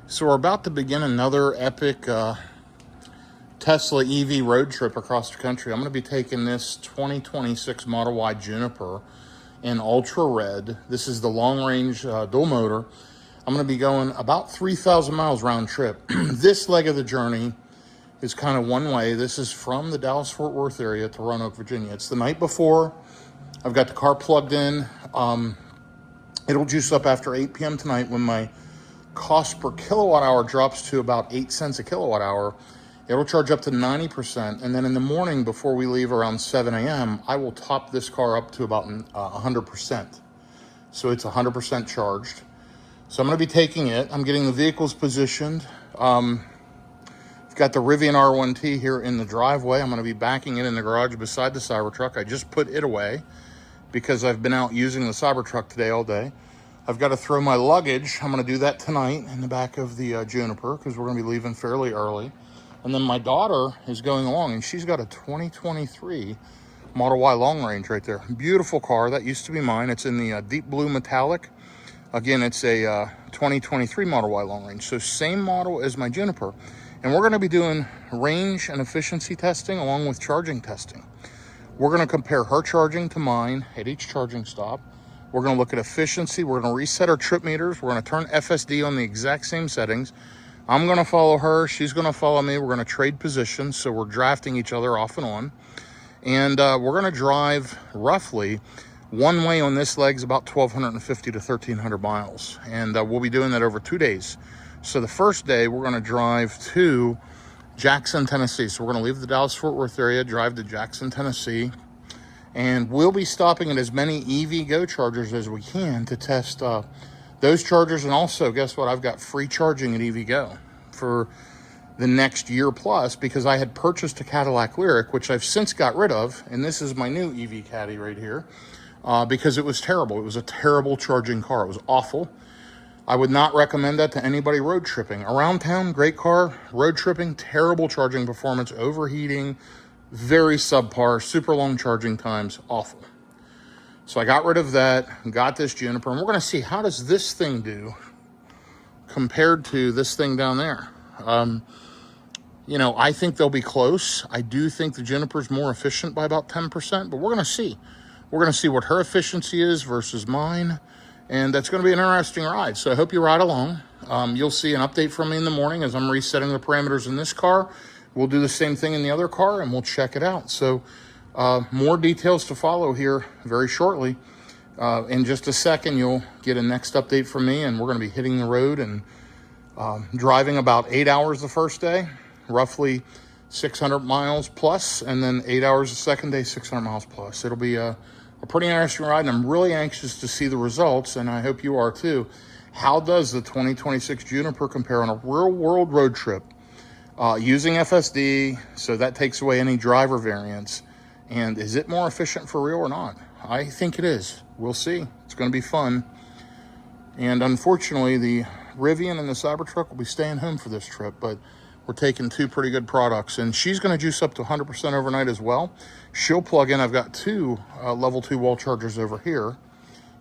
So we're about to begin another epic Tesla EV road trip across the country. I'm going to be taking this 2026 Model Y Juniper in ultra red. This is the long range dual motor. I'm going to be going about 3,000 miles round trip. This leg of the journey is kind of one way. This is from the Dallas-Fort Worth area to Roanoke, Virginia. It's the night before. I've got the car plugged in. It'll juice up after 8 p.m. tonight when my cost per kilowatt hour drops to about 8 cents a kilowatt hour. It'll charge up to 90%. And then in the morning before we leave around 7 a.m., I will top this car up to about 100%. So it's 100% charged. So I'm going to be taking it. I'm getting the vehicles positioned. I've got the Rivian R1T here in the driveway. I'm going to be backing it in the garage beside the Cybertruck. I just put it away because I've been out using the Cybertruck today all day. I've got to throw my luggage. I'm going to do that tonight in the back of the Juniper because we're going to be leaving fairly early. And then my daughter is going along, and she's got a 2023 Model Y long range right there. Beautiful car. That used to be mine. It's in the deep blue metallic. Again, it's a 2023 Model Y long range. So same model as my Juniper. And we're going to be doing range and efficiency testing along with charging testing. We're going to compare her charging to mine at each charging stop. We're going to look at efficiency. We're going to reset our trip meters. We're going to turn FSD on the exact same settings. I'm going to follow her. She's going to follow me. We're going to trade positions. So we're drafting each other off and on. And we're going to drive roughly one way on this leg is about 1,250 to 1,300 miles. And we'll be doing that over 2 days. So the first day, we're going to drive to Jackson, Tennessee. So we're going to leave the Dallas-Fort Worth area, drive to Jackson, Tennessee. And we'll be stopping at as many EV Go chargers as we can to test those chargers. And also, guess what? I've got free charging at EV Go for the next year plus because I had purchased a Cadillac Lyriq, which I've since got rid of. And this is my new EV Caddy right here because it was terrible. It was a terrible charging car. It was awful. I would not recommend that to anybody road tripping. Around town, great car. Road tripping, terrible charging performance, overheating, very subpar, super long charging times, awful. So I got rid of that, got this Juniper, and we're going to see how does this thing do compared to this thing down there. You know, I think they'll be close. I do think the Juniper's more efficient by about 10%, but we're going to see. We're going to see what her efficiency is versus mine, and that's going to be an interesting ride. So I hope you ride along. You'll see an update from me in the morning as I'm resetting the parameters in this car. We'll do the same thing in the other car, and we'll check it out. So more details to follow here very shortly. In just a second, you'll get a next update from me, and we're going to be hitting the road and driving about 8 hours the first day, roughly 600 miles plus, and then 8 hours the second day, 600 miles plus. It'll be a pretty interesting ride, and I'm really anxious to see the results, and I hope you are too. How does the 2026 Juniper compare on a real-world road trip using FSD? So that takes away any driver variance. And is it more efficient for real or not? I think it is. We'll see. It's going to be fun. And unfortunately, the Rivian and the Cybertruck will be staying home for this trip, but we're taking two pretty good products. And she's going to juice up to 100% overnight as well. She'll plug in. I've got two level 2 wall chargers over here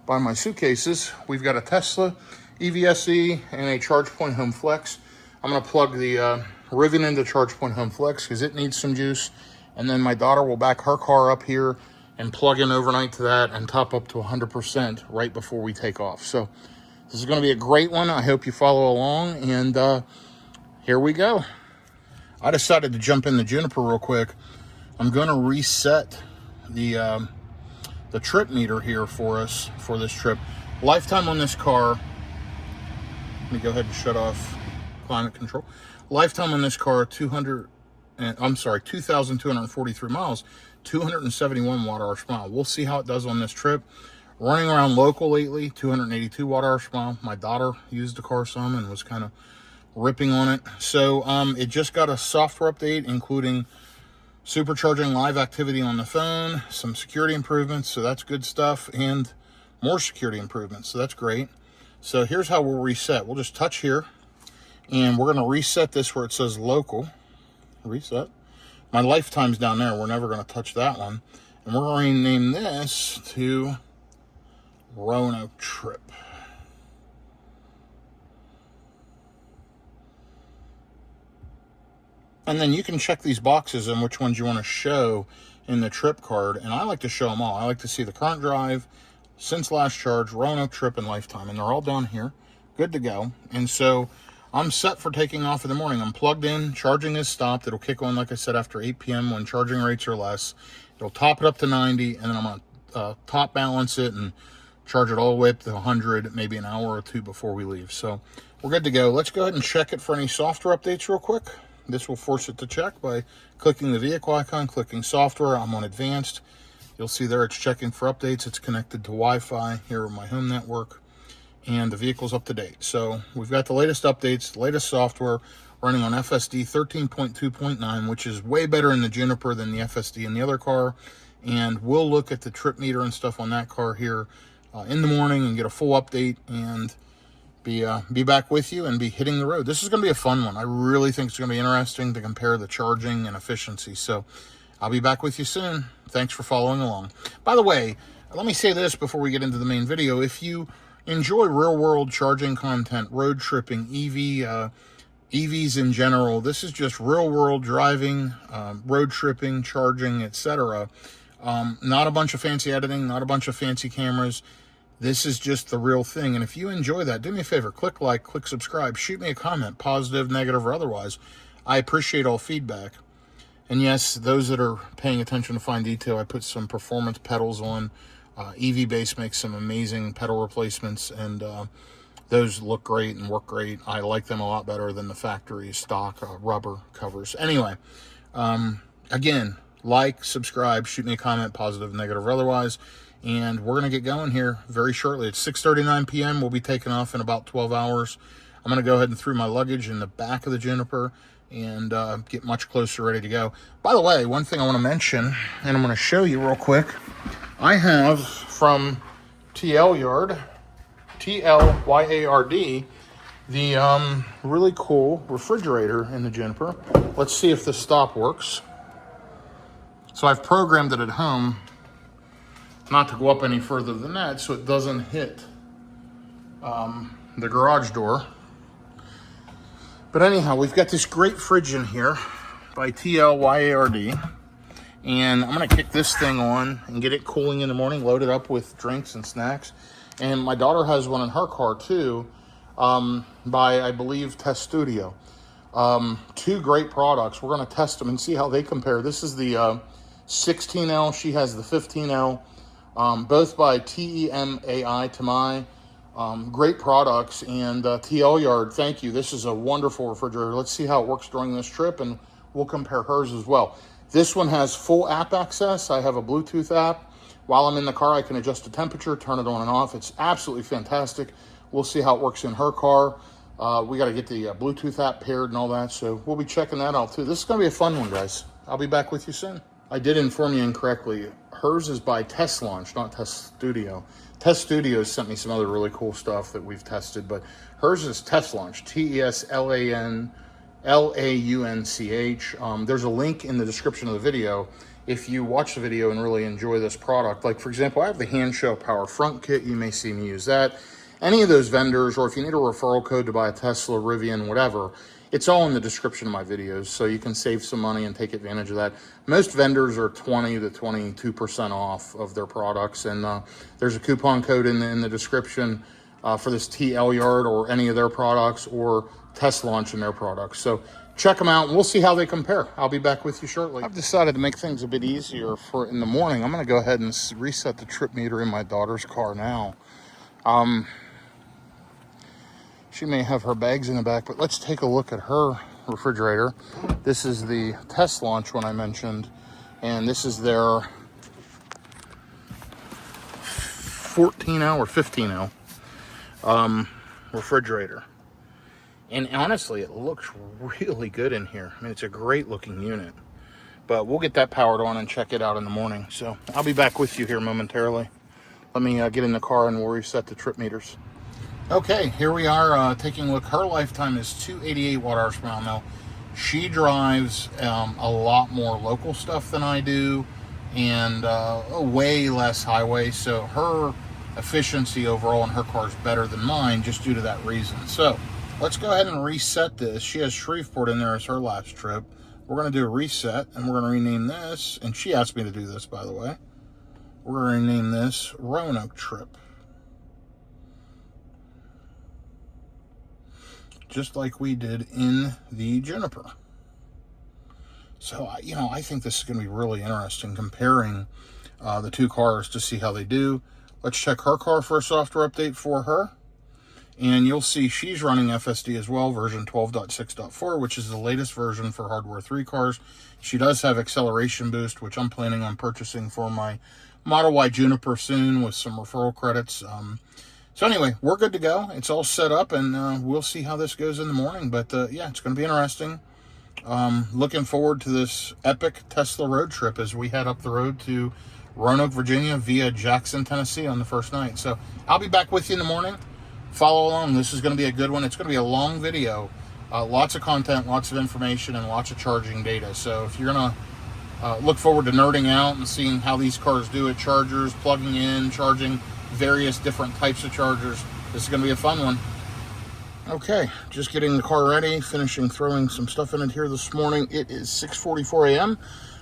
by my suitcases. We've got a Tesla EVSE and a ChargePoint Home Flex. I'm going to plug the Rivian into ChargePoint Home Flex because it needs some juice. And then my daughter will back her car up here and plug in overnight to that and top up to 100% right before we take off. So this is going to be a great one. I hope you follow along. And here we go. I decided to jump in the Juniper real quick. I'm going to reset the trip meter here for us for this trip. Lifetime on this car. Let me go ahead and shut off climate control. Lifetime on this car, 2,243 miles, 271 watt-hours per mile. We'll see how it does on this trip. Running around local lately, 282 watt-hours per mile. My daughter used the car some and was kind of ripping on it. So it just got a software update, including supercharging live activity on the phone, some security improvements, so that's good stuff, and more security improvements, so that's great. So here's how we'll reset. We'll just touch here, and we're going to reset this where it says local. Reset. My lifetime's down there. We're never going to touch that one. And we're going to rename this to Roanoke Trip. And then you can check these boxes and which ones you want to show in the trip card. And I like to show them all. I like to see the current drive, since last charge, Roanoke trip, and lifetime. And they're all down here, good to go. And so I'm set for taking off in the morning. I'm plugged in, charging is stopped. It'll kick on, like I said, after 8 p.m. when charging rates are less. It'll top it up to 90, and then I'm going to top balance it and charge it all the way up to 100, maybe an hour or two before we leave. So we're good to go. Let's go ahead and check it for any software updates real quick. This will force it to check by clicking the vehicle icon, clicking software. I'm on advanced. You'll see there it's checking for updates. It's connected to Wi-Fi here on my home network, and the vehicle's up to date. So we've got the latest updates, latest software running on FSD 13.2.9, which is way better in the Juniper than the FSD in the other car. And we'll look at the trip meter and stuff on that car here in the morning and get a full update and be back with you and be hitting the road. This is going to be a fun one. I really think it's going to be interesting to compare the charging and efficiency. So I'll be back with you soon. Thanks for following along. By the way, let me say this before we get into the main video. If you enjoy real-world charging content, road tripping, EVs in general, this is just real-world driving, road tripping, charging, etc. Not a bunch of fancy editing, not a bunch of fancy cameras. This is just the real thing. And if you enjoy that, do me a favor, click like, click subscribe, shoot me a comment, positive, negative, or otherwise. I appreciate all feedback. And yes, those that are paying attention to fine detail, I put some performance pedals on. EV Base makes some amazing pedal replacements, and those look great and work great. I like them a lot better than the factory stock rubber covers. Anyway, again, like, subscribe, shoot me a comment, positive, negative, or otherwise. And we're going to get going here very shortly. It's 6:39 p.m. We'll be taking off in about 12 hours. I'm going to go ahead and throw my luggage in the back of the Juniper and get much closer, ready to go. By the way, one thing I want to mention, and I'm going to show you real quick. I have from TLYard, TLYARD, the really cool refrigerator in the Juniper. Let's see if this stop works. So I've programmed it at home not to go up any further than that so it doesn't hit the garage door. But anyhow, we've got this great fridge in here by TLYARD, and I'm going to kick this thing on and get it cooling in the morning, load it up with drinks and snacks. And my daughter has one in her car too, by, I believe, Test Studio. Two great products. We're going to test them and see how they compare. This is the 16L. She has the 15L. Both by TEMAI, Tamai. Great products. And TLYard, thank you. This is a wonderful refrigerator. Let's see how it works during this trip, and we'll compare hers as well. This one has full app access. I have a Bluetooth app. While I'm in the car, I can adjust the temperature, turn it on and off. It's absolutely fantastic. We'll see how it works in her car. We got to get the Bluetooth app paired and all that, so we'll be checking that out too. This is going to be a fun one, guys. I'll be back with you soon. I did inform you incorrectly. Hers is by Test Launch, not Test Studio. Test Studio sent me some other really cool stuff that we've tested, but hers is Test Launch, TESLAUNCH. There's a link in the description of the video if you watch the video and really enjoy this product. Like, for example, I have the hand shell power front kit. You may see me use that. Any of those vendors, or if you need a referral code to buy a Tesla, Rivian, whatever, it's all in the description of my videos, so you can save some money and take advantage of that. Most vendors are 20 to 22% off of their products, and there's a coupon code in the description for this TLYard or any of their products, or Test Launch in their products. So check them out, and we'll see how they compare. I'll be back with you shortly. I've decided to make things a bit easier for in the morning. I'm going to go ahead and reset the trip meter in my daughter's car now. She may have her bags in the back, but let's take a look at her refrigerator. This is the Test Launch one I mentioned, and this is their 14L or 15L refrigerator. And honestly, it looks really good in here. I mean, it's a great looking unit. But we'll get that powered on and check it out in the morning. So I'll be back with you here momentarily. Let me get in the car and we'll reset the trip meters. Okay, here we are taking a look. Her lifetime is 288 watt-hours per mile. Now, she drives a lot more local stuff than I do, and way less highway. So her efficiency overall in her car is better than mine, just due to that reason. So let's go ahead and reset this. She has Shreveport in there as her last trip. We're going to do a reset, and we're going to rename this, and she asked me to do this, by the way. We're going to rename this Roanoke Trip. Just like we did in the Juniper. So, I think this is going to be really interesting, comparing the two cars to see how they do. Let's check her car for a software update for her. And you'll see she's running FSD as well, version 12.6.4, which is the latest version for Hardware 3 cars. She does have acceleration boost, which I'm planning on purchasing for my Model Y Juniper soon with some referral credits. So anyway, we're good to go. It's all set up, and we'll see how this goes in the morning. But yeah, it's going to be interesting. Looking forward to this epic Tesla road trip as we head up the road to Roanoke, Virginia via Jackson, Tennessee on the first night. So I'll be back with you in the morning. Follow along. This is going to be a good one. It's going to be a long video. Lots of content, lots of information, and lots of charging data. So if you're going to look forward to nerding out and seeing how these cars do it, chargers, plugging in, charging various different types of chargers, this is going to be a fun one. Okay, just getting the car ready, finishing throwing some stuff in it here this morning. It is 6:44 a.m.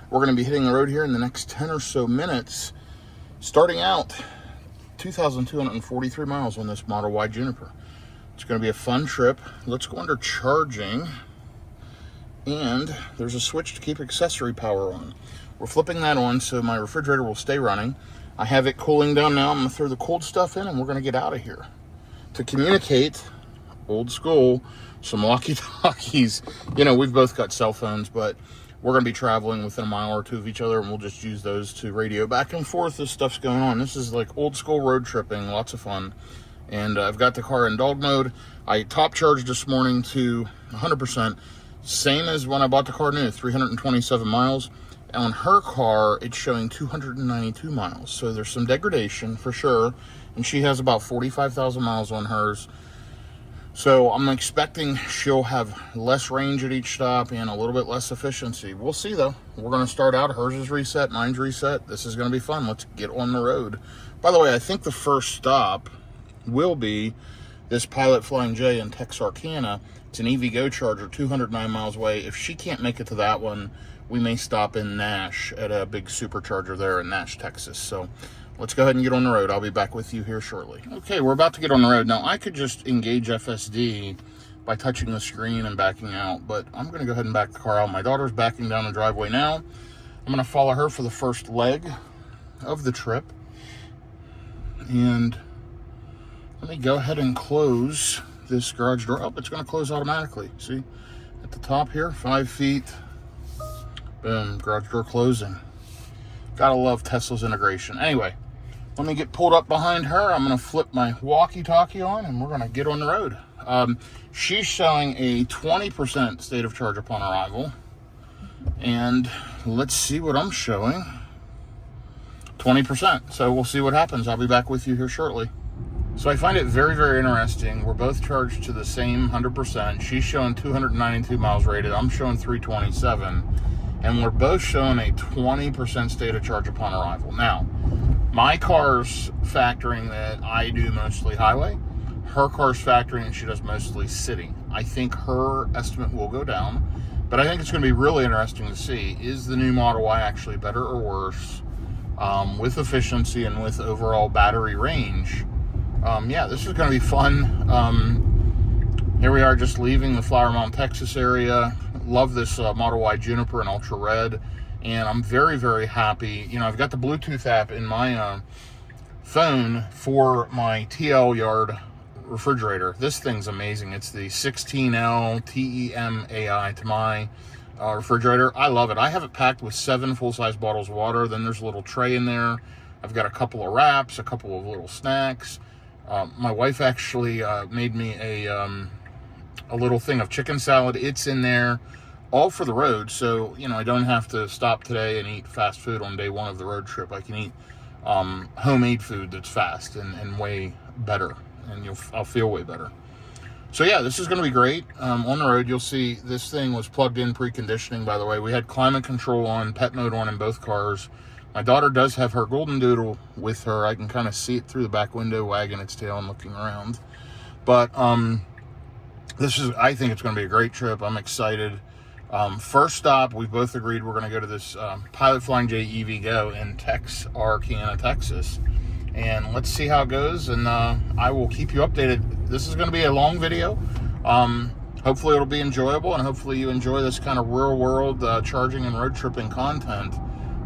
We're going to be hitting the road here in the next 10 or so minutes. Starting out, 2,243 miles on this Model Y Juniper. It's going to be a fun trip. Let's go under charging. And there's a switch to keep accessory power on. We're flipping that on so my refrigerator will stay running. I have it cooling down now. I'm going to throw the cold stuff in and we're going to get out of here. To communicate, old school, some walkie-talkies. We've both got cell phones, but we're going to be traveling within a mile or two of each other, and we'll just use those to radio back and forth as stuff's going on. This is like old school road tripping, lots of fun. And I've got the car in dog mode. I top charged this morning to 100%, same as when I bought the car new, 327 miles. On her car, it's showing 292 miles. So there's some degradation for sure. And she has about 45,000 miles on hers. So I'm expecting she'll have less range at each stop and a little bit less efficiency. We'll see though. We're going to start out. Hers is reset, mine's reset. This is going to be fun. Let's get on the road. By the way, I think the first stop will be this Pilot Flying J in Texarkana. It's an EVgo charger, 209 miles away. If she can't make it to that one, we may stop in Nash at a big supercharger there in Nash, Texas. So let's go ahead and get on the road. I'll be back with you here shortly. Okay, we're about to get on the road. Now, I could just engage FSD by touching the screen and backing out, but I'm going to go ahead and back the car out. My daughter's backing down the driveway now. I'm going to follow her for the first leg of the trip. And let me go ahead and close this garage door. Oh, it's going to close automatically. See, at the top here, 5 feet. Boom, garage door closing. Gotta love Tesla's integration. Anyway, let me get pulled up behind her. I'm going to flip my walkie-talkie on, and we're going to get on the road. She's showing a 20% state of charge upon arrival. And let's see what I'm showing. 20%. So we'll see what happens. I'll be back with you here shortly. So I find it very, very interesting. We're both charged to the same 100%. She's showing 292 miles rated. I'm showing 327. And we're both showing a 20% state of charge upon arrival. Now, my car's factoring that I do mostly highway. Her car's factoring that she does mostly city. I think her estimate will go down. But I think it's going to be really interesting to see, is the new Model Y actually better or worse with efficiency and with overall battery range? Yeah, this is going to be fun. Here we are just leaving the Flower Mound, Texas area. Love this Model Y Juniper in Ultra Red. And I'm very, very happy. I've got the Bluetooth app in my phone for my TL Yard refrigerator. This thing's amazing. It's the 16L TEMAI to my refrigerator. I love it. I have it packed with 7 full-size bottles of water. Then there's a little tray in there. I've got a couple of wraps, a couple of little snacks. My wife actually made me a little thing of chicken salad. It's in there, all for the road. So, I don't have to stop today and eat fast food on day one of the road trip. I can eat homemade food that's fast and way better. And I'll feel way better. So yeah, this is going to be great. On the road, you'll see this thing was plugged in preconditioning, by the way. We had climate control on, pet mode on in both cars. My daughter does have her golden doodle with her. I can kind of see it through the back window, wagging its tail and looking around. But I think it's going to be a great trip. I'm excited. First stop, we both agreed we're going to go to this Pilot Flying J EV Go in Texarkana, Texas. And let's see how it goes, and I will keep you updated. This is going to be a long video. Hopefully it'll be enjoyable, and hopefully you enjoy this kind of real-world charging and road tripping content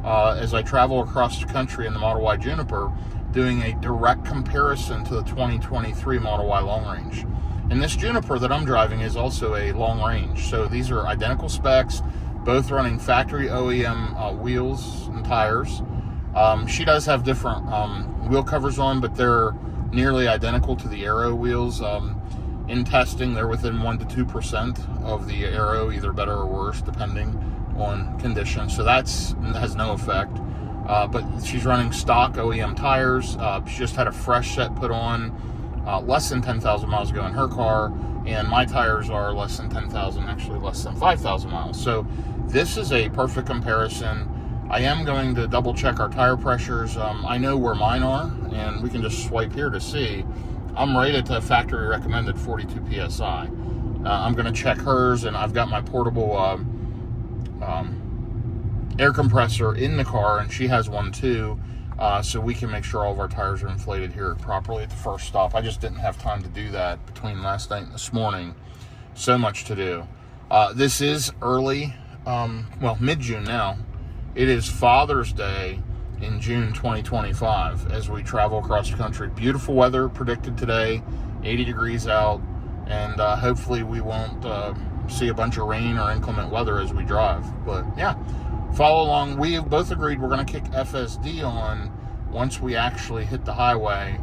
as I travel across the country in the Model Y Juniper, doing a direct comparison to the 2023 Model Y Long Range. And this Juniper that I'm driving is also a long range. So these are identical specs, both running factory OEM wheels and tires. She does have different wheel covers on, but they're nearly identical to the Aero wheels. In testing, they're within 1 to 2% of the Aero, either better or worse, depending on condition. So that has no effect. But she's running stock OEM tires. She just had a fresh set put on less than 10,000 miles ago in her car, and my tires are less than 10,000, actually less than 5,000 miles. So this is a perfect comparison. I am going to double check our tire pressures. I know where mine are, and we can just swipe here to see. I'm rated to factory recommended 42 PSI. I'm going to check hers, and I've got my portable air compressor in the car, and she has one too, so we can make sure all of our tires are inflated here properly at the first stop. I just didn't have time to do that between last night and this morning. So much to do. This is early, well, mid-June now. It is Father's Day in June 2025 as we travel across the country. Beautiful weather predicted today, 80 degrees out, and hopefully we won't see a bunch of rain or inclement weather as we drive. But yeah, follow along. We have both agreed we're going to kick FSD on once we actually hit the highway,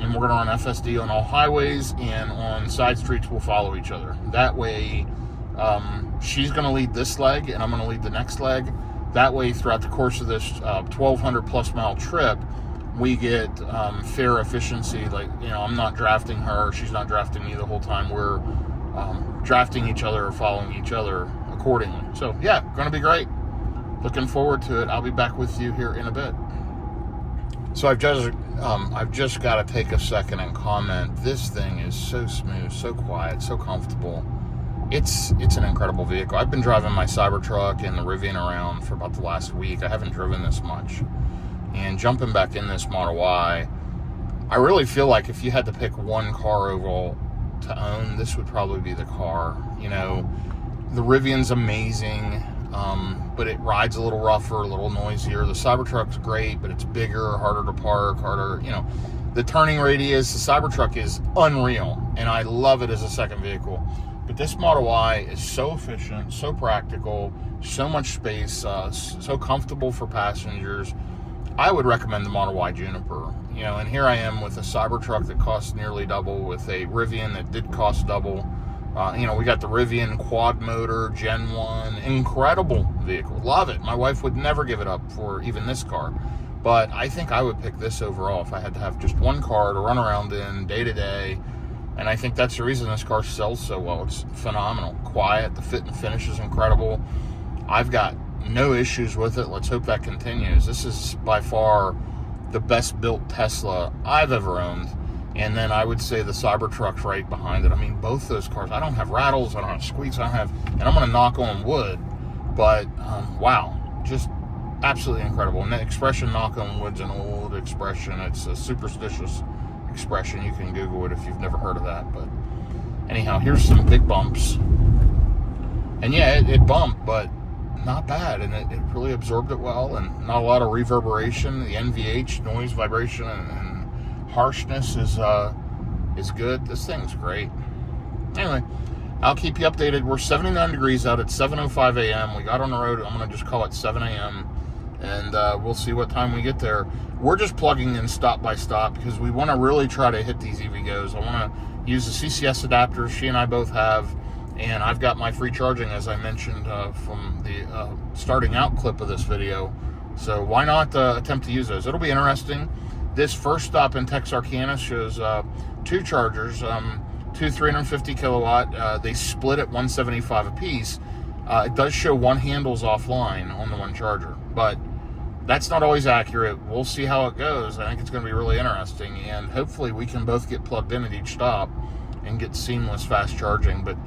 and we're going to run FSD on all highways, and on side streets we'll follow each other. That way she's going to lead this leg and I'm going to lead the next leg. That way, throughout the course of this 1,200 plus mile trip, we get fair efficiency. Like, you know, I'm not drafting her, she's not drafting me the whole time. We're drafting each other or following each other accordingly. So yeah, gonna be great. Looking forward to it. I'll be back with you here in a bit. So I've just got to take a second and comment. This thing is so smooth, so quiet, so comfortable. It's an incredible vehicle. I've been driving my Cybertruck and the Rivian around for about the last week. I haven't driven this much. And jumping back in this Model Y, I really feel like if you had to pick one car overall to own, this would probably be the car. You know, the Rivian's amazing, but it rides a little rougher, a little noisier. The Cybertruck's great, but it's bigger, harder to park, harder, you know. The turning radius, the Cybertruck is unreal, and I love it as a second vehicle. But this Model Y is so efficient, so practical, so much space, so comfortable for passengers. I would recommend the Model Y Juniper. You know, and here I am with a Cybertruck that costs nearly double, with a Rivian that did cost double. You know, we got the Rivian quad motor, Gen 1, incredible vehicle. Love it. My wife would never give it up for even this car. But I think I would pick this overall if I had to have just one car to run around in day to day. And I think that's the reason this car sells so well. It's phenomenal. Quiet, the fit and finish is incredible. I've got no issues with it. Let's hope that continues. This is by far the best built Tesla I've ever owned. And then I would say the Cybertruck's right behind it. I mean, both those cars, I don't have rattles, I don't have squeaks, and I'm going to knock on wood, but wow, just absolutely incredible. And that expression, knock on wood's an old expression. It's a superstitious expression. You can Google it if you've never heard of that. But anyhow, here's some big bumps. And yeah, it bumped, but not bad. And it really absorbed it well, and not a lot of reverberation. The NVH, noise, vibration, and harshness is good. This thing's great. Anyway, I'll keep you updated. We're 79 degrees out at 7:05 a.m. We got on the road. I'm going to just call it 7 a.m. and we'll see what time we get there. We're just plugging in stop by stop because we want to really try to hit these EVGOs. I want to use the CCS adapters she and I both have, and I've got my free charging, as I mentioned from the starting out clip of this video. So why not attempt to use those? It'll be interesting. This first stop in Texarkana shows two chargers, two 350 kilowatt. They split at 175 a piece. It does show one handle's offline on the one charger, but that's not always accurate. We'll see how it goes. I think it's going to be really interesting, and hopefully we can both get plugged in at each stop and get seamless fast charging. But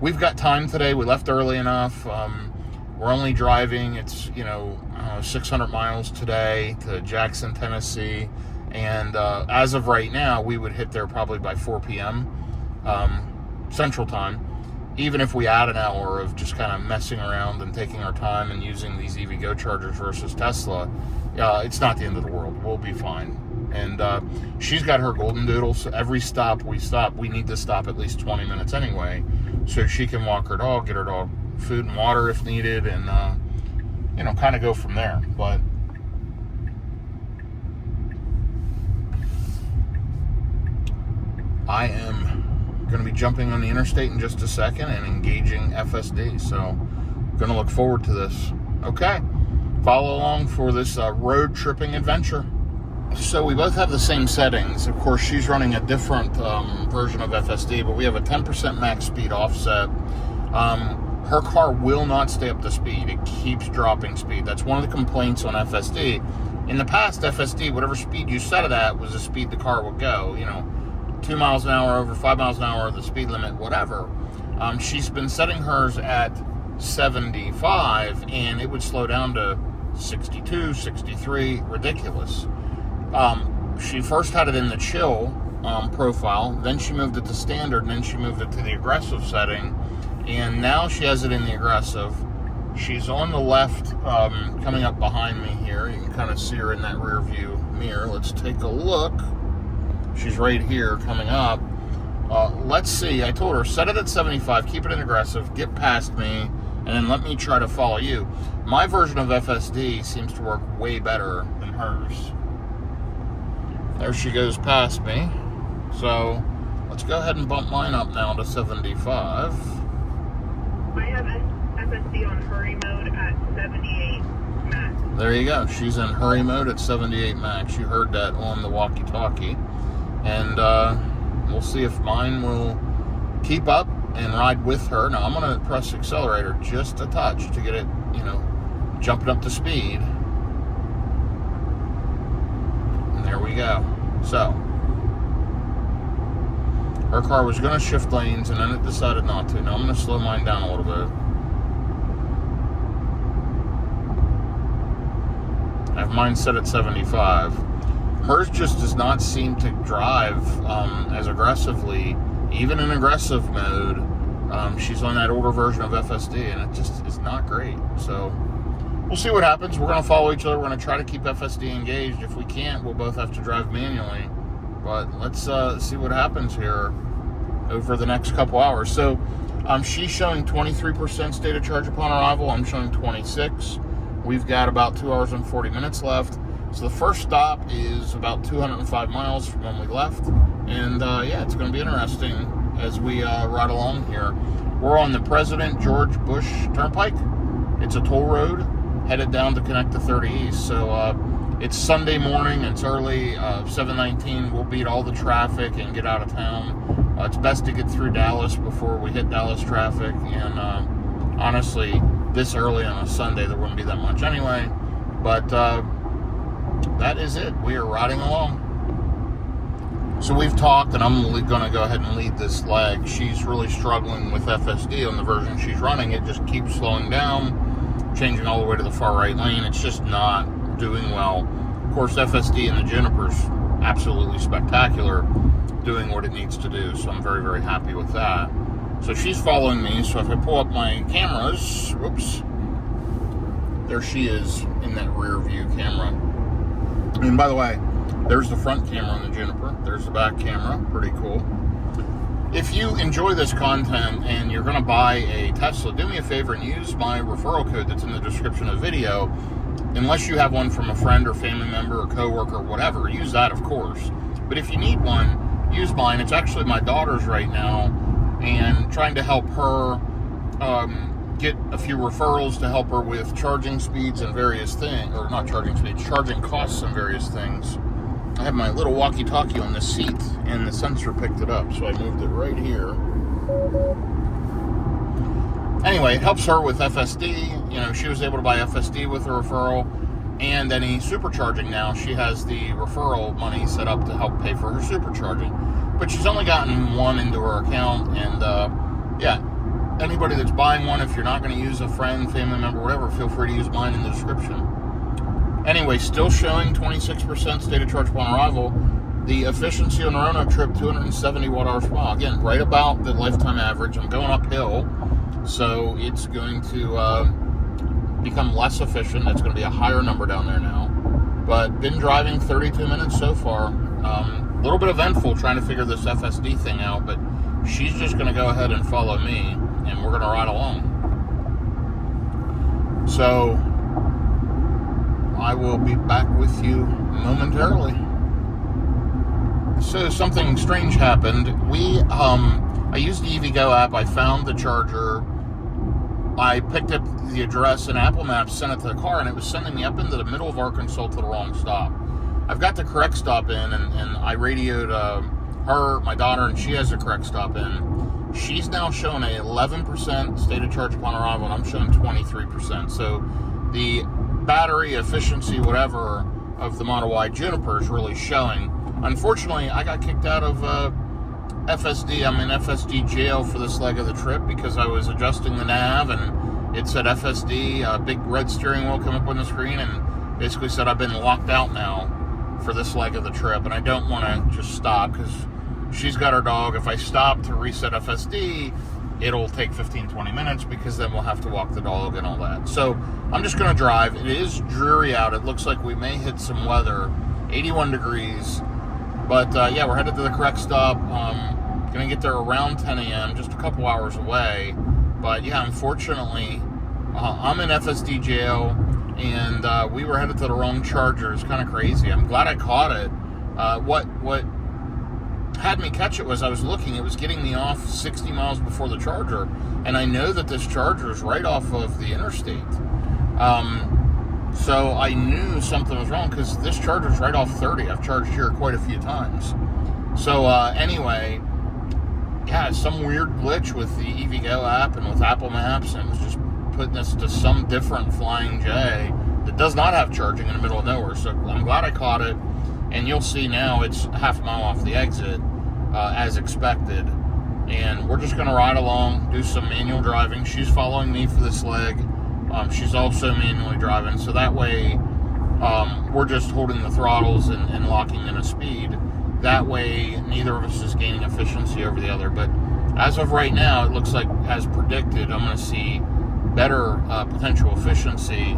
we've got time today. We left early enough. We're only driving, it's, 600 miles today to Jackson, Tennessee. And as of right now, we would hit there probably by 4 p.m. Central Time. Even if we add an hour of just kind of messing around and taking our time and using these EVgo chargers versus Tesla, it's not the end of the world. We'll be fine. And she's got her golden doodle, so every stop, we need to stop at least 20 minutes anyway, so she can walk her dog, get her dog food and water if needed, and kind of go from there. But I am going to be jumping on the interstate in just a second and engaging FSD, so I'm going to look forward to this. Okay, follow along for this road tripping adventure. So we both have the same settings. Of course, she's running a different version of FSD, but we have a 10% max speed offset. Her car will not stay up to speed. It keeps dropping speed. That's one of the complaints on FSD. In the past, FSD, whatever speed you set it at was the speed the car would go. 2 miles an hour over 5 miles an hour, the speed limit, whatever. She's been setting hers at 75, and it would slow down to 62, 63, ridiculous. She first had it in the chill profile, then she moved it to standard, and then she moved it to the aggressive setting, and now she has it in the aggressive. She's on the left, coming up behind me here. You can kind of see her in that rear view mirror. Let's take a look. She's right here coming up. Let's see. I told her, set it at 75, keep it in aggressive, get past me, and then let me try to follow you. My version of FSD seems to work way better than hers. There she goes past me. So let's go ahead and bump mine up now to 75. I have FSD on hurry mode at 78 max. There you go. She's in hurry mode at 78 max. You heard that on the walkie-talkie. And we'll see if mine will keep up and ride with her. Now, I'm going to press the accelerator just a touch to get it, jumping up to speed. And there we go. So, her car was going to shift lanes, and then it decided not to. Now, I'm going to slow mine down a little bit. I have mine set at 75. Hers just does not seem to drive as aggressively, even in aggressive mode. She's on that older version of FSD, and it just is not great. So we'll see what happens. We're going to follow each other. We're going to try to keep FSD engaged. If we can't, we'll both have to drive manually. But let's see what happens here over the next couple hours. So she's showing 23% state of charge upon arrival. I'm showing 26. We've got about 2 hours and 40 minutes left. So the first stop is about 205 miles from when we left. And it's going to be interesting as we ride along here. We're on the President George Bush Turnpike. It's a toll road headed down to connect to 30 East. So it's Sunday morning. It's early, 7:19. We'll beat all the traffic and get out of town. It's best to get through Dallas before we hit Dallas traffic. And honestly, this early on a Sunday, there wouldn't be that much anyway. But that is it. We are riding along. So we've talked, and I'm going to go ahead and lead this leg. She's really struggling with FSD on the version she's running. It just keeps slowing down, changing all the way to the far right lane. It's just not doing well. Of course, FSD in the Juniper's absolutely spectacular, doing what it needs to do. So I'm very, very happy with that. So she's following me. So if I pull up my cameras, whoops, there she is in that rear view camera. And by the way, there's the front camera on the Juniper. There's the back camera. Pretty cool. If you enjoy this content and you're going to buy a Tesla, do me a favor and use my referral code that's in the description of the video. Unless you have one from a friend or family member or coworker or whatever, use that, of course. But if you need one, use mine. It's actually my daughter's right now, and trying to help her get a few referrals to help her with charging speeds and various things, or not charging speeds, charging costs and various things. I have my little walkie-talkie on the seat, and the sensor picked it up, so I moved it right here. Anyway, it helps her with FSD. You know, she was able to buy FSD with a referral, and any supercharging now. She has the referral money set up to help pay for her supercharging. But she's only gotten one into her account, and yeah, anybody that's buying one, if you're not going to use a friend, family member, whatever, feel free to use mine in the description. Anyway, still showing 26% state of charge upon arrival. The efficiency on the Roanoke trip, 270 watt-hours per mile. Again, right about the lifetime average. I'm going uphill, so it's going to become less efficient. It's going to be a higher number down there now. But been driving 32 minutes so far. A little bit eventful trying to figure this FSD thing out, but she's just going to go ahead and follow me, and we're going to ride along. So I will be back with you momentarily. So something strange happened. I used the EVgo app. I found the charger. I picked up the address, and Apple Maps sent it to the car, and it was sending me up into the middle of Arkansas to the wrong stop. I've got the correct stop in, and I radioed her, my daughter, and she has the correct stop in. She's now showing a 11% state of charge upon arrival, and I'm showing 23%. So the battery efficiency, whatever, of the Model Y Juniper is really showing. Unfortunately, I got kicked out of FSD. I'm in FSD jail for this leg of the trip because I was adjusting the nav, and it said FSD, a big red steering wheel come up on the screen, and basically said I've been locked out now for this leg of the trip, and I don't want to just stop because she's got her dog. If I stop to reset FSD, it'll take 15-20 minutes because then we'll have to walk the dog and all that. So I'm just going to drive. It is dreary out. It looks like we may hit some weather. 81 degrees. But yeah, we're headed to the correct stop. Going to get there around 10 a.m., just a couple hours away. But yeah, unfortunately, I'm in FSD jail, and we were headed to the wrong charger. It's kind of crazy. I'm glad I caught it. What had me catch it was I was looking. It was getting me off 60 miles before the charger, and I know that this charger is right off of the interstate. So I knew something was wrong because this charger's right off 30. I've charged here quite a few times. So anyway, yeah, some weird glitch with the EVgo app and with Apple Maps, and it was just putting us to some different Flying J that does not have charging in the middle of nowhere. So I'm glad I caught it, and you'll see now it's half a mile off the exit as expected. And we're just going to ride along, do some manual driving. She's following me for this leg. She's also manually driving, so that way we're just holding the throttles and locking in a speed. That way neither of us is gaining efficiency over the other. But as of right now, it looks like, as predicted, I'm going to see better potential efficiency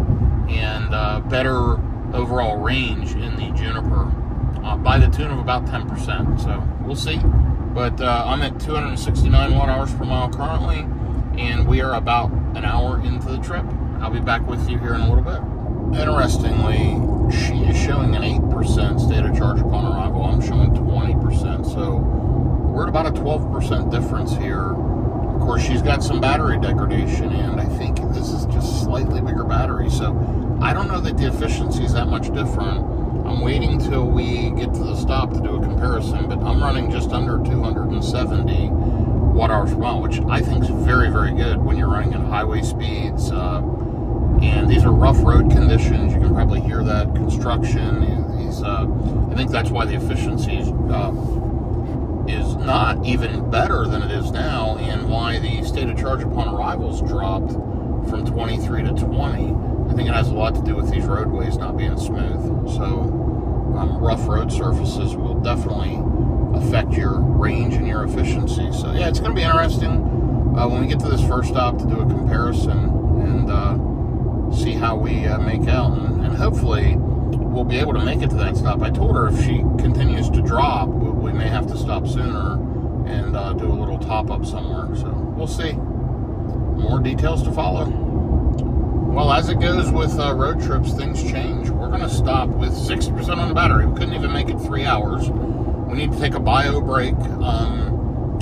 and better overall range in the Juniper by the tune of about 10%. So we'll see. But I'm at 269 watt-hours per mile currently, and we are about an hour into the trip. I'll be back with you here in a little bit. Interestingly, she is showing an 8% state of charge upon arrival. I'm showing 20%, so we're at about a 12% difference here. Of course, she's got some battery degradation, and I think this is just slightly bigger battery, so I don't know that the efficiency is that much different. I'm waiting till we get to the stop to do a comparison, but I'm running just under 270 watt-hours per mile, which I think is very, very good when you're running at highway speeds. And these are rough road conditions. You can probably hear that construction. I think that's why the efficiency is not even better than it is now, and why the state of charge upon arrivals dropped from 23 to 20. I think it has a lot to do with these roadways not being smooth. So rough road surfaces will definitely affect your range and your efficiency. So yeah, it's going to be interesting when we get to this first stop to do a comparison and see how we make out, and hopefully we'll be able to make it to that stop. I told her if she continues to drop, we may have to stop sooner and do a little top-up somewhere. So we'll see. More details to follow. Well, as it goes with road trips, things change. We're going to stop with 60% on the battery. We couldn't even make it 3 hours. We need to take a bio break,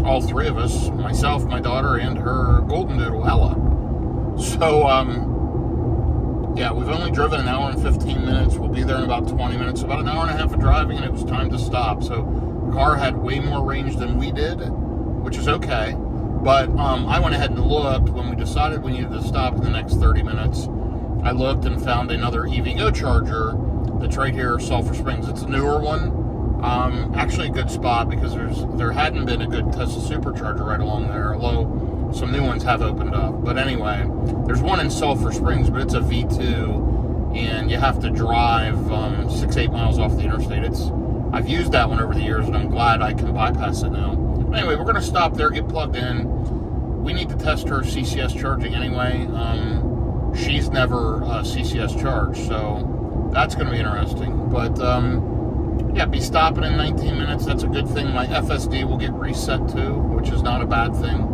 all three of us, myself, my daughter, and her golden doodle, Ella. So, yeah, we've only driven an hour and 15 minutes. We'll be there in about 20 minutes. About an hour and a half of driving, and it was time to stop. So the car had way more range than we did, which is okay. But I went ahead and looked when we decided we needed to stop in the next 30 minutes. I looked and found another EVgo charger that's right here, Sulphur Springs. It's a newer one. Actually a good spot because there hadn't been a good Tesla supercharger right along there. Although some new ones have opened up. But anyway, there's one in Sulphur Springs, but it's a V2, and you have to drive 6-8 miles off the interstate. I've used that one over the years, and I'm glad I can bypass it now. Anyway, we're going to stop there, get plugged in. We need to test her CCS charging anyway. She's never CCS charged, so that's going to be interesting. But yeah, be stopping in 19 minutes. That's a good thing. My FSD will get reset too, which is not a bad thing.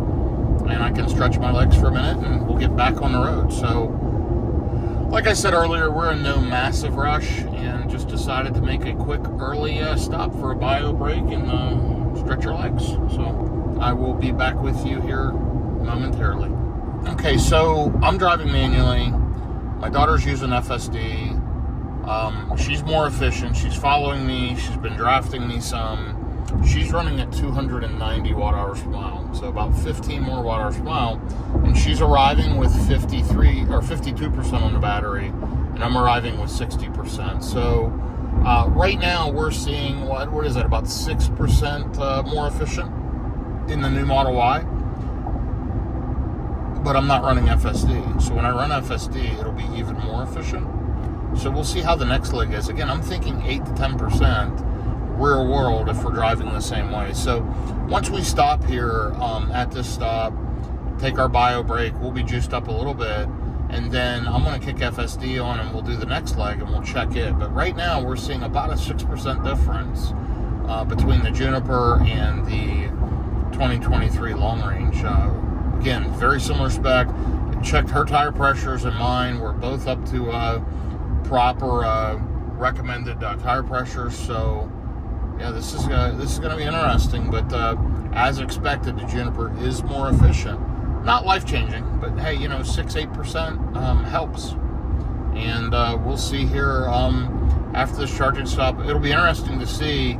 And I can stretch my legs for a minute, and we'll get back on the road. So, like I said earlier, we're in no massive rush, and just decided to make a quick early stop for a bio break and stretch our legs. So I will be back with you here momentarily. Okay, so I'm driving manually. My daughter's using FSD. She's more efficient. She's following me. She's been drafting me some. She's running at 290 watt-hours per mile, so about 15 more watt-hours per mile. And she's arriving with 53 or 52% on the battery, and I'm arriving with 60%. So right now we're seeing what is that? About 6% more efficient in the new Model Y. But I'm not running FSD. So when I run FSD, it'll be even more efficient. So we'll see how the next leg is. Again, I'm thinking 8 to 10% real world if we're driving the same way. So once we stop here at this stop, take our bio break, we'll be juiced up a little bit, and then I'm going to kick FSD on and we'll do the next leg and we'll check it. But right now we're seeing about a 6% difference between the Juniper and the 2023 long range. Again, very similar spec. Checked her tire pressures and mine. We're both up to proper recommended tire pressures. So yeah, this is going to be interesting. But as expected, the Juniper is more efficient. Not life-changing, but hey, 6-8% helps. And we'll see here after this charging stop. It'll be interesting to see.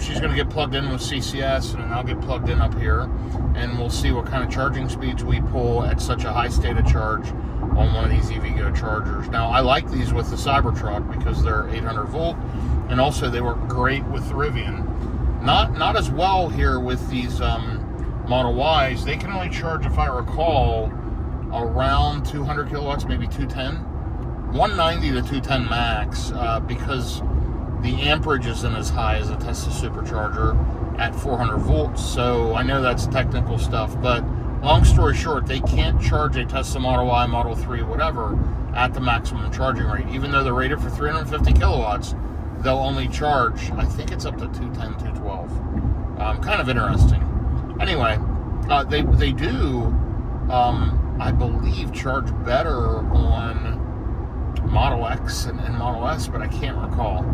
She's going to get plugged in with CCS, and then I'll get plugged in up here, and we'll see what kind of charging speeds we pull at such a high state of charge on one of these EVgo chargers. Now, I like these with the Cybertruck because they're 800 volt, and also they work great with the Rivian. Not as well here with these Model Ys. They can only charge, if I recall, around 200 kilowatts, maybe 210. 190 to 210 max, because the amperage isn't as high as a Tesla supercharger at 400 volts. So I know that's technical stuff, but long story short, they can't charge a Tesla Model Y, Model 3, whatever, at the maximum charging rate. Even though they're rated for 350 kilowatts, they'll only charge, I think it's up to 210, 212. Kind of interesting. Anyway, they do, I believe, charge better on Model X and Model S, but I can't recall.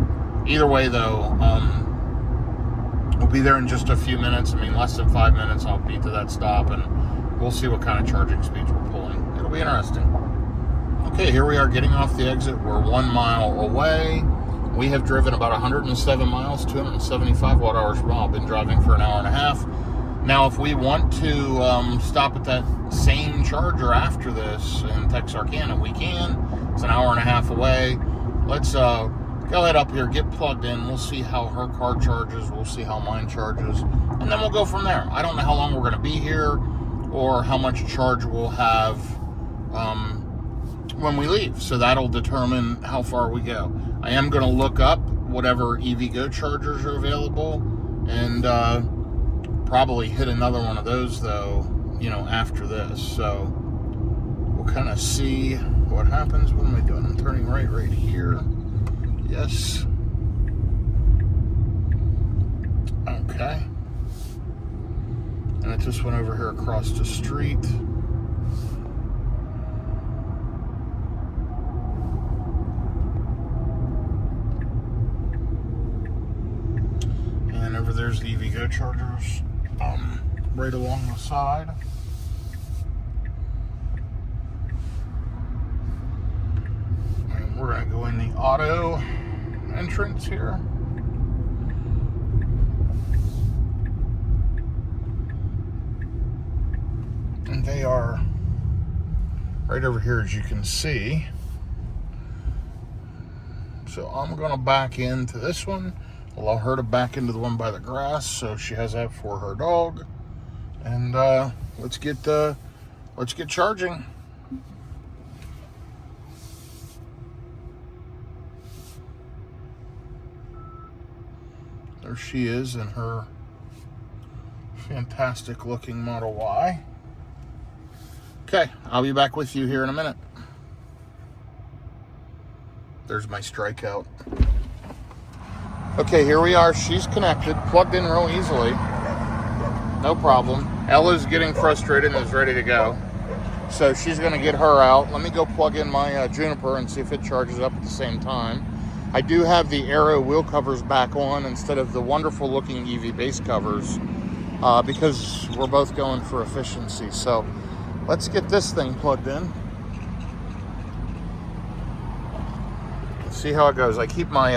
Either way, though, we'll be there in just a few minutes. I mean, less than 5 minutes, I'll be to that stop, and we'll see what kind of charging speeds we're pulling. It'll be interesting. Okay, here we are getting off the exit. We're 1 mile away. We have driven about 107 miles, 275 watt-hours per mile. Been driving for an hour and a half. Now, if we want to stop at that same charger after this in Texarkana, we can. It's an hour and a half away. Let's go ahead up here, get plugged in. We'll see how her car charges. We'll see how mine charges. And then we'll go from there. I don't know how long we're going to be here or how much charge we'll have when we leave. So that'll determine how far we go. I am going to look up whatever EVgo chargers are available and probably hit another one of those, though, after this. So we'll kind of see what happens. What am I doing? I'm turning right here. Yes. Okay. And I just went over here across the street. And over there's the EVgo chargers, right along the side. And we're going to go in the auto entrance here. And they are right over here, as you can see. So I'm going to back into this one. Allow her to back into the one by the grass, so she has that for her dog. And let's get charging. There she is in her fantastic looking Model Y. Okay, I'll be back with you here in a minute. There's my strikeout. Okay, here we are. She's connected, plugged in real easily. No problem. Ella's getting frustrated and is ready to go. So she's going to get her out. Let me go plug in my Juniper and see if it charges up at the same time. I do have the Aero wheel covers back on instead of the wonderful looking EV base covers because we're both going for efficiency. So let's get this thing plugged in. Let's see how it goes. I keep my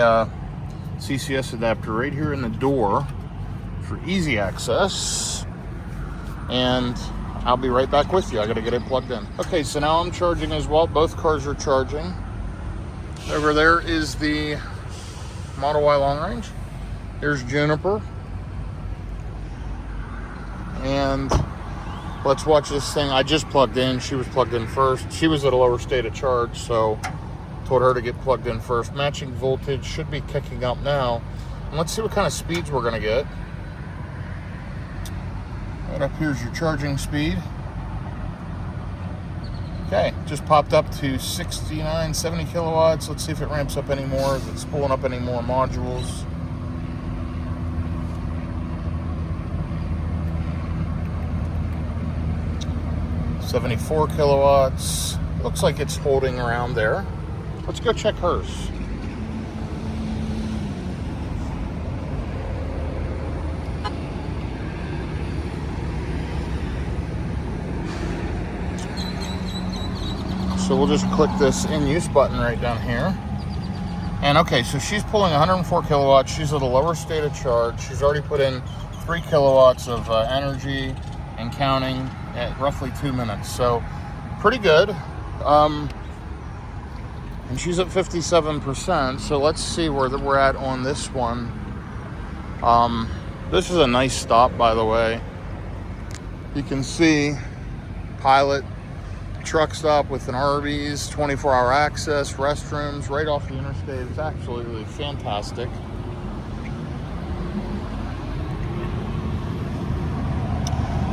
CCS adapter right here in the door for easy access. And I'll be right back with you. I gotta get it plugged in. Okay, so now I'm charging as well. Both cars are charging. Over there is the Model Y long range. There's Juniper. And let's watch this thing. I just plugged in. She was plugged in first. She was at a lower state of charge, so told her to get plugged in first. Matching voltage should be kicking up now. And let's see what kind of speeds we're gonna get. Right up here's your charging speed. Okay, just popped up to 69, 70 kilowatts. Let's see if it ramps up any more, if it's pulling up any more modules. $74 kilowatts. Looks like it's holding around there. Let's go check hers. So we'll just click this in use button right down here. And okay, so she's pulling 104 kilowatts. She's at a lower state of charge. She's already put in 3 kilowatts of energy and counting at roughly 2 minutes. So pretty good. And she's at 57%. So let's see where we're at on this one. This is a nice stop, by the way. You can see Pilot truck stop with an Arby's, 24-hour access, restrooms right off the interstate. It's absolutely fantastic.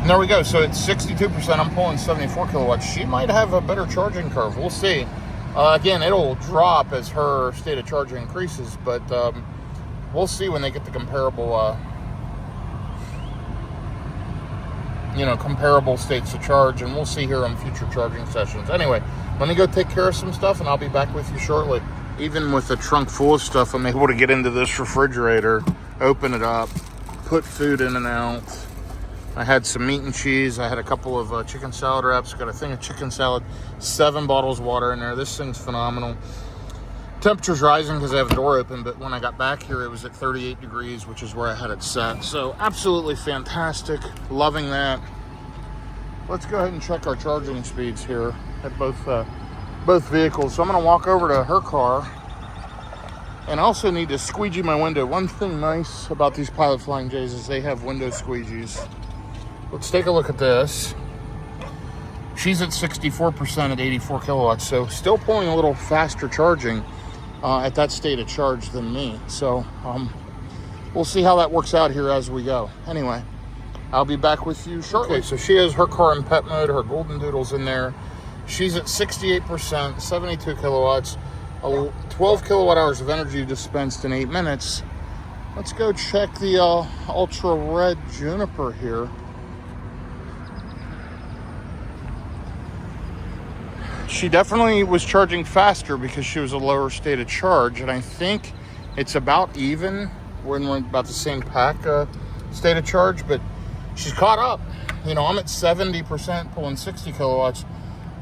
And there we go. So it's 62%. I'm pulling 74 kilowatts. She might have a better charging curve. We'll see. Again, it'll drop as her state of charge increases, but we'll see when they get the comparable comparable states to charge, and we'll see here on future charging sessions. Anyway, let me go take care of some stuff, and I'll be back with you shortly. Even with a trunk full of stuff, I'm able to get into this refrigerator, open it up, put food in and out. I had some meat and cheese. I had a couple of chicken salad wraps. Got a thing of chicken salad, 7 bottles of water in there. This thing's phenomenal. Temperature's rising because I have the door open, but when I got back here, it was at 38 degrees, which is where I had it set. So absolutely fantastic. Loving that. Let's go ahead and check our charging speeds here at both vehicles. So I'm going to walk over to her car. And I also need to squeegee my window. One thing nice about these Pilot Flying J's is they have window squeegees. Let's take a look at this. She's at 64% at 84 kilowatts, so still pulling a little faster charging at that state of charge than me. So we'll see how that works out here as we go. Anyway, I'll be back with you shortly. Okay, so she has her car in pet mode, her golden doodle's in there. She's at 68%, 72 kilowatts, 12 kilowatt hours of energy dispensed in 8 minutes. Let's go check the ultra red Juniper here. She definitely was charging faster because she was a lower state of charge, and I think it's about even when we're about the same pack state of charge, but she's caught up. I'm at 70% pulling 60 kilowatts.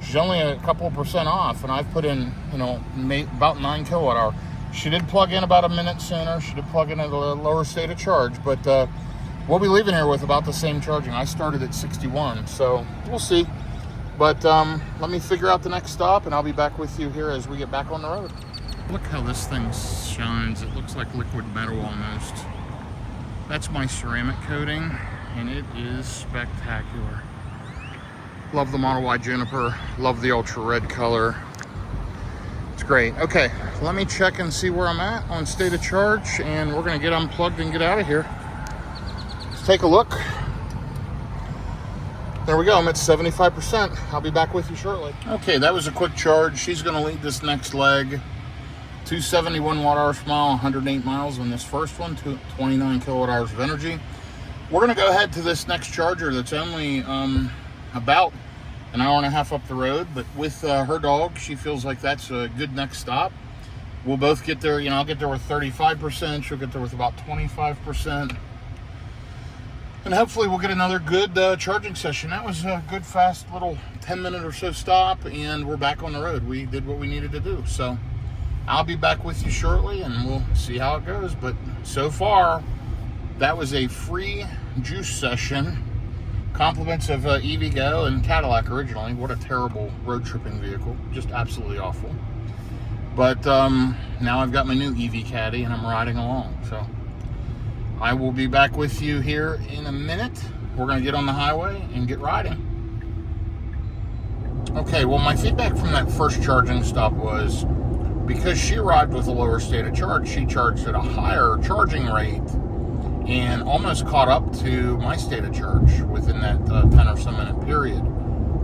She's only a couple of percent off, and I've put in, about 9 kilowatt hour. She did plug in about a minute sooner. She did plug in at a lower state of charge, but we'll be leaving here with about the same charging. I started at 61, so we'll see. But let me figure out the next stop, and I'll be back with you here as we get back on the road. Look how this thing shines. It looks like liquid metal almost. That's my ceramic coating. and it is spectacular. Love the Model Y Juniper. Love the ultra red color. It's great. Okay, let me check and see where I'm at on state of charge, and we're gonna get unplugged and get out of here. Let's take a look. There we go, I'm at 75%. I'll be back with you shortly. Okay, that was a quick charge. She's gonna lead this next leg. 271 watt-hours per mile, 108 miles on this first one, 29 kilowatt-hours of energy. We're gonna go ahead to this next charger that's only about an hour and a half up the road, but with her dog, she feels like that's a good next stop. We'll both get there, I'll get there with 35%, she'll get there with about 25%. And hopefully we'll get another good charging session. That was a good, fast little 10-minute or so stop, and we're back on the road. We did what we needed to do. So I'll be back with you shortly, and we'll see how it goes. But so far, that was a free juice session. Compliments of EVgo and Cadillac originally. What a terrible road tripping vehicle. Just absolutely awful. But now I've got my new EV Caddy, and I'm riding along. So I will be back with you here in a minute. We're going to get on the highway and get riding. Okay, well, my feedback from that first charging stop was because she arrived with a lower state of charge, she charged at a higher charging rate and almost caught up to my state of charge within that 10 or so minute period.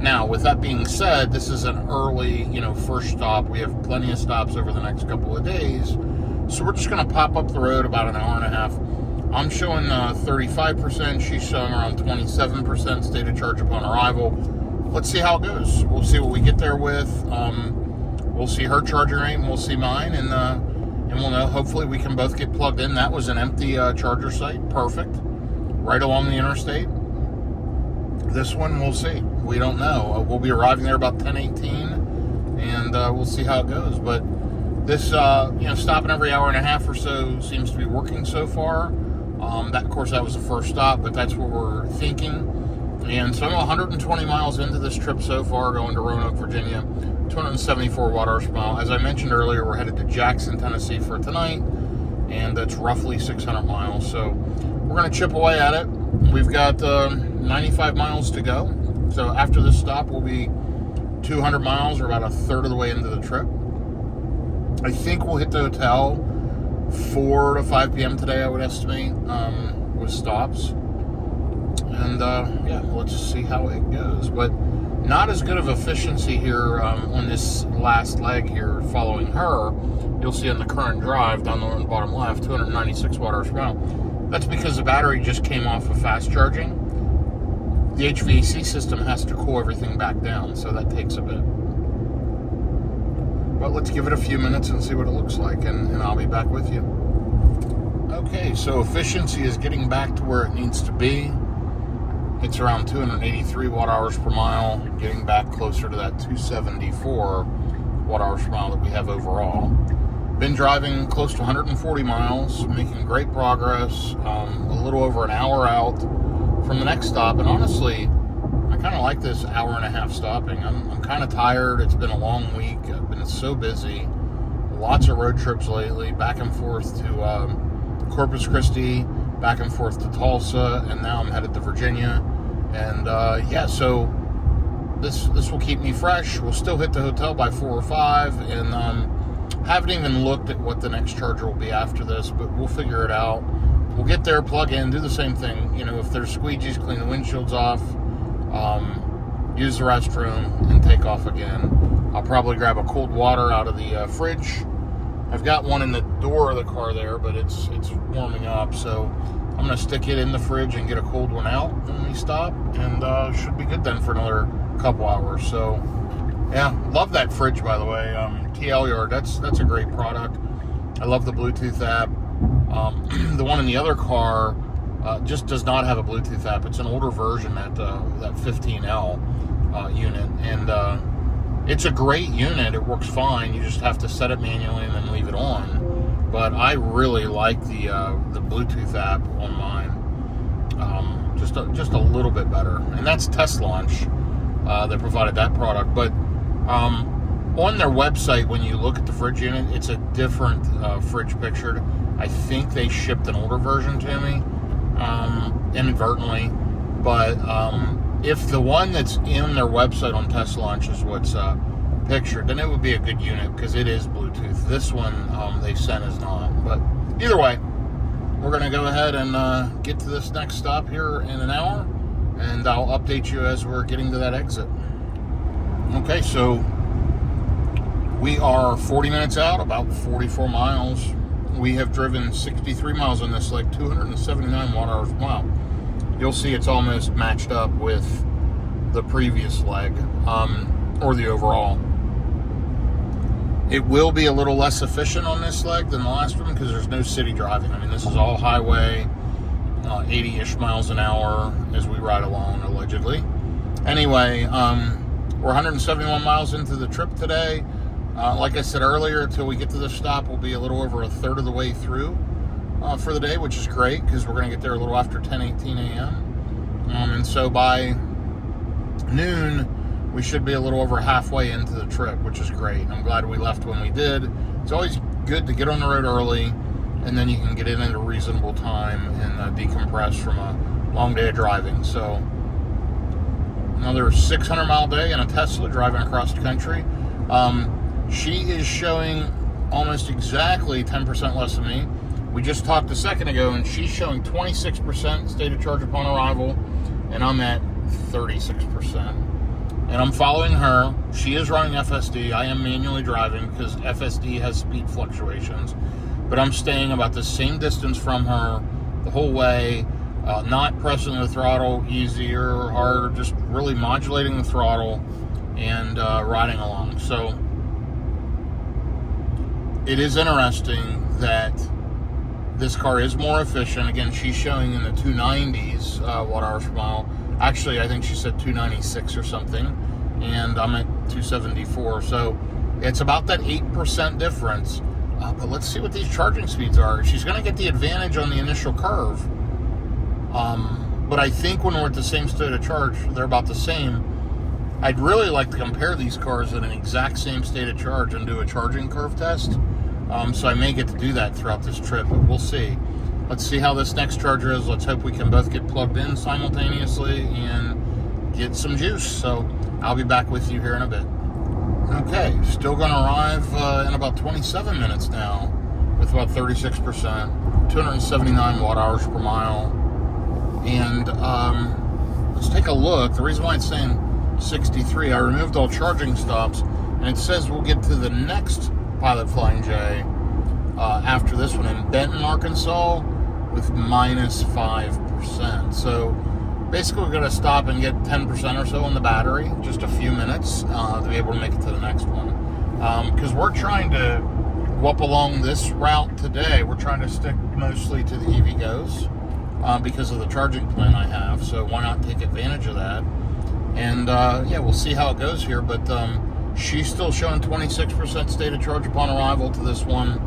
Now, with that being said, this is an early, first stop. We have plenty of stops over the next couple of days. So we're just going to pop up the road about an hour and a half. I'm showing 35%. She's showing around 27% state of charge upon arrival. Let's see how it goes. We'll see what we get there with. We'll see her charging rate, and we'll see mine, and we'll know. Hopefully, we can both get plugged in. That was an empty charger site. Perfect. Right along the interstate. This one, we'll see. We don't know. We'll be arriving there about 10:18, and we'll see how it goes. But this, stopping every hour and a half or so seems to be working so far. Of course, that was the first stop, but that's what we're thinking. And so I'm 120 miles into this trip so far, going to Roanoke, Virginia, 274 watt-hours per mile. As I mentioned earlier, we're headed to Jackson, Tennessee for tonight, and that's roughly 600 miles. So we're going to chip away at it. We've got 95 miles to go. So after this stop, we'll be 200 miles, or about a third of the way into the trip. I think we'll hit the hotel 4 to 5 p.m. today, I would estimate, with stops. And let's see how it goes. But not as good of efficiency here on this last leg here following her. You'll see on the current drive down there on the bottom left, 296 watt-hours per mile. That's because the battery just came off of fast charging. The HVAC system has to cool everything back down, so that takes a bit. But let's give it a few minutes and see what it looks like, and I'll be back with you. Okay, so efficiency is getting back to where it needs to be. It's around 283 watt-hours per mile, getting back closer to that 274 watt-hours per mile that we have overall. Been driving close to 140 miles, making great progress, a little over an hour out from the next stop, and honestly, I kind of like this hour and a half stopping. I'm kind of tired. It's been a long week. I've been so busy. Lots of road trips lately, back and forth to Corpus Christi, back and forth to Tulsa, and now I'm headed to Virginia. And so this will keep me fresh. We'll still hit the hotel by 4 or 5, and haven't even looked at what the next charger will be after this, but we'll figure it out. We'll get there, plug in, do the same thing. If there's squeegees, clean the windshields off, use the restroom, and take off again. I'll probably grab a cold water out of the fridge. I've got one in the door of the car there, but it's warming up, so I'm going to stick it in the fridge and get a cold one out when we stop, and should be good then for another couple hours. So, yeah, love that fridge, by the way. TL Yard, that's a great product. I love the Bluetooth app. The one in the other car just does not have a Bluetooth app. It's an older version, that 15L unit, and it's a great unit. It works fine. You just have to set it manually and then leave it on. But I really like the Bluetooth app on mine. Just a little bit better. And that's Test Launch that provided that product. But on their website, when you look at the fridge unit, it's a different fridge pictured. I think they shipped an older version to me. inadvertently. But if the one that's in their website on Test Launch is what's pictured, then it would be a good unit because it is Bluetooth. This one they sent is not. But either way, we're going to go ahead and get to this next stop here in an hour, and I'll update you as we're getting to that exit. Okay, so we are 40 minutes out, about 44 miles. We have driven 63 miles on this leg, 279 watt-hours per mile. You'll see it's almost matched up with the previous leg, or the overall. It will be a little less efficient on this leg than the last one because there's no city driving. I mean, this is all highway, 80-ish miles an hour as we ride along, allegedly. Anyway, we're 171 miles into the trip today. Like I said earlier, until we get to the stop, we'll be a little over a third of the way through for the day, which is great because we're going to get there a little after 10:18 a.m. And so by noon, we should be a little over halfway into the trip, which is great. I'm glad we left when we did. It's always good to get on the road early, and then you can get in at a reasonable time and decompress from a long day of driving. So another 600-mile day in a Tesla driving across the country. She is showing almost exactly 10% less than me. We just talked a second ago, and she's showing 26% state of charge upon arrival, and I'm at 36%. And I'm following her. She is running FSD. I am manually driving because FSD has speed fluctuations. But I'm staying about the same distance from her the whole way, not pressing the throttle easier or harder, just really modulating the throttle and riding along. So it is interesting that this car is more efficient. Again, she's showing in the 290s watt-hours per mile. Actually, I think she said 296 or something, and I'm at 274. So it's about that 8% difference. But let's see what these charging speeds are. She's going to get the advantage on the initial curve. But I think when we're at the same state of charge, they're about the same. I'd really like to compare these cars at an exact same state of charge and do a charging curve test. So I may get to do that throughout this trip, but we'll see. Let's see how this next charger is. Let's hope we can both get plugged in simultaneously and get some juice. So I'll be back with you here in a bit. Okay, still going to arrive in about 27 minutes now with about 36%, 279 watt-hours per mile. And let's take a look. The reason why it's saying 63, I removed all charging stops, and it says we'll get to the next Pilot Flying J after this one in Benton, Arkansas, with minus 5%. So basically we're going to stop and get 10% or so on the battery, just a few minutes to be able to make it to the next one. Because we're trying to whoop along this route today. We're trying to stick mostly to the EVGos because of the charging plan I have. So why not take advantage of that? And yeah, we'll see how it goes here. But she's still showing 26% state of charge upon arrival to this one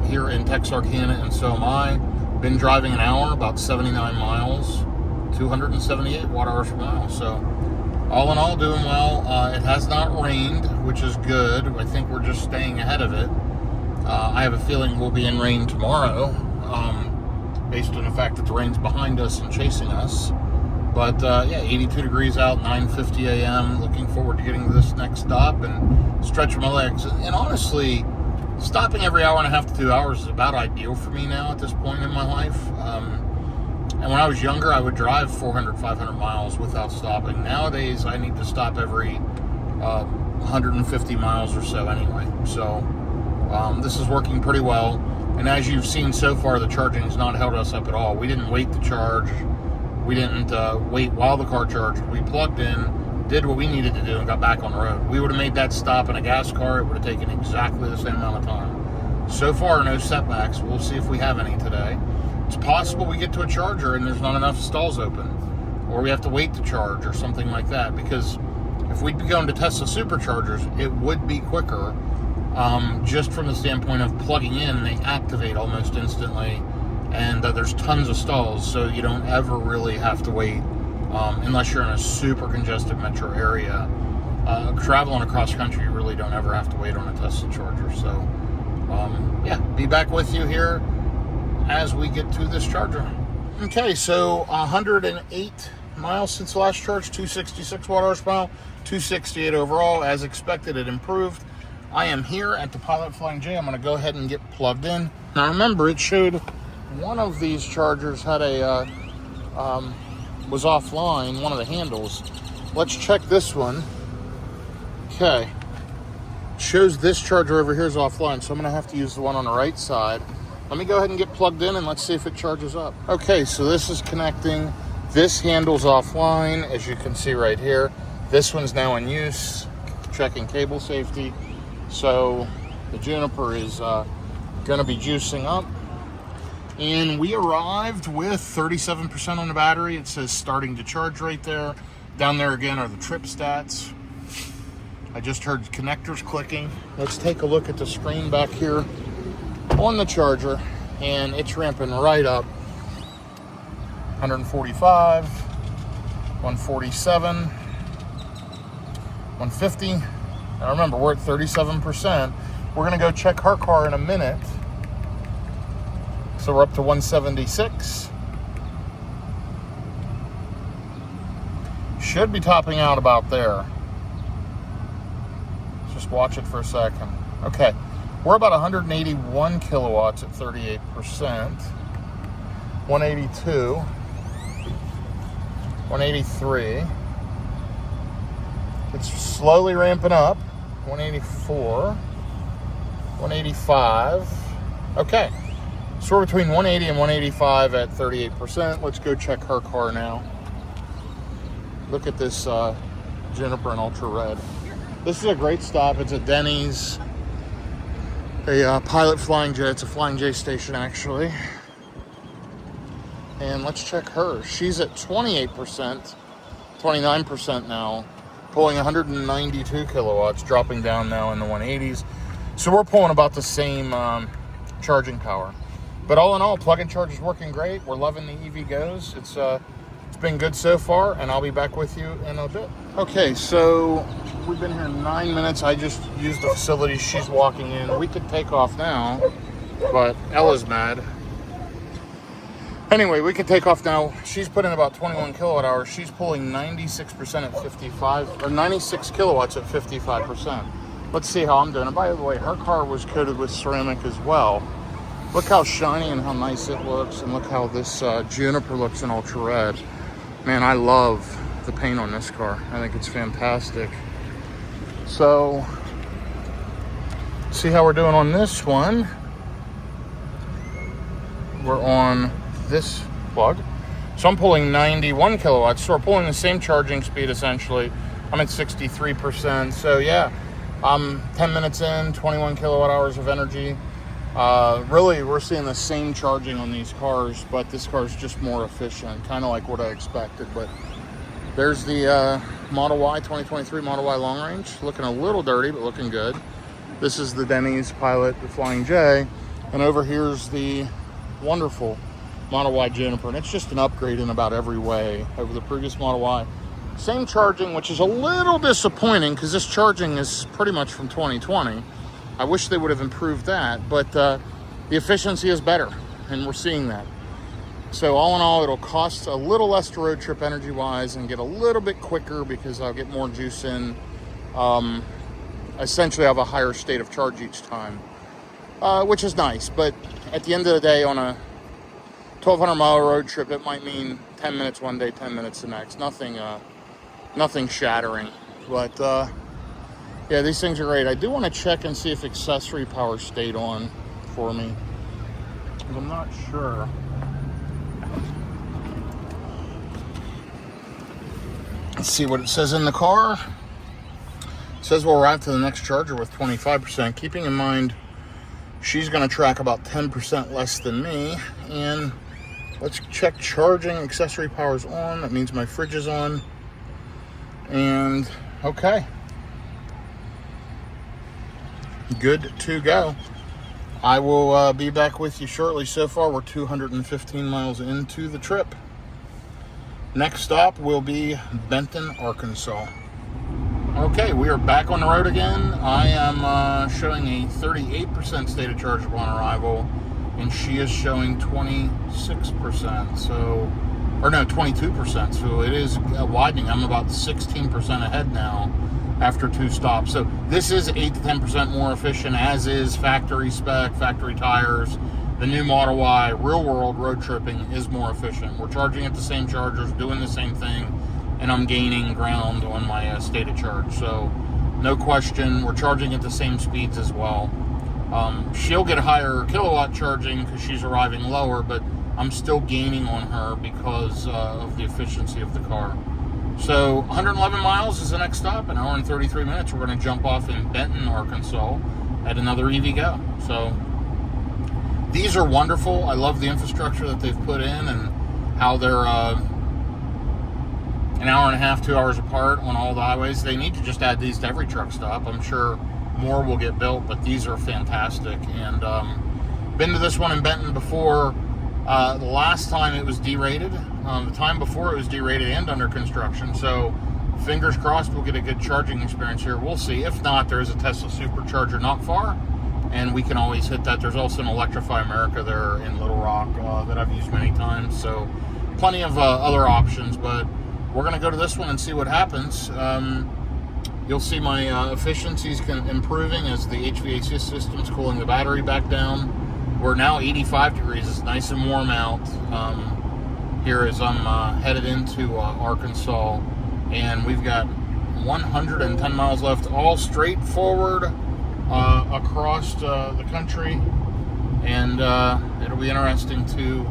here in Texarkana, and so am I. Been driving an hour, about 79 miles, 278 watt-hours per mile. So all in all, doing well. It has not rained, which is good. I think we're just staying ahead of it. I have a feeling we'll be in rain tomorrow, based on the fact that the rain's behind us and chasing us. But yeah, 82 degrees out, 9:50 a.m. Looking forward to getting to this next stop and stretching my legs. And honestly, stopping every hour and a half to 2 hours is about ideal for me now at this point in my life. And when I was younger, I would drive 400, 500 miles without stopping. Nowadays, I need to stop every 150 miles or so anyway. So this is working pretty well. And as you've seen so far, the charging has not held us up at all. We didn't wait to charge. We didn't wait while the car charged. We plugged in, did what we needed to do, and got back on the road. We would have made that stop in a gas car. It would have taken exactly the same amount of time. So far, no setbacks. We'll see if we have any today. It's possible we get to a charger and there's not enough stalls open, or we have to wait to charge or something like that, because if we'd be going to Tesla superchargers, it would be quicker, just from the standpoint of plugging in. They activate almost instantly, and there's tons of stalls, so you don't ever really have to wait unless you're in a super congested metro area. Traveling across country, you really don't ever have to wait on a Tesla charger. So yeah, be back with you here as we get to this charger. Okay, so 108 miles since the last charge, 266 watt-hours per mile, 268 overall. As expected, it improved. I am here at the Pilot Flying J. I'm going to go ahead and get plugged in. Now remember, it showed one of these chargers had a was offline, one of the handles. Let's check this one. Okay, shows this charger over here is offline, so I'm going to have to use the one on the right side. Let me go ahead and get plugged in and let's see if it charges up. Okay, so this is connecting. This handle's offline, as you can see right here. This one's now in use, checking cable safety. So the Juniper is gonna be juicing up. And we arrived with 37% on the battery. It says starting to charge right there. Down there again are the trip stats. I just heard connectors clicking. Let's take a look at the screen back here on the charger, and it's ramping right up. 145, 147, 150. Now remember, we're at 37%. We're gonna go check her car in a minute. So we're up to 176. Should be topping out about there. Just watch it for a second. Okay, we're about 181 kilowatts at 38%. 182. 183. It's slowly ramping up. 184. 185. Okay. So we're between 180 and 185 at 38%. Let's go check her car now. Look at this Juniper in Ultra Red. This is a great stop. It's at Denny's. A Pilot Flying J. It's a Flying J station, actually. And let's check her. She's at 28%, 29% now, pulling 192 kilowatts, dropping down now in the 180s. So we're pulling about the same charging power. But all in all, plug-in charge is working great. We're loving the EV Goes. It's been good so far, and I'll be back with you in a bit. Okay, so we've been here 9 minutes. I just used the facility. She's walking in. We could take off now, but Ella's mad. Anyway, we can take off now. She's put in about 21 kilowatt hours. She's pulling 96% at 55, or 96 kilowatts at 55%. Let's see how I'm doing. And by the way, her car was coated with ceramic as well. Look how shiny and how nice it looks, and look how this Juniper looks in Ultra Red. Man, I love the paint on this car. I think it's fantastic. So, see how we're doing on this one. We're on this plug. So I'm pulling 91 kilowatts. So we're pulling the same charging speed essentially. I'm at 63%. So yeah, I'm 10 minutes in, 21 kilowatt hours of energy. Really, we're seeing the same charging on these cars, but this car is just more efficient, kind of like what I expected. But there's the Model Y 2023 Model Y long range, looking a little dirty, but looking good. This is the Denny's Pilot, the Flying J, and over here's the wonderful Model Y Juniper, and it's just an upgrade in about every way over the previous Model Y. Same charging, which is a little disappointing because this charging is pretty much from 2020. I wish they would have improved that, but the efficiency is better, and we're seeing that. So all in all, it'll cost a little less to road trip energy-wise and get a little bit quicker because I'll get more juice in. Essentially, I have a higher state of charge each time, which is nice. But at the end of the day, on a 1,200-mile road trip, it might mean 10 minutes one day, 10 minutes the next. Nothing shattering, but yeah, these things are great. I do want to check and see if accessory power stayed on for me. I'm not sure. Let's see what it says in the car. It says we'll arrive to the next charger with 25%. Keeping in mind, she's going to track about 10% less than me. And let's check charging. Accessory power's on. That means my fridge is on. And okay. Good to go. I will be back with you shortly. So far, we're 215 miles into the trip. Next stop will be Benton, Arkansas. Okay, we are back on the road again. I am showing a 38% state of charge upon arrival and she is showing 26%. So, or no, 22%. So it is widening. I'm about 16% ahead now after 2 stops. So this is 8 to 10% more efficient, as is factory spec, factory tires. The new Model Y, real world road tripping, is more efficient. We're charging at the same chargers, doing the same thing, and I'm gaining ground on my state of charge. So no question, we're charging at the same speeds as well. She'll get higher kilowatt charging because she's arriving lower, but I'm still gaining on her because of the efficiency of the car. So 111 miles is the next stop, an hour and 33 minutes. We're going to jump off in Benton, Arkansas at another EV Go. So these are wonderful. I love the infrastructure that they've put in and how they're an hour and a half, 2 hours apart on all the highways. They need to just add these to every truck stop. I'm sure more will get built, but these are fantastic. And been to this one in Benton before. The last time it was derated. The time before it was derated and under construction. So fingers crossed we'll get a good charging experience here. We'll see. If not, there's a Tesla supercharger not far, and we can always hit that. There's also an Electrify America there in Little Rock that I've used many times. So plenty of other options, but we're going to go to this one and see what happens. You'll see my efficiencies improving as the HVAC system's cooling the battery back down. We're now 85 degrees. It's nice and warm out here as I'm headed into Arkansas. And we've got 110 miles left, all straight forward across the country. And it'll be interesting to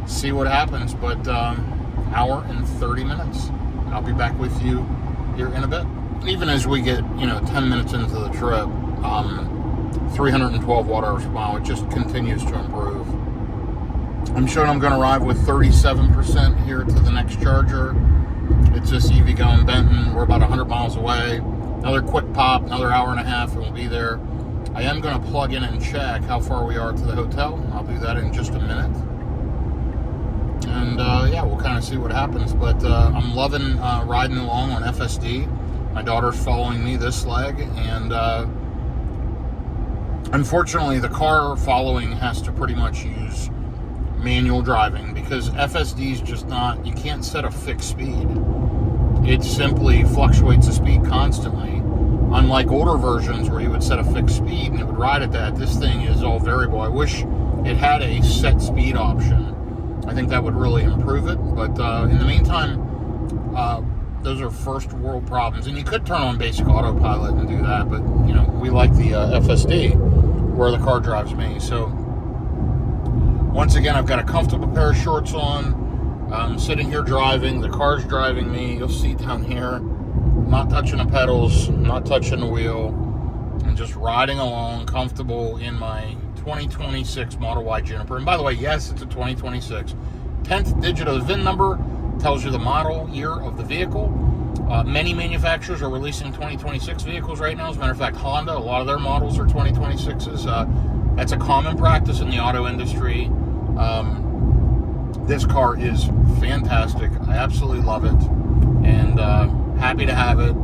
see what happens. But hour and 30 minutes. I'll be back with you here in a bit. Even as we get, 10 minutes into the trip, 312 watt hours per mile, it just continues to improve. I'm showing I'm going to arrive with 37% here to the next charger. It's this EV Go in Benton. We're about 100 miles away. Another quick pop, another hour and a half, and we'll be there. I am going to plug in and check how far we are to the hotel. I'll do that in just a minute. And yeah, we'll kind of see what happens. But I'm loving riding along on FSD. My daughter's following me this leg, and unfortunately the car following has to pretty much use manual driving because FSD is just not, you can't set a fixed speed. It simply fluctuates the speed constantly. Unlike older versions where you would set a fixed speed and it would ride at that, this thing is all variable. I wish it had a set speed option. I think that would really improve it, but in the meantime, those are first world problems. And you could turn on basic autopilot and do that, but we like the FSD where the car drives me. So once again, I've got a comfortable pair of shorts on. I'm sitting here driving, the car's driving me. You'll see down here, not touching the pedals, not touching the wheel, and just riding along comfortable in my 2026 Model Y Juniper. And by the way, yes, it's a 2026. 10th digit of the VIN number tells you the model year of the vehicle. Many manufacturers are releasing 2026 vehicles right now. As a matter of fact, Honda, a lot of their models are 2026s. That's a common practice in the auto industry. This car is fantastic. I absolutely love it, and happy to have it.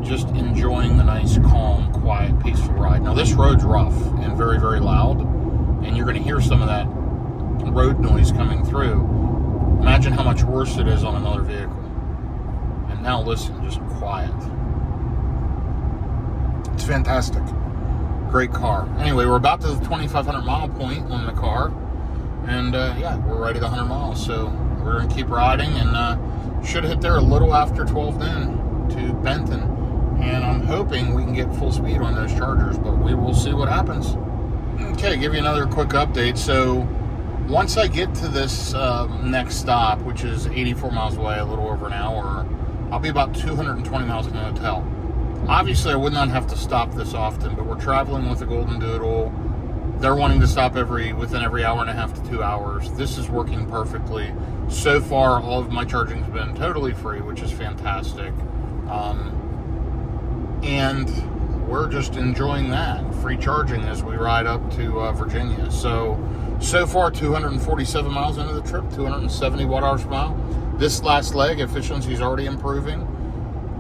Just enjoying the nice, calm, quiet, peaceful ride. Now, this road's rough and very, very loud, and you're going to hear some of that road noise coming through. Imagine how much worse it is on another vehicle. And now listen, just quiet. It's fantastic. Great car. Anyway, we're about to the 2,500 mile point on the car, and yeah, we're right at 100 miles. So we're going to keep riding, and should hit there a little after 12 noon to Benton. And I'm hoping we can get full speed on those chargers, but we will see what happens. Okay, give you another quick update. So once I get to this next stop, which is 84 miles away, a little over an hour, I'll be about 220 miles from the hotel. Obviously, I would not have to stop this often, but we're traveling with a Golden Doodle. They're wanting to stop within every hour and a half to 2 hours. This is working perfectly. So far, all of my charging has been totally free, which is fantastic. And we're just enjoying that free charging as we ride up to Virginia. So far 247 miles into the trip, 270 watt hours per mile. This last leg, efficiency is already improving.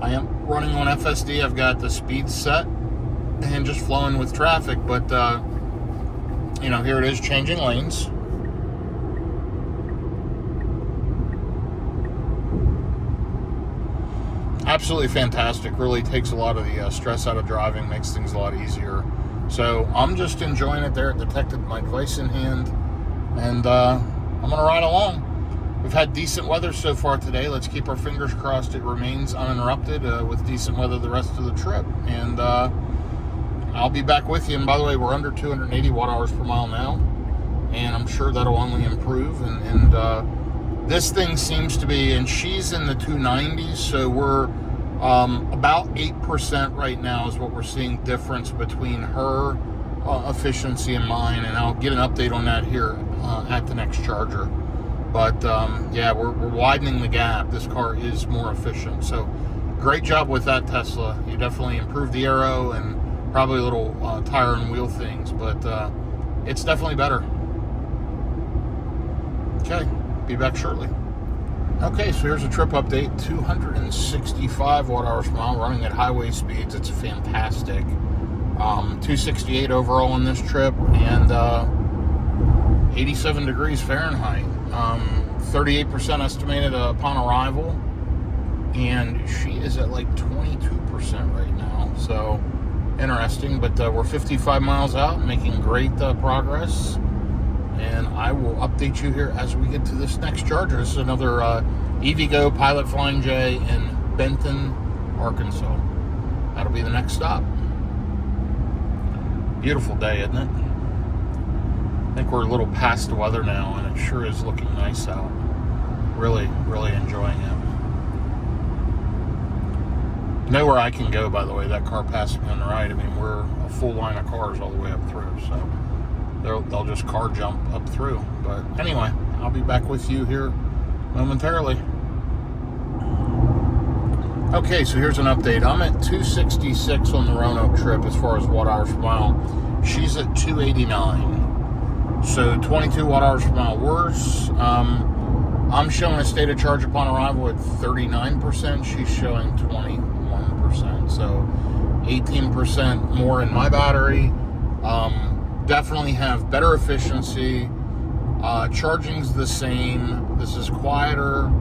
I am running on FSD. I've got the speed set and just flowing with traffic, but you know, here it is changing lanes. Absolutely fantastic. Really takes a lot of the stress out of driving, makes things a lot easier. So I'm just enjoying it there. It detected my device in hand, and I'm going to ride along. We've had decent weather so far today. Let's keep our fingers crossed it remains uninterrupted with decent weather the rest of the trip. And I'll be back with you. And by the way, we're under 280 watt hours per mile now, and I'm sure that'll only improve. And this thing seems to be, and she's in the 290s, so we're about 8% right now is what we're seeing difference between her efficiency and mine. And I'll get an update on that here at the next charger. But yeah, we're widening the gap. This car is more efficient. So great job with that, Tesla. You definitely improved the aero and probably little tire and wheel things, but it's definitely better. Okay, be back shortly. Okay, so here's a trip update. 265 watt hours per mile, running at highway speeds. It's fantastic. 268 overall on this trip, and 87 degrees Fahrenheit. 38% estimated upon arrival, and she is at like 22% right now. So interesting, but we're 55 miles out, making great progress. And I will update you here as we get to this next charger. This is another EVgo Pilot Flying J in Benton, Arkansas. That'll be the next stop. Beautiful day, isn't it? I think we're a little past the weather now, and it sure is looking nice out. Really, really enjoying it. Know where I can go, by the way. That car passed me on the right. I mean, we're a full line of cars all the way up through, so they'll just car jump up through. But anyway, I'll be back with you here momentarily. Okay, so here's an update. I'm at 266 on the Roanoke trip as far as watt hours per mile. She's at 289. So 22 watt hours per mile worse. I'm showing a state of charge upon arrival at 39%. She's showing 21%. So 18% more in my battery. Definitely have better efficiency. Charging's the same. This is quieter.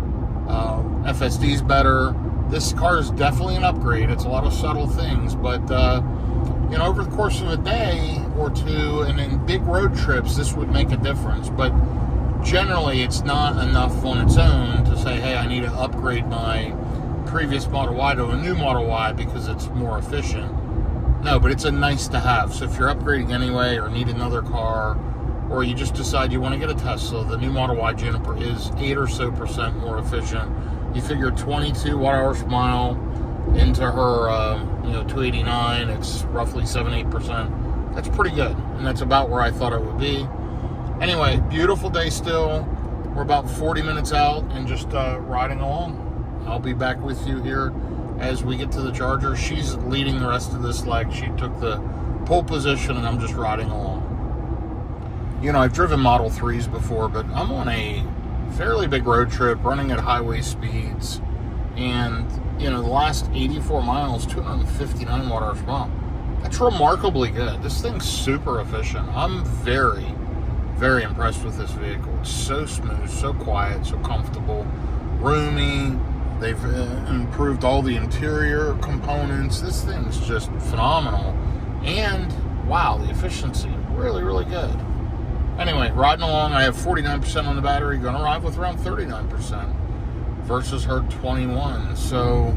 FSD's better. This car is definitely an upgrade. It's a lot of subtle things, but you know, over the course of a day or two, and in big road trips, this would make a difference. But generally, it's not enough on its own to say, hey, I need to upgrade my previous Model Y to a new Model Y because it's more efficient. No, but it's a nice to have. So if you're upgrading anyway or need another car, or you just decide you want to get a Tesla, the new Model Y Juniper is 8% or so more efficient. You figure 22 watt hours per mile into her, 289, it's roughly 7-8%. That's pretty good, and that's about where I thought it would be. Anyway, beautiful day still. We're about 40 minutes out and just riding along. I'll be back with you here as we get to the charger. She's leading the rest of this leg. She took the pole position, and I'm just riding along. You know, I've driven Model 3s before, but I'm on a fairly big road trip running at highway speeds, and the last 84 miles, 259 watt hours per mile. That's remarkably good. This thing's super efficient. I'm very, very impressed with this vehicle. It's so smooth, so quiet, so comfortable, roomy. They've improved all the interior components. This thing's just phenomenal. And wow, the efficiency, really, really good. Anyway, riding along, I have 49% on the battery, going to arrive with around 39% versus her 21. So,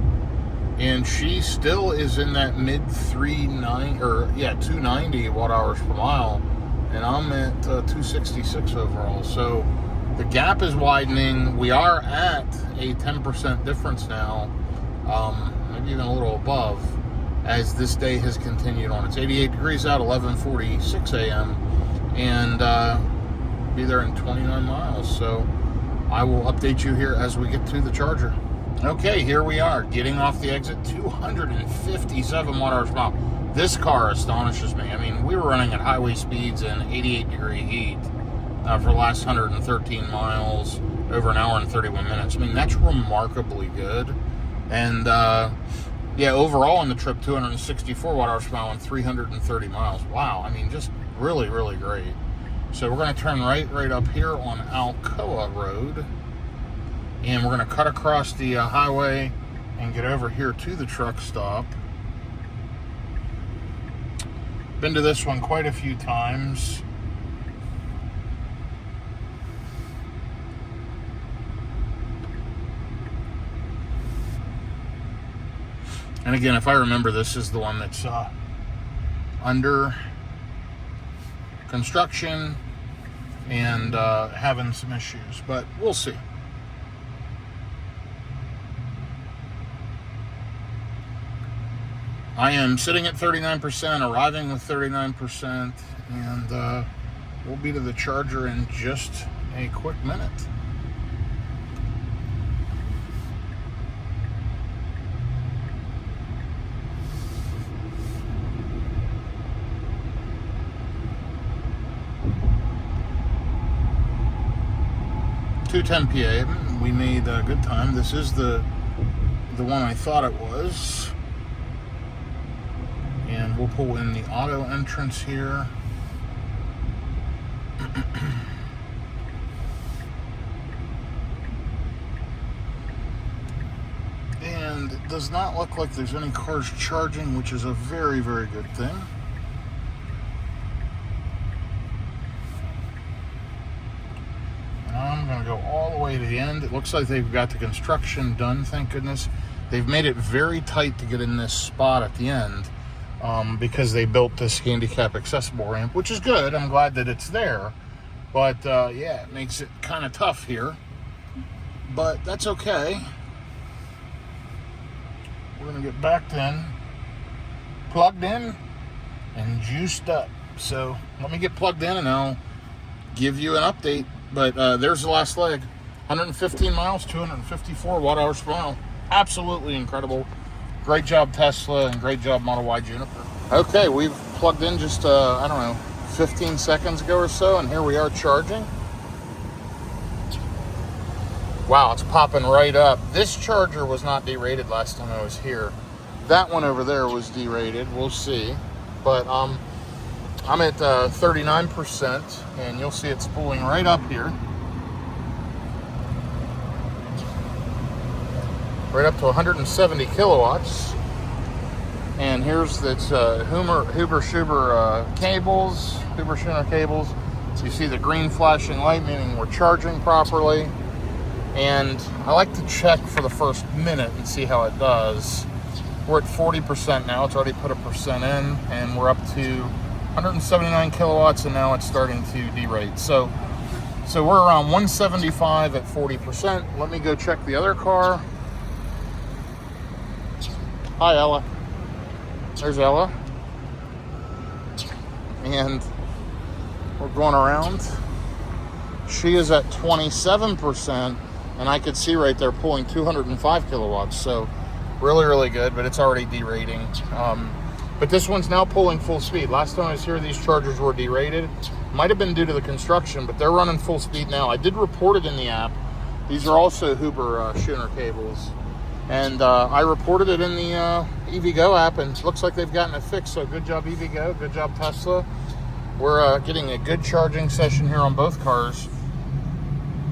and she still is in that mid 290 watt hours per mile, and I'm at 266 overall. So the gap is widening. We are at a 10% difference now, maybe even a little above, as this day has continued on. It's 88 degrees out, 11:46 a.m., and be there in 29 miles. So I will update you here as we get to the charger. Okay, here we are, getting off the exit, 257 watt hours per mile. This car astonishes me. I mean, we were running at highway speeds in 88 degree heat for the last 113 miles, over an hour and 31 minutes. I mean, that's remarkably good. And overall on the trip, 264 watt hours per mile and 330 miles. Wow, I mean, just really, really great. So we're going to turn right up here on Alcoa Road. And we're going to cut across the highway and get over here to the truck stop. Been to this one quite a few times. And again, if I remember, this is the one that's under construction and having some issues, but we'll see. I am sitting at 39%, arriving with 39%, and we'll be to the charger in just a quick minute. (2:10 p.m.) We made a good time. This is the one I thought it was. And we'll pull in the auto entrance here. And it does not look like there's any cars charging, which is a very, very good thing. And I'm going to go all the way to the end. It looks like they've got the construction done, thank goodness. They've made it very tight to get in this spot at the end. Because they built this handicap accessible ramp, which is good. I'm glad that it's there. But, yeah, it makes it kind of tough here. But that's okay. We're going to get backed in, plugged in, and juiced up. So let me get plugged in, and I'll give you an update. But there's the last leg. 115 miles, 254 watt-hours per mile. Absolutely incredible. Great job, Tesla, and great job, Model Y Juniper. Okay, we've plugged in just, 15 seconds ago or so, and here we are charging. Wow, it's popping right up. This charger was not derated last time I was here. That one over there was derated. We'll see. But I'm at 39%, and you'll see it's spooling right up here. Right up to 170 kilowatts. And here's this Huber-Schuber cables. So you see the green flashing light, meaning we're charging properly. And I like to check for the first minute and see how it does. We're at 40% now. It's already put a percent in, and we're up to 179 kilowatts, and now it's starting to derate. So we're around 175 at 40%. Let me go check the other car. Hi, Ella. There's Ella. And we're going around. She is at 27%, and I could see right there pulling 205 kilowatts. So really, really good, but it's already derating. But this one's now pulling full speed. Last time I was here, these chargers were derated. Might have been due to the construction, but they're running full speed now. I did report it in the app. These are also Huber-Schuber cables. And I reported it in the EVgo app, and it looks like they've gotten it fixed. So good job, EVgo. Good job, Tesla. We're getting a good charging session here on both cars.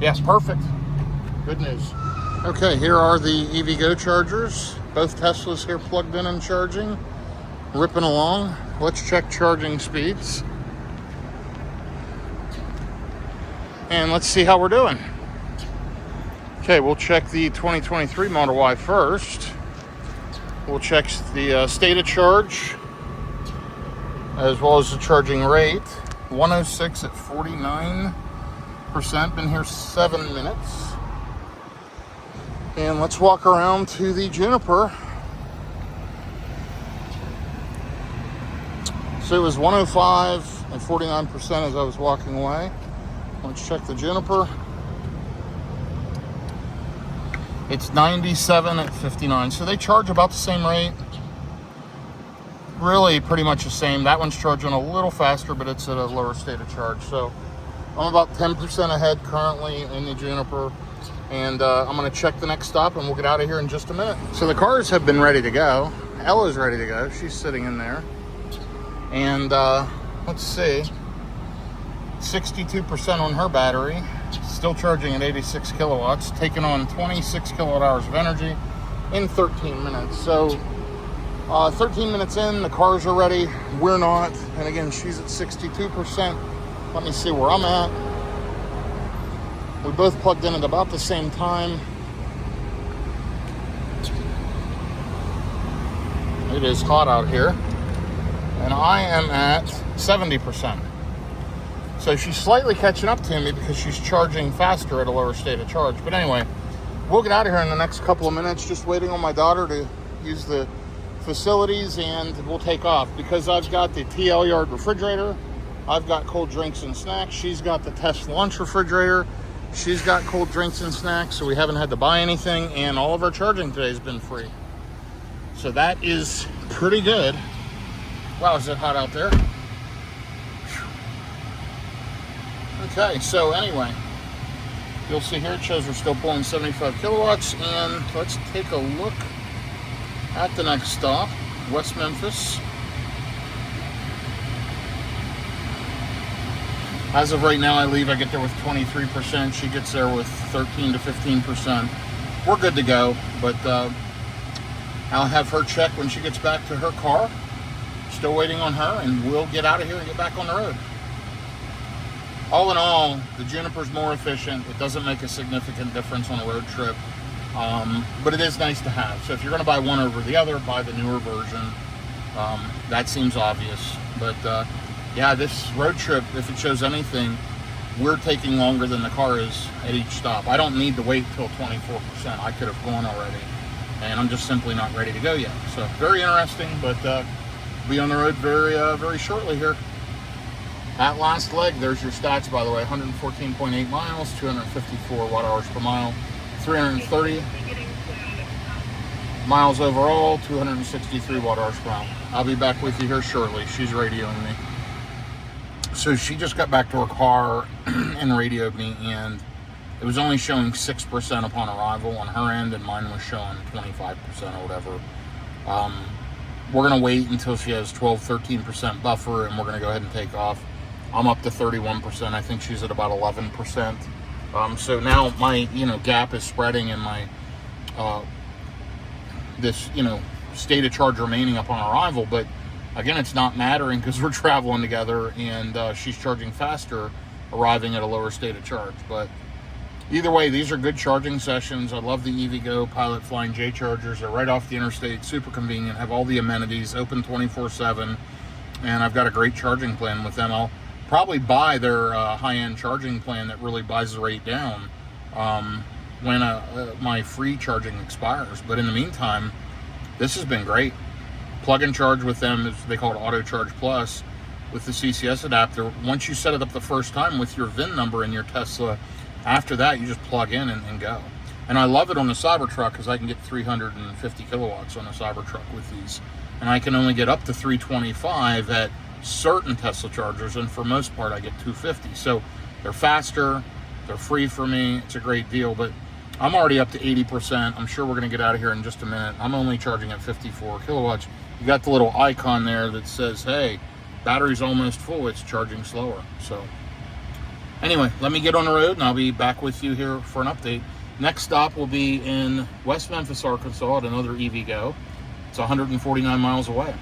Yes, perfect. Good news. Okay, here are the EVgo chargers. Both Teslas here plugged in and charging. Ripping along. Let's check charging speeds. And let's see how we're doing. Okay, we'll check the 2023 Model Y first. We'll check the state of charge, as well as the charging rate. 106 at 49%. Been here 7 minutes. And let's walk around to the Juniper. So it was 105 and 49% as I was walking away. Let's check the Juniper. It's 97 at 59. So they charge about the same rate. Really pretty much the same. That one's charging a little faster, but it's at a lower state of charge. So I'm about 10% ahead currently in the Juniper. And I'm going to check the next stop, and we'll get out of here in just a minute. So the cars have been ready to go. Ella's ready to go. She's sitting in there. And let's see. 62% on her battery, still charging at 86 kilowatts, taking on 26 kilowatt hours of energy in 13 minutes. So 13 minutes in, the cars are ready, we're not. And again, she's at 62%. Let me see where I'm at. We both plugged in at about the same time. It is hot out here, and I am at 70%. So she's slightly catching up to me because she's charging faster at a lower state of charge. But anyway, we'll get out of here in the next couple of minutes, just waiting on my daughter to use the facilities, and we'll take off because I've got the TL yard refrigerator. I've got cold drinks and snacks. She's got the Tesla lunch refrigerator. She's got cold drinks and snacks, so we haven't had to buy anything, and all of our charging today has been free. So that is pretty good. Wow, is it hot out there? Okay, so anyway, you'll see here it shows we're still pulling 75 kilowatts, and let's take a look at the next stop, West Memphis. As of right now, I get there with 23%. She gets there with 13 to 15%. We're good to go, but I'll have her check when she gets back to her car. Still waiting on her, and we'll get out of here and get back on the road. All in all, the Juniper's more efficient. It doesn't make a significant difference on a road trip, but it is nice to have. So if you're going to buy one over the other, buy the newer version. That seems obvious, but yeah, this road trip, if it shows anything, we're taking longer than the car is at each stop. I don't need to wait till 24%. I could have gone already, and I'm just simply not ready to go yet. So very interesting, but be on the road very shortly here. At last leg, there's your stats, by the way. 114.8 miles, 254 watt hours per mile, 330 miles overall, 263 watt hours per mile. I'll be back with you here shortly. She's radioing me. So she just got back to her car and radioed me, and it was only showing 6% upon arrival on her end, and mine was showing 25% or whatever. We're going to wait until she has 12-13% buffer, and we're going to go ahead and take off. I'm up to 31%. I think she's at about 11%. So now my gap is spreading, and my this state of charge remaining upon arrival. But again, it's not mattering because we're traveling together, and she's charging faster, arriving at a lower state of charge. But either way, these are good charging sessions. I love the EVgo Pilot Flying J chargers. They're right off the interstate, super convenient, have all the amenities, open 24/7, and I've got a great charging plan with them. I'll probably buy their high-end charging plan that really buys the rate down when my free charging expires. But in the meantime, this has been great. Plug and charge with them, they call it Auto Charge Plus, with the CCS adapter. Once you set it up the first time with your VIN number in your Tesla, after that you just plug in and go. And I love it on the Cybertruck because I can get 350 kilowatts on the Cybertruck with these, and I can only get up to 325 at certain Tesla chargers, and for most part I get 250. So they're faster, they're free for me, it's a great deal. But I'm already up to 80%. I'm sure we're going to get out of here in just a minute. I'm only charging at 54 kilowatts. You got the little icon there that says, hey, battery's almost full, it's charging slower. So anyway, let me get on the road, and I'll be back with you here for an update. Next stop will be in West Memphis, Arkansas, at another EVgo. It's 149 miles away.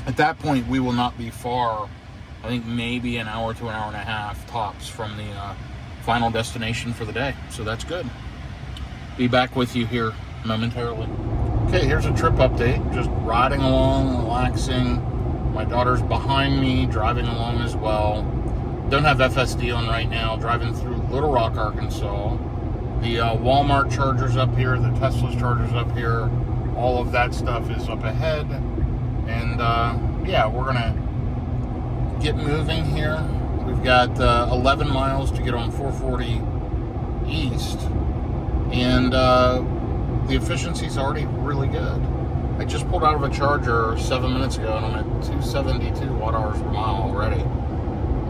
At that point, we will not be far. I think maybe an hour to an hour and a half tops from the final destination for the day. So that's good. Be back with you here momentarily. Okay, here's a trip update. Just riding along, relaxing. My daughter's behind me, driving along as well. Don't have FSD on right now. Driving through Little Rock, Arkansas. The Walmart chargers up here, the Tesla's chargers up here. All of that stuff is up ahead. And yeah, we're gonna get moving here. We've got 11 miles to get on 440 east, and the efficiency's already really good. I just pulled out of a charger 7 minutes ago, and I'm at 272 watt hours per mile already.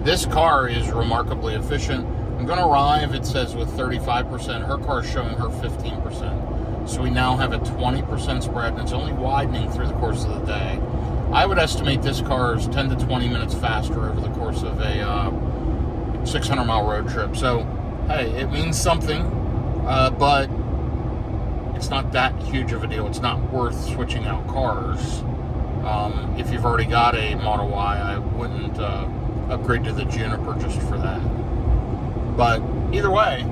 This car is remarkably efficient. I'm gonna arrive, it says, with 35%. Her car's showing her 15%. So we now have a 20% spread, and it's only widening through the course of the day. I would estimate this car is 10 to 20 minutes faster over the course of a 600-mile road trip. So, hey, it means something, but it's not that huge of a deal. It's not worth switching out cars. If you've already got a Model Y, I wouldn't upgrade to the Juniper just for that. But either way,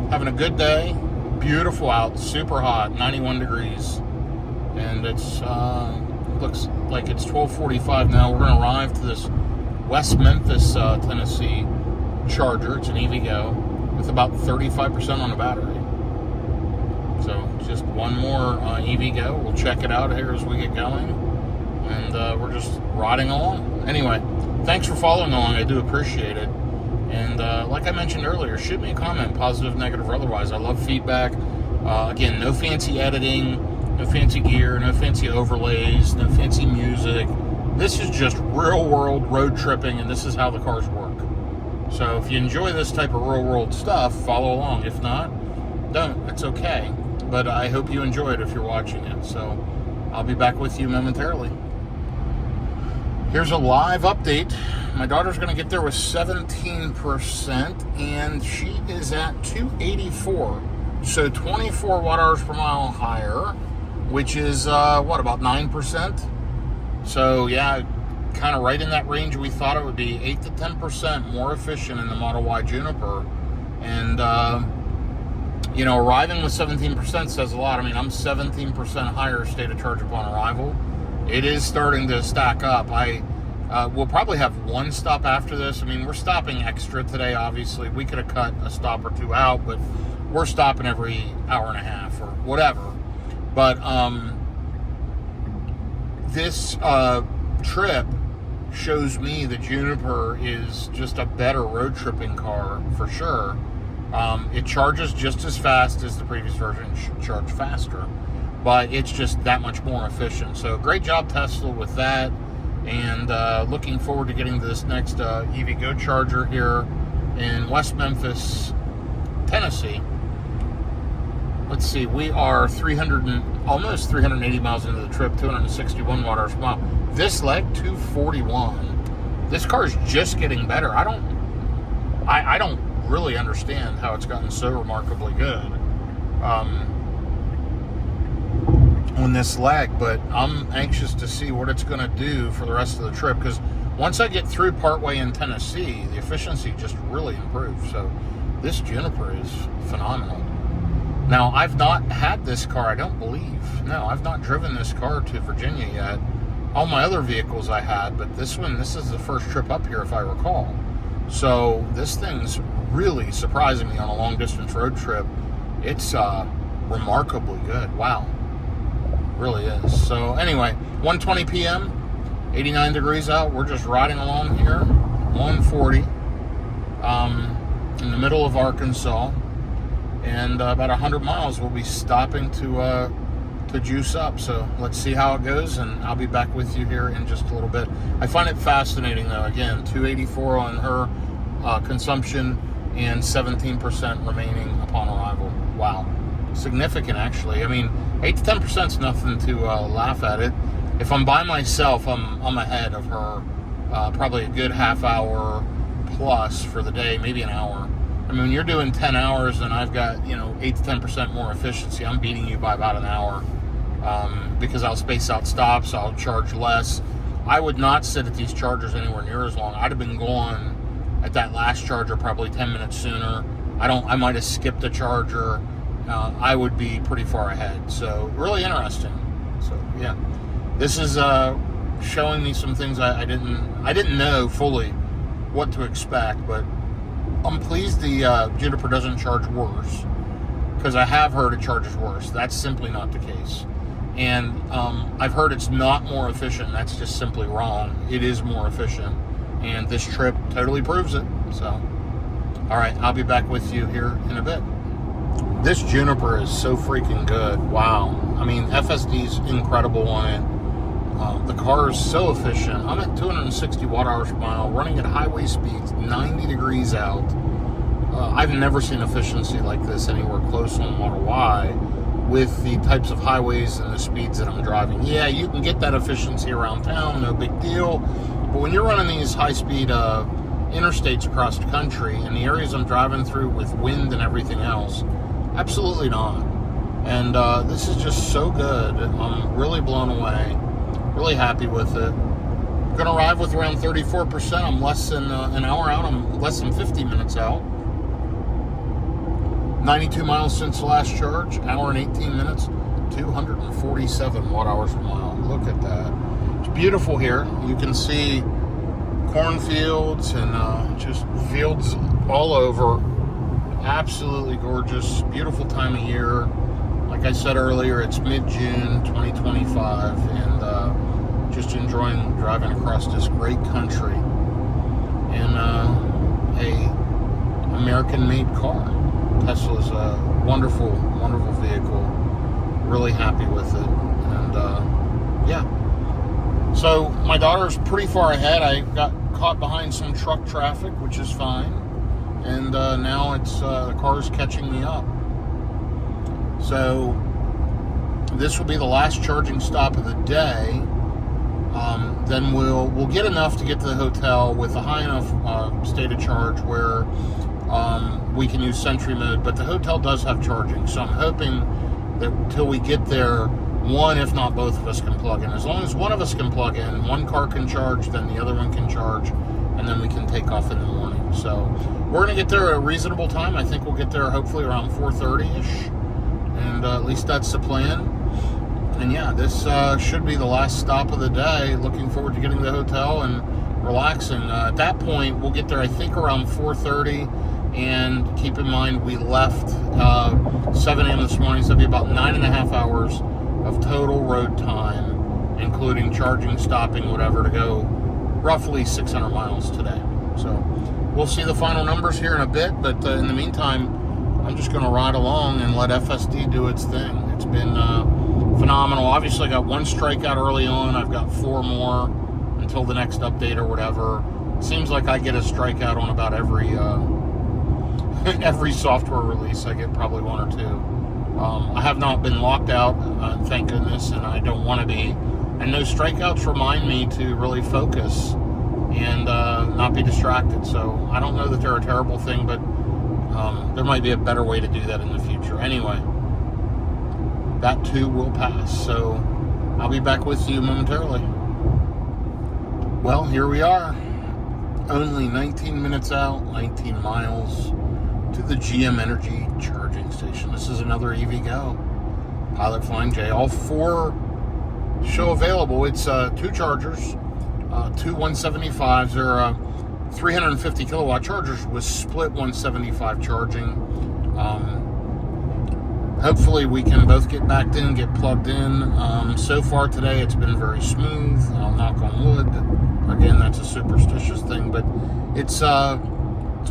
having a good day, beautiful out, super hot, 91 degrees, and it's looks like it's 12:45 now. We're going to arrive to this West Memphis, Tennessee charger. It's an EVgo with about 35% on the battery. So just one more EVgo. We'll check it out here as we get going, and we're just riding along. Anyway, thanks for following along. I do appreciate it. And like I mentioned earlier, shoot me a comment, positive, negative, or otherwise. I love feedback. Again, no fancy editing, no fancy gear, no fancy overlays, no fancy music. This is just real world road tripping, and this is how the cars work. So if you enjoy this type of real world stuff, follow along. If not, don't. It's okay. But I hope you enjoy it if you're watching it. So I'll be back with you momentarily. Here's a live update. My daughter's going to get there with 17%, and she is at 284. So 24 watt-hours per mile higher, which is, about 9%? So, yeah, kind of right in that range we thought it would be. 8 to 10% more efficient in the Model Y Juniper. And, arriving with 17% says a lot. I mean, I'm 17% higher state of charge upon arrival. It is starting to stack up. We'll probably have one stop after this. I mean, we're stopping extra today, obviously. We could have cut a stop or two out, but we're stopping every hour and a half or whatever. But this trip shows me that Juniper is just a better road tripping car for sure. It charges just as fast as the previous version. It should charge faster, but it's just that much more efficient. So great job, Tesla, with that. And looking forward to getting to this next EVgo charger here in West Memphis, Tennessee. Let's see, we are almost 380 miles into the trip, 261 watt-hours per mile. This leg, 241. This car is just getting better. I don't really understand how it's gotten so remarkably good on this leg, but I'm anxious to see what it's going to do for the rest of the trip, because once I get through partway in Tennessee, the efficiency just really improves. So this Juniper is phenomenal. Now, I've not had this car, I don't believe. No, I've not driven this car to Virginia yet. All my other vehicles I had, but this is the first trip up here, if I recall. So this thing's really surprising me on a long distance road trip. It's remarkably good. Wow. Really is. So anyway, 1:20 p.m., 89 degrees out. We're just riding along here, 140, in the middle of Arkansas, and about 100 miles we'll be stopping to juice up. So let's see how it goes, and I'll be back with you here in just a little bit. I find it fascinating, though. Again, 284 on her consumption and 17% remaining upon arrival. Wow. Significant, actually. I mean, 8 to 10% is nothing to laugh at. It. If I'm by myself, I'm ahead of her probably a good half hour plus for the day, maybe an hour. I mean, when you're doing 10 hours and I've got 8 to 10% more efficiency, I'm beating you by about an hour because I'll space out stops, I'll charge less. I would not sit at these chargers anywhere near as long. I'd have been gone at that last charger probably 10 minutes sooner. I might have skipped a charger. I would be pretty far ahead. So really interesting. So yeah, this is showing me some things I didn't know fully what to expect, but I'm pleased the Juniper doesn't charge worse, because I have heard it charges worse. That's simply not the case. And I've heard it's not more efficient. That's just simply wrong. It is more efficient, and this trip totally proves it. So all right, I'll be back with you here in a bit. This Juniper is so freaking good. Wow. I mean, FSD's incredible on it. The car is so efficient. I'm at 260 watt-hours per mile, running at highway speeds, 90 degrees out. I've never seen efficiency like this anywhere close on Model Y with the types of highways and the speeds that I'm driving. Yeah, you can get that efficiency around town, no big deal. But when you're running these high-speed interstates across the country and the areas I'm driving through with wind and everything else, absolutely not. And this is just so good. I'm really blown away, really happy with it. I'm going to arrive with around 34%. I'm less than an hour out. I'm less than 50 minutes out. 92 miles since the last charge, hour and 18 minutes, 247 watt hours per mile. Look at that. It's beautiful here. You can see cornfields and just fields all over. Absolutely gorgeous, beautiful time of year. Like I said earlier, it's mid-June 2025, and just enjoying driving across this great country in a American-made car. Tesla's a wonderful, wonderful vehicle. Really happy with it, and yeah. So my daughter's pretty far ahead. I got caught behind some truck traffic, which is fine, and now it's the car's catching me up. So this will be the last charging stop of the day. Then we'll get enough to get to the hotel with a high enough state of charge where we can use Sentry mode. But the hotel does have charging, so I'm hoping that until we get there, one, if not both of us, can plug in. As long as one of us can plug in, one car can charge, then the other one can charge, and then we can take off in the morning. So we're going to get there at a reasonable time. I think we'll get there hopefully around 4:30-ish, and at least that's the plan. And yeah, this should be the last stop of the day. Looking forward to getting to the hotel and relaxing. At that point, we'll get there, I think, around 4:30. And keep in mind, we left 7 a.m. this morning, so it'll be about 9.5 hours of total road time, including charging, stopping, whatever, to go roughly 600 miles today. So we'll see the final numbers here in a bit, but in the meantime, I'm just going to ride along and let FSD do its thing. It's been phenomenal. Obviously, I got one strikeout early on. I've got 4 more until the next update or whatever. It seems like I get a strikeout on about every software release. I get probably 1 or 2. I have not been locked out, thank goodness, and I don't want to be. And those strikeouts remind me to really focus and not be distracted. So I don't know that they're a terrible thing, but there might be a better way to do that in the future. Anyway, that too will pass. So I'll be back with you momentarily. Well, here we are. Only 19 minutes out, 19 miles to the GM Energy charging station. This is another EVgo. Pilot Flying J. All 4 show available. It's 2 chargers, 2 175s. They're 350 kilowatt chargers with split 175 charging. Hopefully we can both get backed in, get plugged in. So far today it's been very smooth. I'll knock on wood. Again, that's a superstitious thing, but it's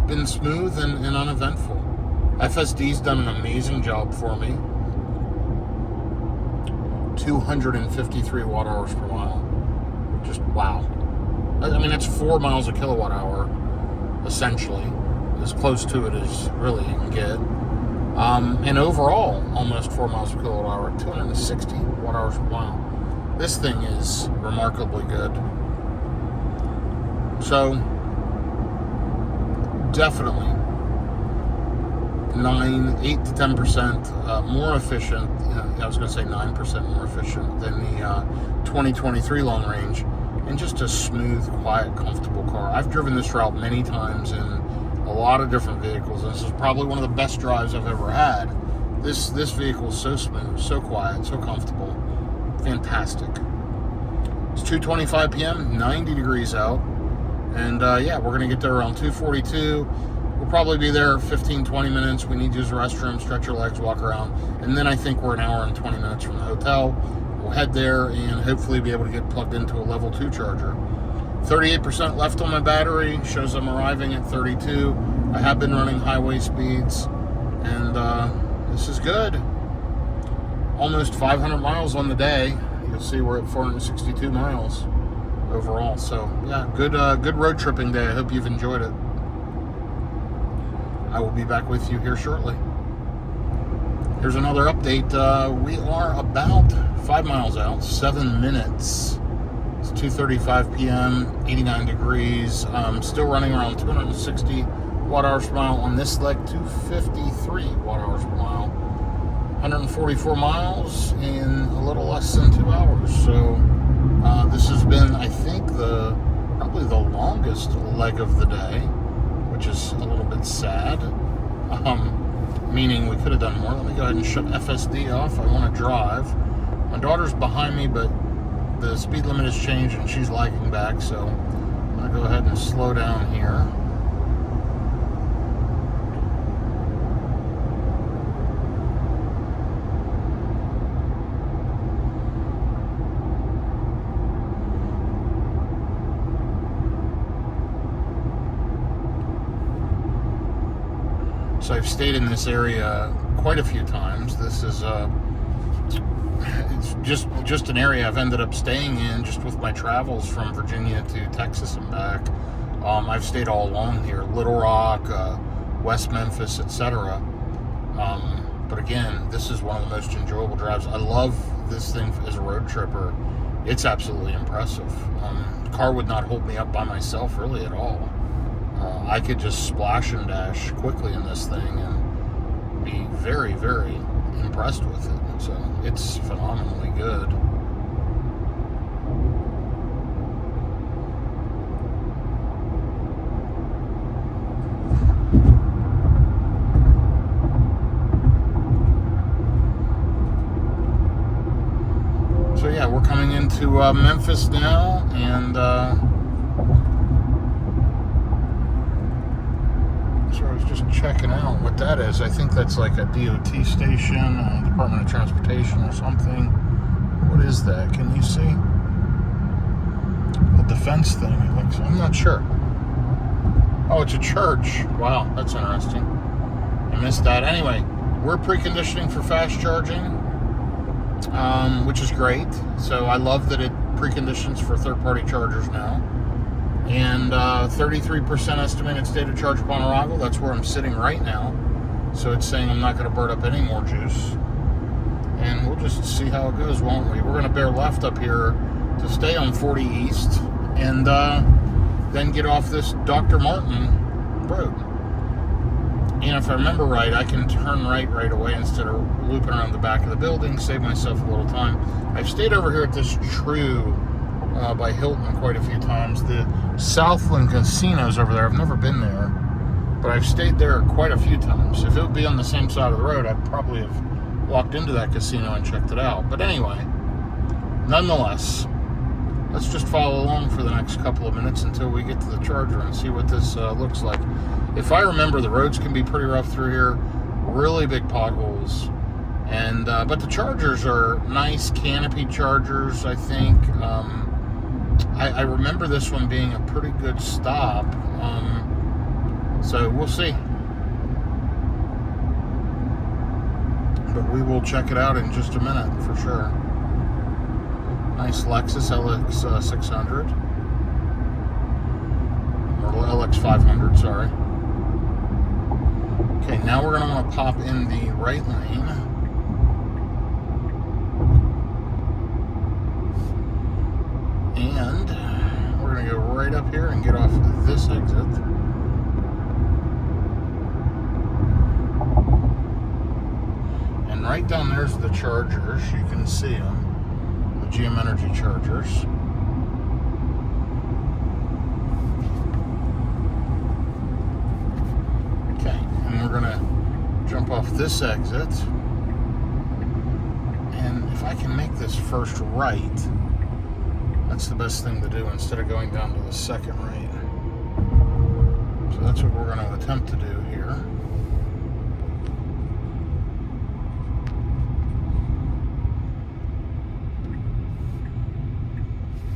been smooth and uneventful. FSD's done an amazing job for me. 253 watt hours per mile. Just wow. I mean, that's 4 miles a kilowatt hour, essentially. As close to it as really you can get. And overall, almost 4 miles per kilowatt hour, 260 watt hours per mile. This thing is remarkably good. So, definitely 8 to 10% more efficient. I was going to say 9% more efficient than the 2023 long range, and just a smooth, quiet, comfortable car. I've driven this route many times in a lot of different vehicles. This is probably one of the best drives I've ever had. This vehicle is so smooth, so quiet, so comfortable, fantastic. It's 2:25 p.m., 90 degrees out. And yeah, we're going to get there around 2:42. We'll probably be there 15-20 minutes. We need to use the restroom, stretch your legs, walk around. And then I think we're an hour and 20 minutes from the hotel. We'll head there and hopefully be able to get plugged into a level 2 charger. 38% left on my battery. Shows I'm arriving at 32. I have been running highway speeds. And this is good. Almost 500 miles on the day. You'll see we're at 462 miles. Overall. So yeah, good road tripping day. I hope you've enjoyed it. I will be back with you here shortly. Here's another update. We are about 5 miles out, 7 minutes It's 2:35 p.m., 89 degrees. Still running around 260 watt-hours per mile on this leg, 253 watt-hours per mile. 144 miles in a little less than 2 hours. So this has been, I think, probably the longest leg of the day, which is a little bit sad. Meaning we could have done more. Let me go ahead and shut FSD off. I want to drive. My daughter's behind me, but the speed limit has changed and she's lagging back, so I'm going to go ahead and slow down here. So I've stayed in this area quite a few times. This is it's just an area I've ended up staying in just with my travels from Virginia to Texas and back. I've stayed all along here, Little Rock, West Memphis, etc. But again, this is one of the most enjoyable drives. I love this thing as a road tripper. It's absolutely impressive. The car would not hold me up by myself really at all. I could just splash and dash quickly in this thing and be very, very impressed with it. So it's phenomenally good. So yeah, we're coming into Memphis now, and so I was just checking out what that is. I think that's like a DOT station, Department of Transportation or something. What is that? Can you see? A defense thing. I'm not sure. Oh, it's a church. Wow, that's interesting. I missed that. Anyway, we're preconditioning for fast charging, which is great. So I love that it preconditions for third-party chargers now. And 33% estimated state of charge upon arrival. That's where I'm sitting right now. So it's saying I'm not going to burn up any more juice. And we'll just see how it goes, won't we? We're going to bear left up here to stay on 40 East and then get off this Dr. Martin road. And if I remember right, I can turn right away instead of looping around the back of the building, save myself a little time. I've stayed over here at this True by Hilton quite a few times. The Southland Casino's over there. I've never been there, but I've stayed there quite a few times. If it would be on the same side of the road, I'd probably have walked into that casino and checked it out. But anyway, nonetheless, let's just follow along for the next couple of minutes until we get to the charger and see what this looks like. If I remember, the roads can be pretty rough through here, really big potholes. And but the chargers are nice canopy chargers, I think. I remember this one being a pretty good stop. So we'll see. But we will check it out in just a minute for sure. Nice Lexus LX 600. Or LX 500, sorry. Okay, now we're going to want to pop in the right lane. And we're going to go right up here and get off this exit. And right down there's the chargers. You can see them. The GM Energy chargers. Okay, and we're going to jump off this exit. And if I can make this first right, that's the best thing to do instead of going down to the second right. So that's what we're going to attempt to do here.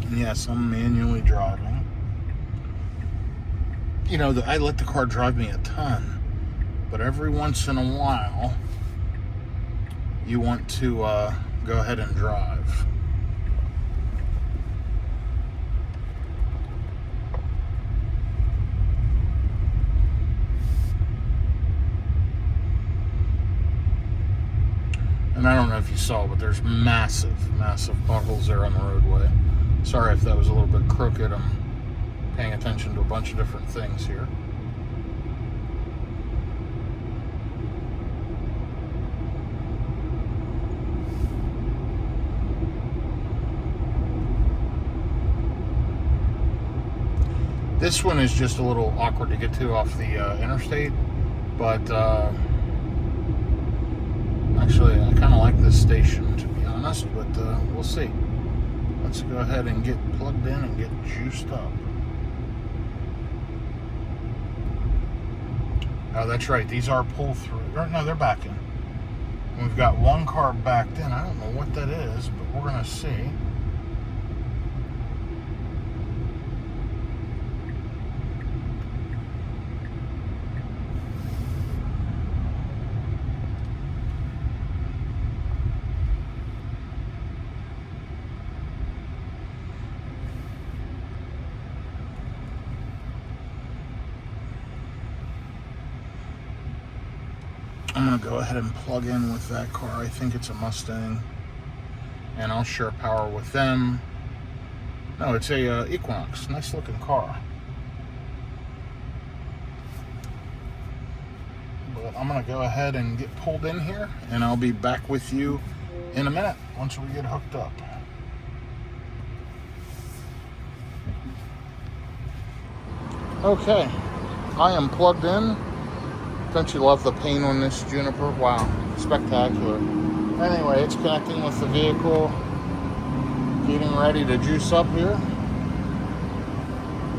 And yes, I'm manually driving. You know, I let the car drive me a ton, but every once in a while, you want to go ahead and drive. And I don't know if you saw, but there's massive potholes there on the roadway. Sorry if that was a little bit crooked. I'm paying attention to a bunch of different things here. This one is just a little awkward to get to off the interstate, but actually I kind of like this station, to be honest, but we'll see. Let's go ahead and get plugged in and get juiced up. Oh, that's right, these are pull-through. No, they're backing. We've got one car backed in. I don't know what that is, but we're going to see. I'm going to go ahead and plug in with that car. I think it's a Mustang. And I'll share power with them. No, it's a Equinox. Nice looking car. But I'm going to go ahead and get pulled in here. And I'll be back with you in a minute once we get hooked up. Okay. I am plugged in. Don't you love the paint on this Juniper? Wow, spectacular. Anyway, it's connecting with the vehicle. Getting ready to juice up here.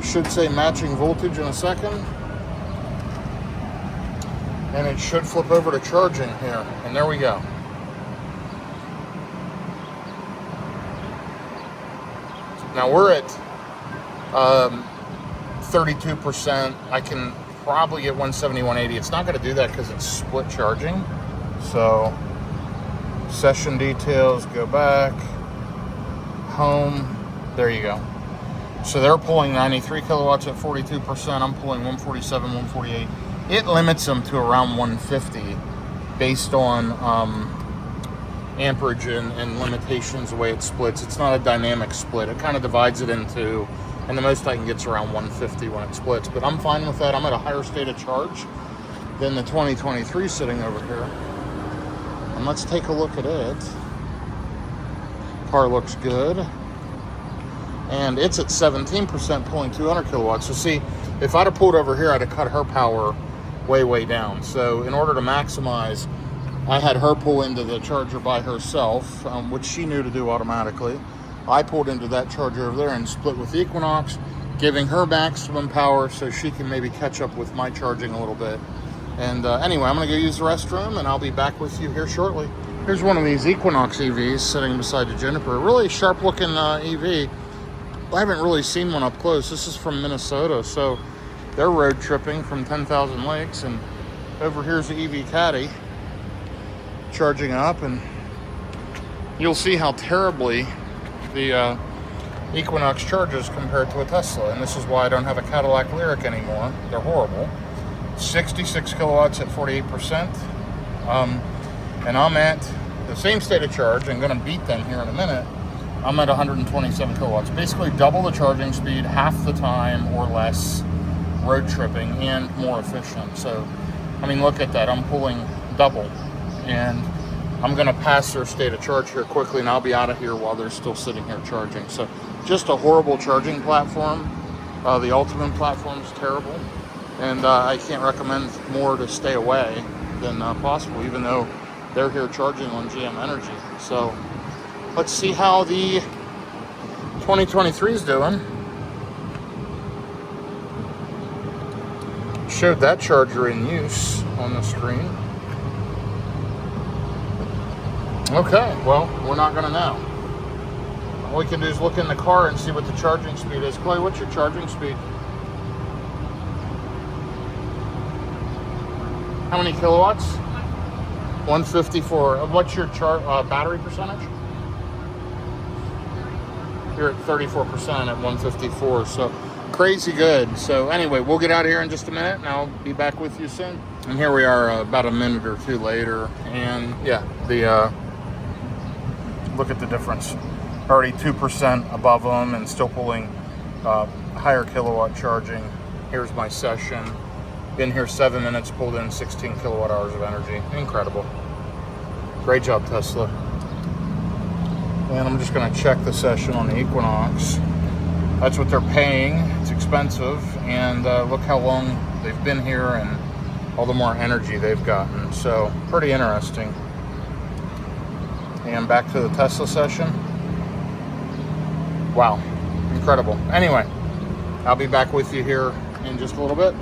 Should say matching voltage in a second. And it should flip over to charging here. And there we go. Now we're at 32%. I can probably get 170, 180. It's not going to do that because it's split charging. So session details, go back, home, there you go. So they're pulling 93 kilowatts at 42%. I'm pulling 147, 148. It limits them to around 150 based on amperage and limitations, the way it splits. It's not a dynamic split. It kind of divides it into, and the most I can get is around 150 when it splits. But I'm fine with that. I'm at a higher state of charge than the 2023 sitting over here. And let's take a look at it. Car looks good. And it's at 17% pulling 200 kilowatts. So see, if I'd have pulled over here, I'd have cut her power way, way down. So in order to maximize, I had her pull into the charger by herself, which she knew to do automatically. I pulled into that charger over there and split with the Equinox, giving her maximum power so she can maybe catch up with my charging a little bit. And anyway, I'm going to go use the restroom, and I'll be back with you here shortly. Here's one of these Equinox EVs sitting beside the Juniper. A really sharp-looking EV. I haven't really seen one up close. This is from Minnesota, so they're road tripping from 10,000 Lakes. And over here's the EV Caddy charging up, and you'll see how terribly the Equinox charges compared to a Tesla. And this is why I don't have a Cadillac Lyriq anymore. They're horrible. 66 kilowatts at 48%. And I'm at the same state of charge. I'm going to beat them here in a minute. I'm at 127 kilowatts. Basically double the charging speed, half the time or less road tripping, and more efficient. So, I mean, look at that. I'm pulling double. And I'm going to pass their state of charge here quickly, and I'll be out of here while they're still sitting here charging. So just a horrible charging platform. The Ultimate platform is terrible, and I can't recommend more to stay away than possible, even though they're here charging on GM Energy. So let's see how the 2023 is doing. Showed that charger in use on the screen. Okay, well, we're not going to know. All we can do is look in the car and see what the charging speed is. Chloe, what's your charging speed? How many kilowatts? 154. What's your battery percentage? You're at 34% at 154, so crazy good. So anyway, we'll get out of here in just a minute, and I'll be back with you soon. And here we are about a minute or two later, and yeah, the look at the difference. Already 2% above them and still pulling higher kilowatt charging. Here's my session. Been here 7 minutes, pulled in 16 kilowatt hours of energy. Incredible. Great job, Tesla. And I'm just going to check the session on the Equinox. That's what they're paying. It's expensive. And look how long they've been here and all the more energy they've gotten. So pretty interesting. And back to the Tesla session. Wow, incredible. Anyway, I'll be back with you here in just a little bit.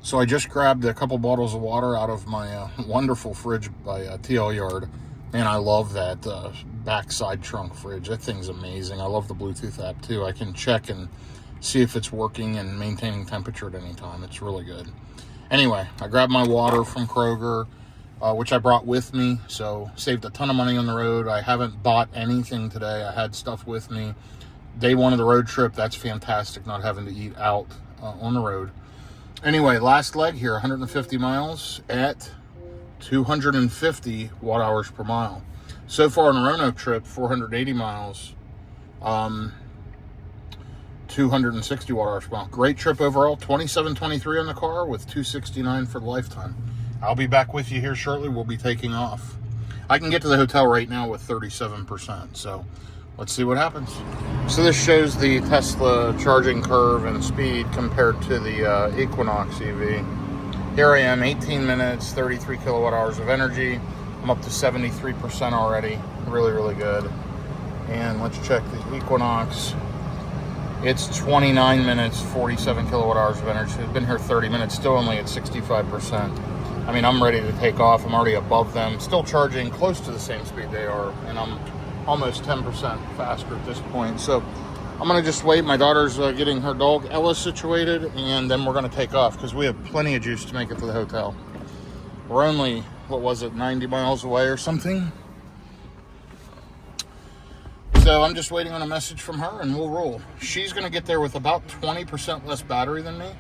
So I just grabbed a couple bottles of water out of my wonderful fridge by TL Yard. And I love that backside trunk fridge. That thing's amazing. I love the Bluetooth app too. I can check and see if it's working and maintaining temperature at any time. It's really good. Anyway, I grabbed my water from Kroger, which I brought with me, so saved a ton of money on the road. I haven't bought anything today. I had stuff with me. Day one of the road trip, that's fantastic, not having to eat out on the road. Anyway, last leg here, 150 miles at 250 watt hours per mile. So far on the Roanoke trip, 480 miles, 260 watt hours per mile. Great trip overall, 27.23 on the car with 269 for the lifetime. I'll be back with you here shortly. We'll be taking off. I can get to the hotel right now with 37%, so let's see what happens. So this shows the Tesla charging curve and speed compared to the Equinox EV. Here I am, 18 minutes, 33 kilowatt hours of energy. I'm up to 73% already. Really, really good. And let's check the Equinox. It's 29 minutes, 47 kilowatt hours of energy. I've been here 30 minutes, still only at 65%. I mean, I'm ready to take off. I'm already above them, still charging close to the same speed they are, and I'm almost 10% faster at this point. So I'm gonna just wait. My daughter's getting her dog Ella situated, and then we're gonna take off because we have plenty of juice to make it to the hotel. We're only, what was it, 90 miles away or something? So I'm just waiting on a message from her and we'll roll. She's gonna get there with about 20% less battery than me.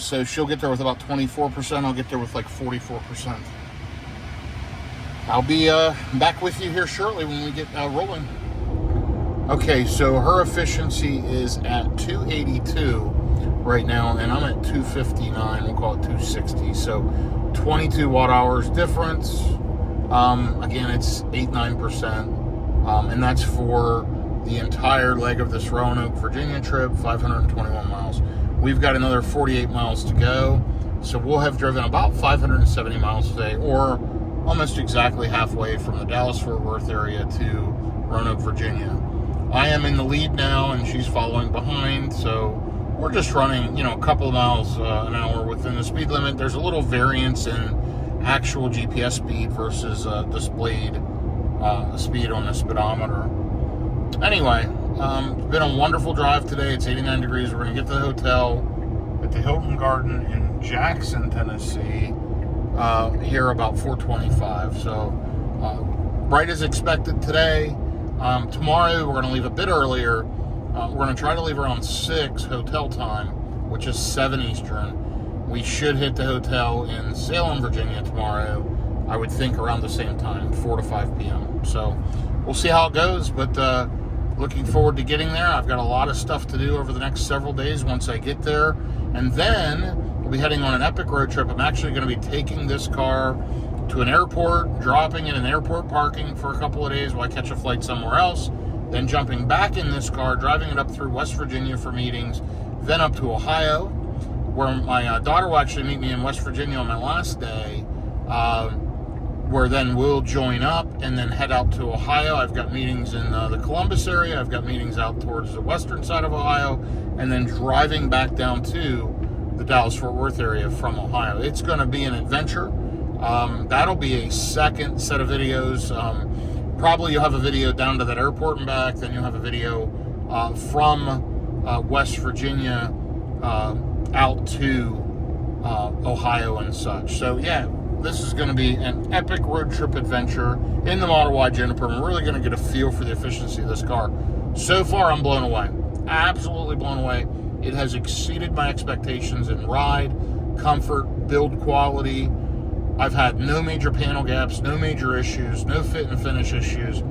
So she'll get there with about 24%. I'll get there with like 44%. I'll be back with you here shortly when we get rolling. Okay, so her efficiency is at 282 right now, and I'm at 259. We'll call it 260. So 22 watt hours difference. Again, it's 8-9%. And that's for the entire leg of this Roanoke, Virginia trip, 521 miles. We've got another 48 miles to go. So we'll have driven about 570 miles today, or almost exactly halfway from the Dallas-Fort Worth area to Roanoke, Virginia. I am in the lead now, and she's following behind. So we're just running, a couple of miles an hour within the speed limit. There's a little variance in actual GPS speed versus displayed speed on the speedometer. Anyway, it's been a wonderful drive today. It's 89 degrees. We're going to get to the hotel at the Hilton Garden in Jackson, Tennessee, here about 4:25. So, right as expected today. Tomorrow, we're going to leave a bit earlier. We're going to try to leave around 6 hotel time, which is 7 Eastern. We should hit the hotel in Salem, Virginia tomorrow, I would think around the same time, 4 to 5 p.m. So, we'll see how it goes, but looking forward to getting there. I've got a lot of stuff to do over the next several days once I get there. And then we'll be heading on an epic road trip. I'm actually going to be taking this car to an airport, dropping it in airport parking for a couple of days while I catch a flight somewhere else, then jumping back in this car, driving it up through West Virginia for meetings, then up to Ohio, where my daughter will actually meet me in West Virginia on my last day, where then we'll join up and then head out to Ohio. I've got meetings in the Columbus area. I've got meetings out towards the western side of Ohio, and then driving back down to the Dallas-Fort Worth area from Ohio. It's going to be an adventure. That'll be a second set of videos. Probably you'll have a video down to that airport and back. Then you'll have a video from West Virginia out to Ohio and such. So yeah, this is going to be an epic road trip adventure in the Model Y Juniper. I'm really going to get a feel for the efficiency of this car. So far, I'm blown away. Absolutely blown away. It has exceeded my expectations in ride, comfort, build quality. I've had no major panel gaps, no major issues, no fit and finish issues.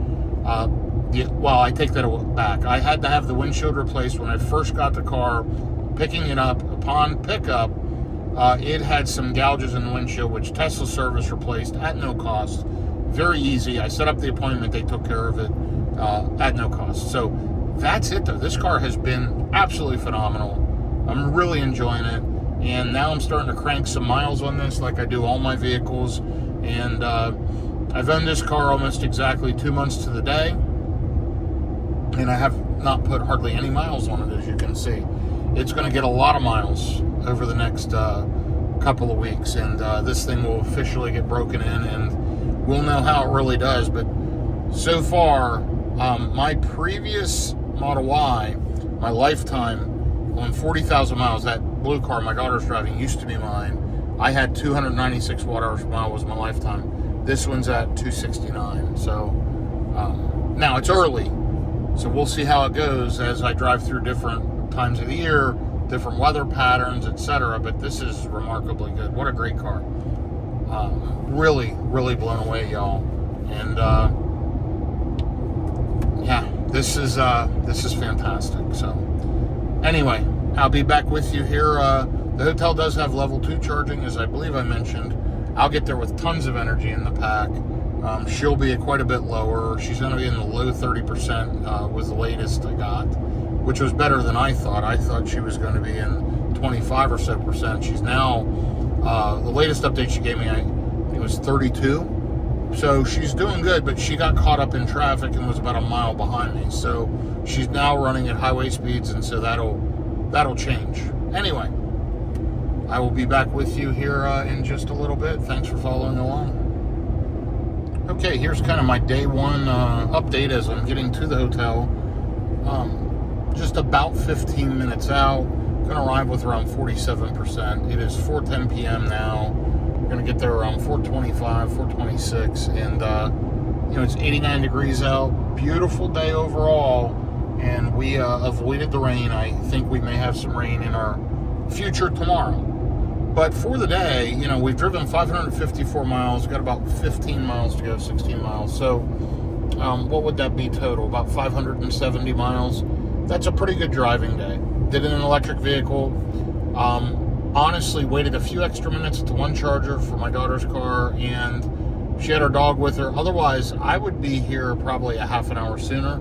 Well, I take that back. I had to have the windshield replaced when I first got the car. Picking it up, upon pickup, it had some gouges in the windshield, which Tesla service replaced at no cost. Very easy. I set up the appointment. They took care of it at no cost. So that's it, though. This car has been absolutely phenomenal. I'm really enjoying it. And now I'm starting to crank some miles on this like I do all my vehicles. And I've owned this car almost exactly 2 months to the day. And I have not put hardly any miles on it, as you can see. It's going to get a lot of miles over the next couple of weeks. And this thing will officially get broken in. And we'll know how it really does. But so far, my previous Model Y, my lifetime, on 40,000 miles, that blue car my daughter's driving used to be mine. I had 296 watt-hours per mile was my lifetime. This one's at 269. So now it's early, so we'll see how it goes as I drive through different times of the year, different weather patterns, etc. But this is remarkably good. What a great car! Really, really blown away, y'all. And yeah, this is fantastic. So anyway, I'll be back with you here. The hotel does have level 2 charging, as I believe I mentioned. I'll get there with tons of energy in the pack. She'll be quite a bit lower. She's going to be in the low 30% was the latest I got, which was better than I thought. I thought she was going to be in 25 or so percent. She's now, the latest update she gave me, I think it was 32. So she's doing good, but she got caught up in traffic and was about a mile behind me. So she's now running at highway speeds, and so that'll change. Anyway, I will be back with you here in just a little bit. Thanks for following along. Okay, here's kind of my day one update as I'm getting to the hotel. Just about 15 minutes out. Gonna arrive with around 47%. It is 4:10 p.m. now. Gonna get there around 4:25, 4:26, and it's 89 degrees out. Beautiful day overall, and we avoided the rain. I think we may have some rain in our future tomorrow. But for the day, we've driven 554 miles, got about 15 miles to go, 16 miles. So what would that be total? About 570 miles. That's a pretty good driving day. Did it in an electric vehicle. Honestly, waited a few extra minutes at the one charger for my daughter's car, and she had her dog with her. Otherwise, I would be here probably a half an hour sooner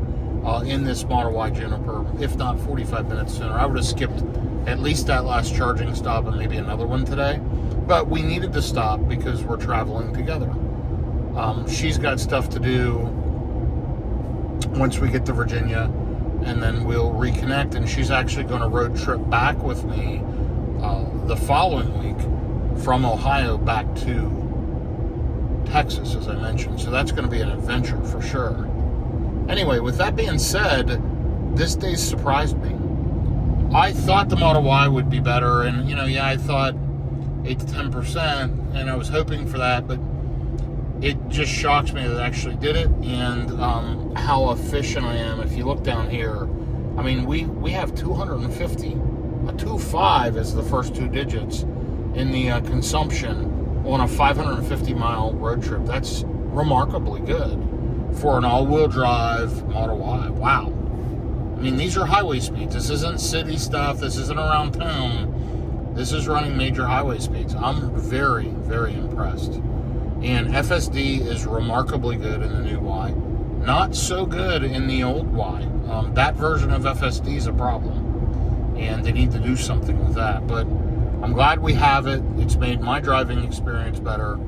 in this Model Y Juniper, if not 45 minutes sooner. I would have skipped at least that last charging stop and maybe another one today. But we needed to stop because we're traveling together. She's got stuff to do once we get to Virginia, and then we'll reconnect, and she's actually going to road trip back with me the following week from Ohio back to Texas, as I mentioned. So that's going to be an adventure for sure. Anyway, with that being said, this day surprised me. I thought the Model Y would be better, and I thought 8 to 10%, and I was hoping for that, but it just shocks me that it actually did it, and how efficient I am. If you look down here, I mean, we have 250. A 2.5 is the first two digits in the consumption on a 550 mile road trip. That's remarkably good for an all-wheel drive Model Y. Wow. I mean, these are highway speeds. This isn't city stuff. This isn't around town. This is running major highway speeds. I'm very, very impressed. And FSD is remarkably good in the new Y. Not so good in the old Y. That version of FSD is a problem, and they need to do something with that. But I'm glad we have it. It's made my driving experience better.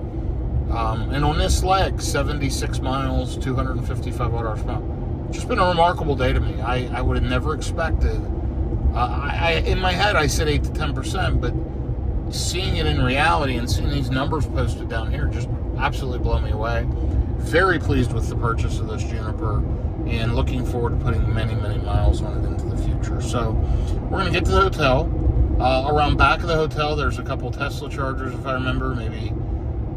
And on this leg, 76 miles, 255 watt-hours per mile. Just been a remarkable day to me. I would have never expected. In my head, I said 8 to 10%, but seeing it in reality and seeing these numbers posted down here just absolutely blow me away. Very pleased with the purchase of this Juniper, and looking forward to putting many, many miles on it into the future. So we're going to get to the hotel. Around back of the hotel, there's a couple Tesla chargers, if I remember, maybe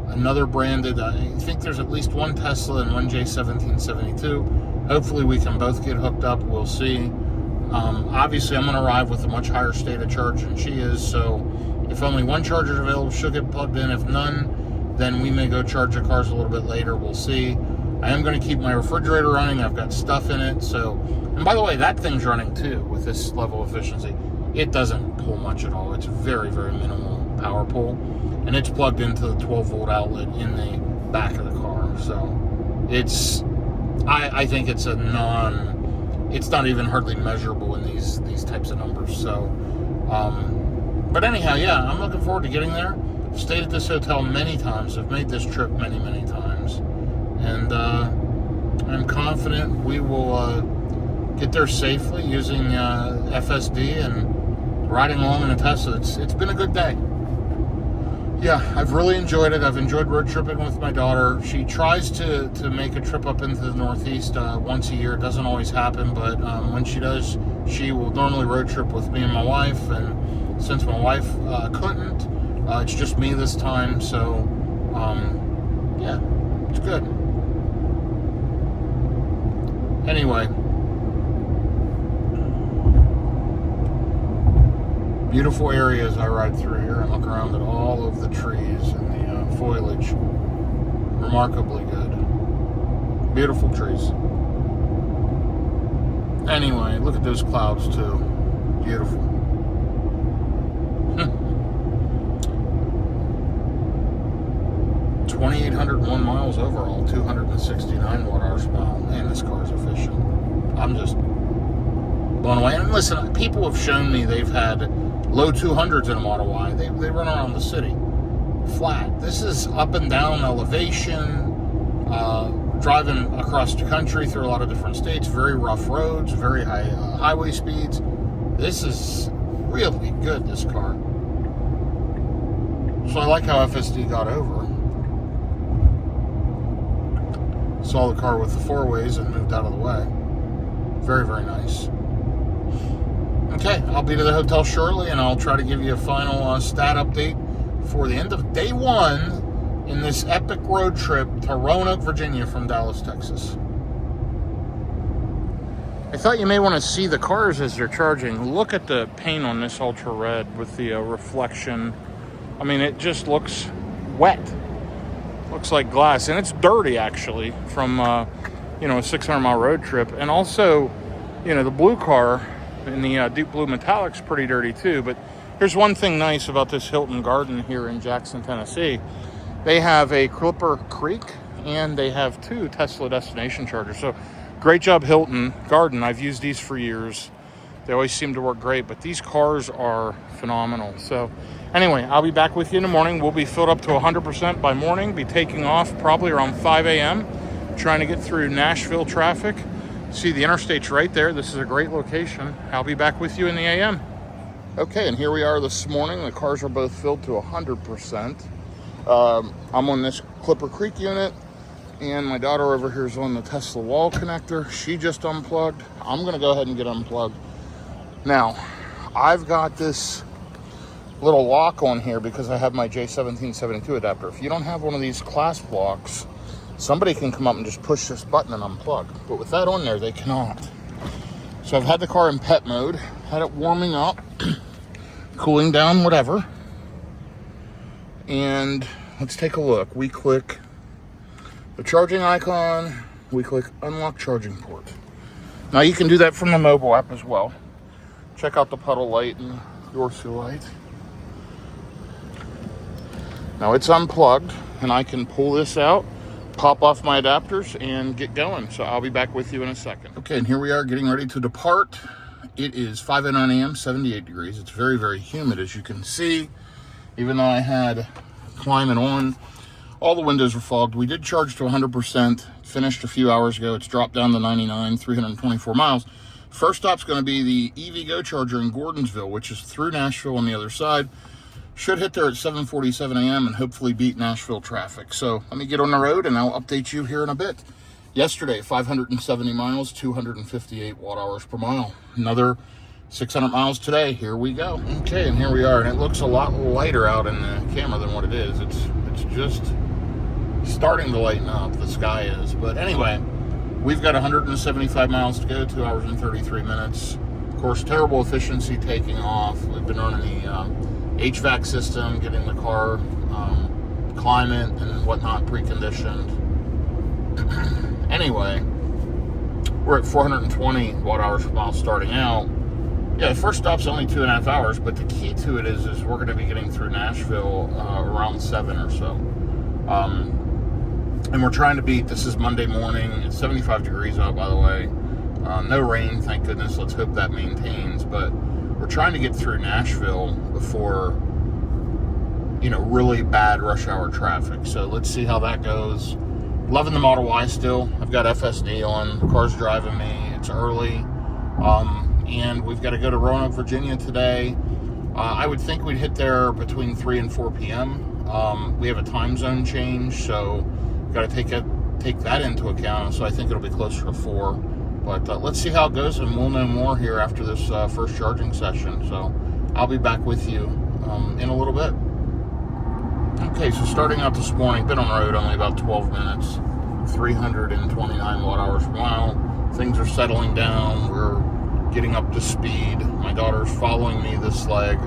another branded. I think there's at least one Tesla and one J1772. Hopefully we can both get hooked up. We'll see. Obviously, I'm going to arrive with a much higher state of charge than she is, so if only one charger is available, she'll get plugged in. If none, then we may go charge the cars a little bit later. We'll see. I am going to keep my refrigerator running. I've got stuff in it. So, and by the way, that thing's running too with this level of efficiency. It doesn't pull much at all. It's very, very minimal power pull. And it's plugged into the 12-volt outlet in the back of the car. So it's, I think it's it's not even hardly measurable in these types of numbers. So, but anyhow, yeah, I'm looking forward to getting there. I've stayed at this hotel many times. I've made this trip many, many times. And I'm confident we will get there safely using FSD and riding along in a Tesla. It's been a good day. Yeah, I've really enjoyed it. I've enjoyed road tripping with my daughter. She tries to make a trip up into the Northeast once a year. It doesn't always happen, but when she does, she will normally road trip with me and my wife. And since my wife couldn't, it's just me this time. So, yeah, it's good. Anyway, beautiful area as I ride through here and look around at all of the trees and the foliage. Remarkably good. Beautiful trees. Anyway, look at those clouds too. Beautiful. 2,801 miles overall, 269 watt-hours per mile. Man, this car is efficient. I'm just blown away. And listen, people have shown me they've had low 200s in a Model Y. They run around the city flat. This is up and down elevation, driving across the country through a lot of different states, very rough roads, very high highway speeds. This is really good, this car. So I like how FSD got over. Saw the car with the four ways and moved out of the way. Very, very nice. Okay, I'll be to the hotel shortly, and I'll try to give you a final stat update for the end of day one in this epic road trip to Roanoke, Virginia from Dallas, Texas. I thought you may want to see the cars as they're charging. Look at the paint on this Ultra Red with the reflection. I mean, it just looks wet. Looks like glass, and it's dirty actually from a 600-mile road trip. And also, the blue car in the deep blue metallic's pretty dirty too. But here's one thing nice about this Hilton Garden here in Jackson, Tennessee. They have a Clipper Creek and they have 2 Tesla destination chargers. So great job, Hilton Garden. I've used these for years. They always seem to work great, but these cars are phenomenal. So anyway, I'll be back with you in the morning. We'll be filled up to 100% by morning, be taking off probably around 5 a.m., trying to get through Nashville traffic. See, the interstate's right there. This is a great location. I'll be back with you in the a.m. Okay, and here we are this morning. The cars are both filled to 100%. I'm on this Clipper Creek unit, and my daughter over here is on the Tesla wall connector. She just unplugged. I'm going to go ahead and get unplugged. Now, I've got this little lock on here because I have my J1772 adapter. If you don't have one of these clasp locks, somebody can come up and just push this button and unplug. But with that on there, they cannot. So I've had the car in pet mode, had it warming up, cooling down, whatever. And let's take a look. We click the charging icon, we click unlock charging port. Now you can do that from the mobile app as well. Check out the puddle light and Dorsey light. Now it's unplugged, and I can pull this out, pop off my adapters, and get going. So I'll be back with you in a second. Okay, and here we are getting ready to depart. It is 5:09 a.m., 78 degrees. It's very, very humid, as you can see. Even though I had climate on, all the windows were fogged. We did charge to 100%, finished a few hours ago. It's dropped down to 99, 324 miles. First stop's going to be the EVgo charger in Gordonsville, which is through Nashville on the other side. Should hit there at 7:47 a.m. and hopefully beat Nashville traffic. So let me get on the road and I'll update you here in a bit. Yesterday, 570 miles, 258 watt-hours per mile. Another 600 miles today. Here we go. Okay, and here we are. And it looks a lot lighter out in the camera than what it is. It's just starting to lighten up. The sky is. But anyway, we've got 175 miles to go, 2 hours and 33 minutes. Of course, terrible efficiency taking off. We've been running the HVAC system, getting the car climate and whatnot preconditioned. Anyway, we're at 420 watt hours per mile starting out. Yeah, the first stop's only 2.5 hours, but the key to it is we're going to be getting through Nashville around 7 or so. And we're trying to beat, this is Monday morning, it's 75 degrees out, by the way. No rain, thank goodness. Let's hope that maintains. But we're trying to get through Nashville before, really bad rush hour traffic. So let's see how that goes. Loving the Model Y still. I've got FSD on. The car's driving me. It's early. And we've got to go to Roanoke, Virginia today. I would think we'd hit there between 3 and 4 p.m. We have a time zone change, so we've got to take that into account. So I think it'll be closer to 4. But let's see how it goes, and we'll know more here after this first charging session. So I'll be back with you in a little bit. Okay, so starting out this morning, been on the road only about 12 minutes, 329 watt hours per mile. Things are settling down. We're getting up to speed. My daughter's following me this leg,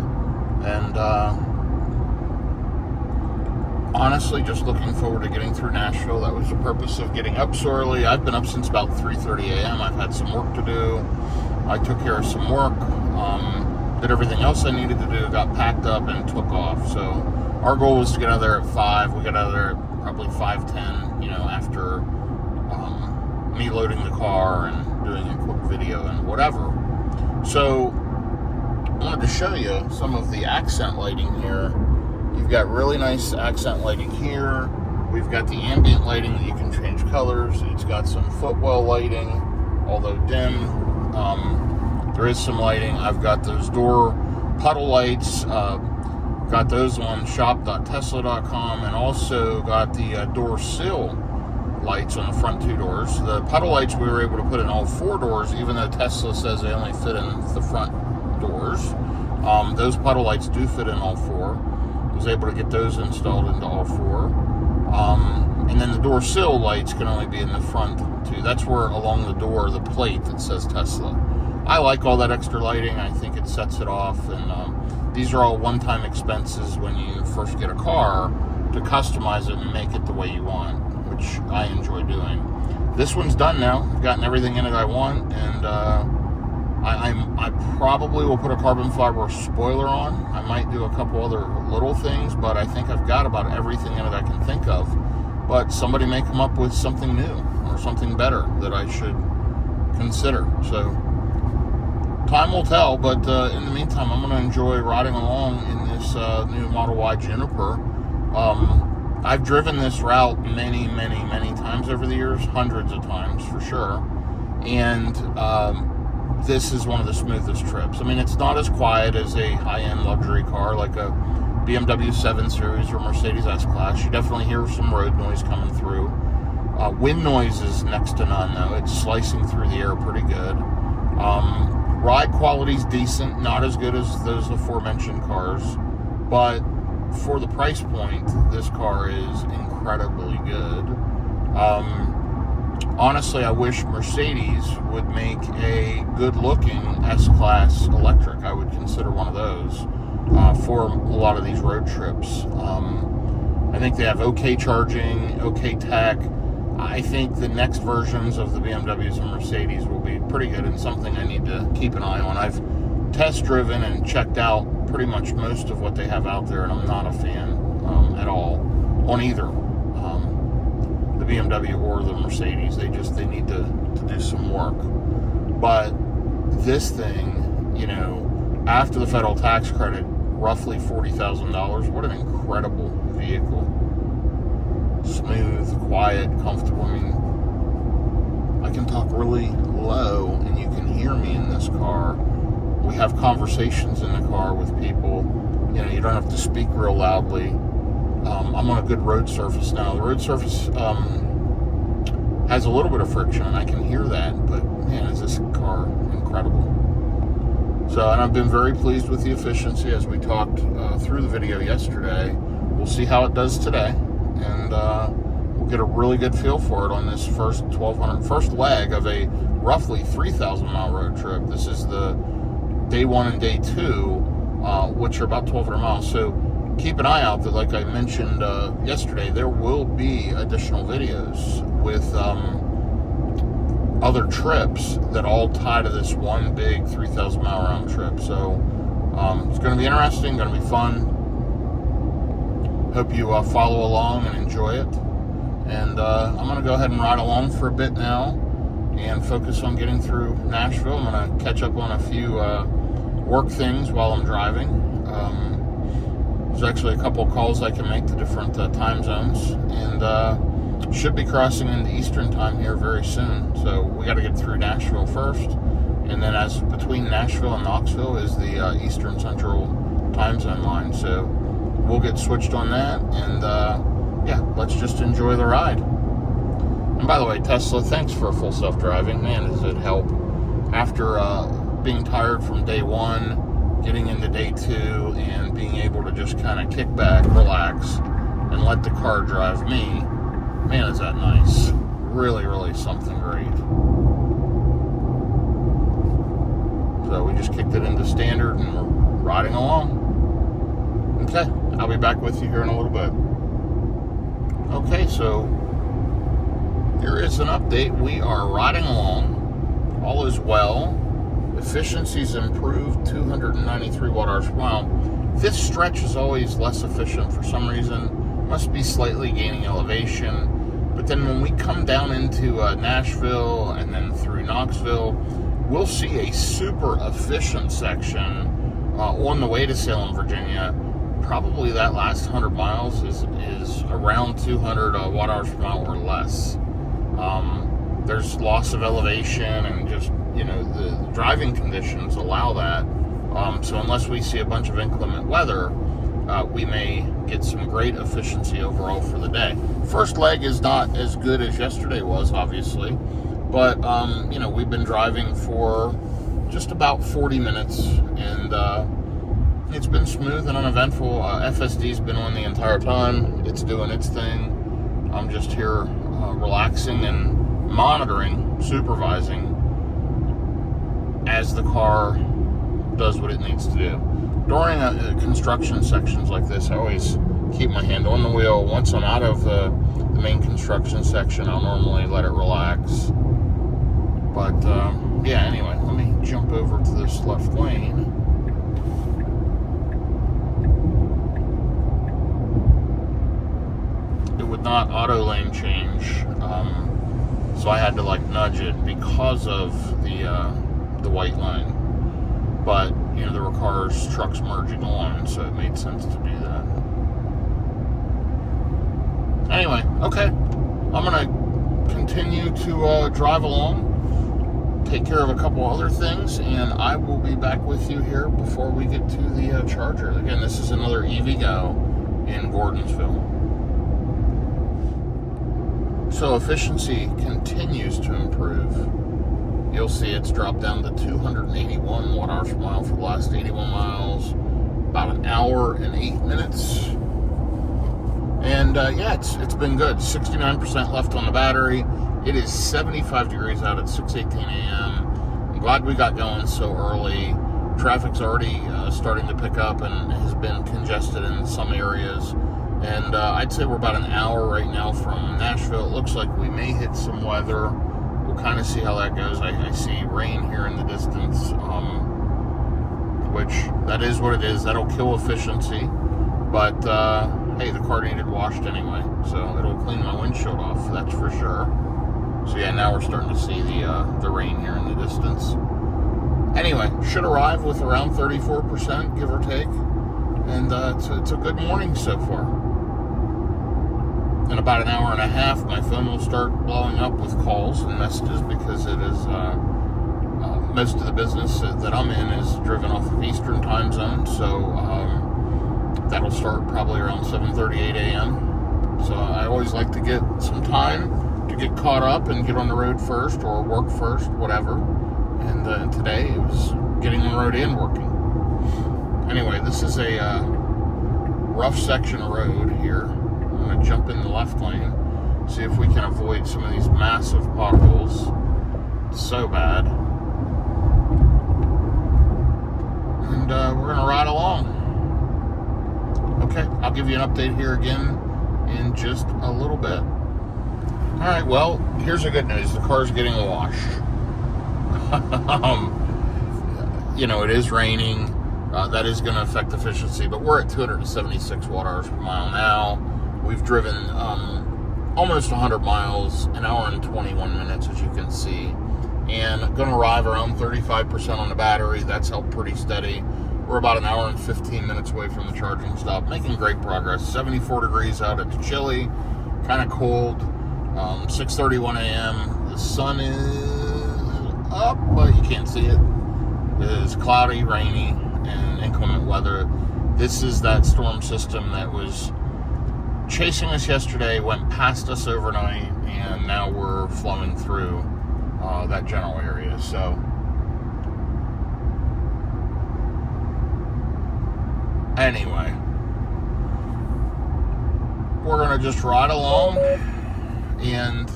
and honestly, just looking forward to getting through Nashville. That was the purpose of getting up so early. I've been up since about 3:30 a.m. I've had some work to do. I took care of some work, did everything else I needed to do, got packed up, and took off. So our goal was to get out of there at 5. We got out of there at probably 5:10, after me loading the car and doing a quick video and whatever. So I wanted to show you some of the accent lighting here. You've got really nice accent lighting here. We've got the ambient lighting that you can change colors. It's got some footwell lighting, although dim. There is some lighting. I've got those door puddle lights. Got those on shop.tesla.com, and also got the door sill lights on the front 2 doors. The puddle lights we were able to put in all 4 doors, even though Tesla says they only fit in the front doors. Those puddle lights do fit in all 4. Was able to get those installed into all 4. And then the door sill lights can only be in the front 2. That's where along the door, the plate that says Tesla. I like all that extra lighting. I think it sets it off. And these are all one-time expenses when you first get a car to customize it and make it the way you want, which I enjoy doing. This one's done now. I've gotten everything in it I want, and I probably will put a carbon fiber spoiler on. I might do a couple other little things, but I think I've got about everything in it I can think of. But somebody may come up with something new or something better that I should consider. So time will tell, but in the meantime, I'm going to enjoy riding along in this new Model Y Juniper. I've driven this route many, many, many times over the years, hundreds of times for sure. And this is one of the smoothest trips. I mean, it's not as quiet as a high-end luxury car like a BMW 7 Series or Mercedes S-Class. You definitely hear some road noise coming through. Wind noise is next to none, though. It's slicing through the air pretty good. Ride quality's decent, not as good as those aforementioned cars, but for the price point, this car is incredibly good. Honestly, I wish Mercedes would make a good-looking S-Class electric. I would consider one of those for a lot of these road trips. I think they have okay charging, okay tech. I think the next versions of the BMWs and Mercedes will be pretty good, and something I need to keep an eye on. I've test driven and checked out pretty much most of what they have out there, and I'm not a fan at all on either the BMW or the Mercedes. They need to do some work. But this thing, after the federal tax credit, roughly $40,000. What an incredible vehicle. Smooth, quiet, comfortable. I mean, I can talk really low and you can hear me in this car. We have conversations in the car with people. You don't have to speak real loudly. I'm on a good road surface now. The road surface has a little bit of friction, and I can hear that, but man, is this car incredible. So, and I've been very pleased with the efficiency as we talked through the video yesterday. We'll see how it does today, and we'll get a really good feel for it on this first leg of a roughly 3,000 mile road trip. This is the day 1 and day 2, which are about 1,200 miles. So keep an eye out that, like I mentioned yesterday, there will be additional videos with other trips that all tie to this one big 3,000 mile round trip. So it's going to be interesting, going to be fun. Hope you follow along and enjoy it. And I'm going to go ahead and ride along for a bit now and focus on getting through Nashville. I'm going to catch up on a few work things while I'm driving. There's actually a couple of calls I can make to different time zones, and should be crossing into Eastern time here very soon. So we got to get through Nashville first, and then as between Nashville and Knoxville is the Eastern Central time zone line. So we'll get switched on that, and yeah, let's just enjoy the ride. And by the way, Tesla, thanks for full self-driving. Man, does it help. After being tired from day one, getting into day two, and being able to just kind of kick back, relax, and let the car drive me, man, is that nice. Really, really something great. So we just kicked it into standard and we're riding along. Okay, I'll be back with you here in a little bit. Okay, so here is an update. We are riding along. All is well. Efficiency's improved, 293 watt-hours per mile. This stretch is always less efficient for some reason. Must be slightly gaining elevation. But then when we come down into Nashville and then through Knoxville, we'll see a super efficient section on the way to Salem, Virginia. Probably that last 100 miles is around 200 watt-hours per mile or less. There's loss of elevation and just, you know, the driving conditions allow that. So unless we see a bunch of inclement weather, we may get some great efficiency overall for the day. First leg is not as good as yesterday was, obviously, but you know, we've been driving for just about 40 minutes, and it's been smooth and uneventful. FSD's been on the entire time. It's doing its thing. I'm just here relaxing and monitoring, supervising as the car does what it needs to do. During construction sections like this, I always keep my hand on the wheel. Once I'm out of the main construction section, I'll normally let it relax. But yeah, anyway, let me jump over to this left lane. It would not auto lane change, so I had to like nudge it because of the white line. But you know, there were cars, trucks merging on, so it made sense to do that. Anyway, okay, I'm gonna continue to drive along, take care of a couple other things, and I will be back with you here before we get to the charger. Again, this is another EVgo in Gordonsville. So efficiency continues to improve. You'll see it's dropped down to 281 watt-hours per mile for the last 81 miles, about an hour and 8 minutes. And yeah, it's been good. 69% left on the battery. It is 75 degrees out at 6:18 a.m. I'm glad we got going so early. Traffic's already starting to pick up and has been congested in some areas. And I'd say we're about an hour right now from Nashville. It looks like we may hit some weather. We'll kind of see how that goes. I see rain here in the distance, which that is what it is. That'll kill efficiency. But hey, the car needed washed anyway, so it'll clean my windshield off, that's for sure. So yeah, now we're starting to see the rain here in the distance. Anyway, should arrive with around 34%, give or take. And it's a good morning so far. In about an hour and a half, my phone will start blowing up with calls and messages because it is most of the business that I'm in is driven off of Eastern time zone. So that'll start probably around 7:38 a.m. So I always like to get some time to get caught up and get on the road first or work first, whatever. And today it was getting on the road and working. Anyway, this is a rough section of road here. I'm going to jump in the left lane, see if we can avoid some of these massive potholes. It's so bad. And we're going to ride along. Okay, I'll give you an update here again in just a little bit. All right, well, here's the good news. The car's getting washed. It is raining. That is going to affect efficiency, but we're at 276 watt-hours per mile now. We've driven almost 100 miles, an hour and 21 minutes, as you can see. And going to arrive around 35% on the battery. That's held pretty steady. We're about an hour and 15 minutes away from the charging stop. Making great progress. 74 degrees out. It's chilly, kind of cold. 6:31 a.m. The sun is up, but you can't see it. It is cloudy, rainy, and inclement weather. This is that storm system that was chasing us yesterday, went past us overnight, and now we're flowing through that general area. So anyway, we're gonna just ride along and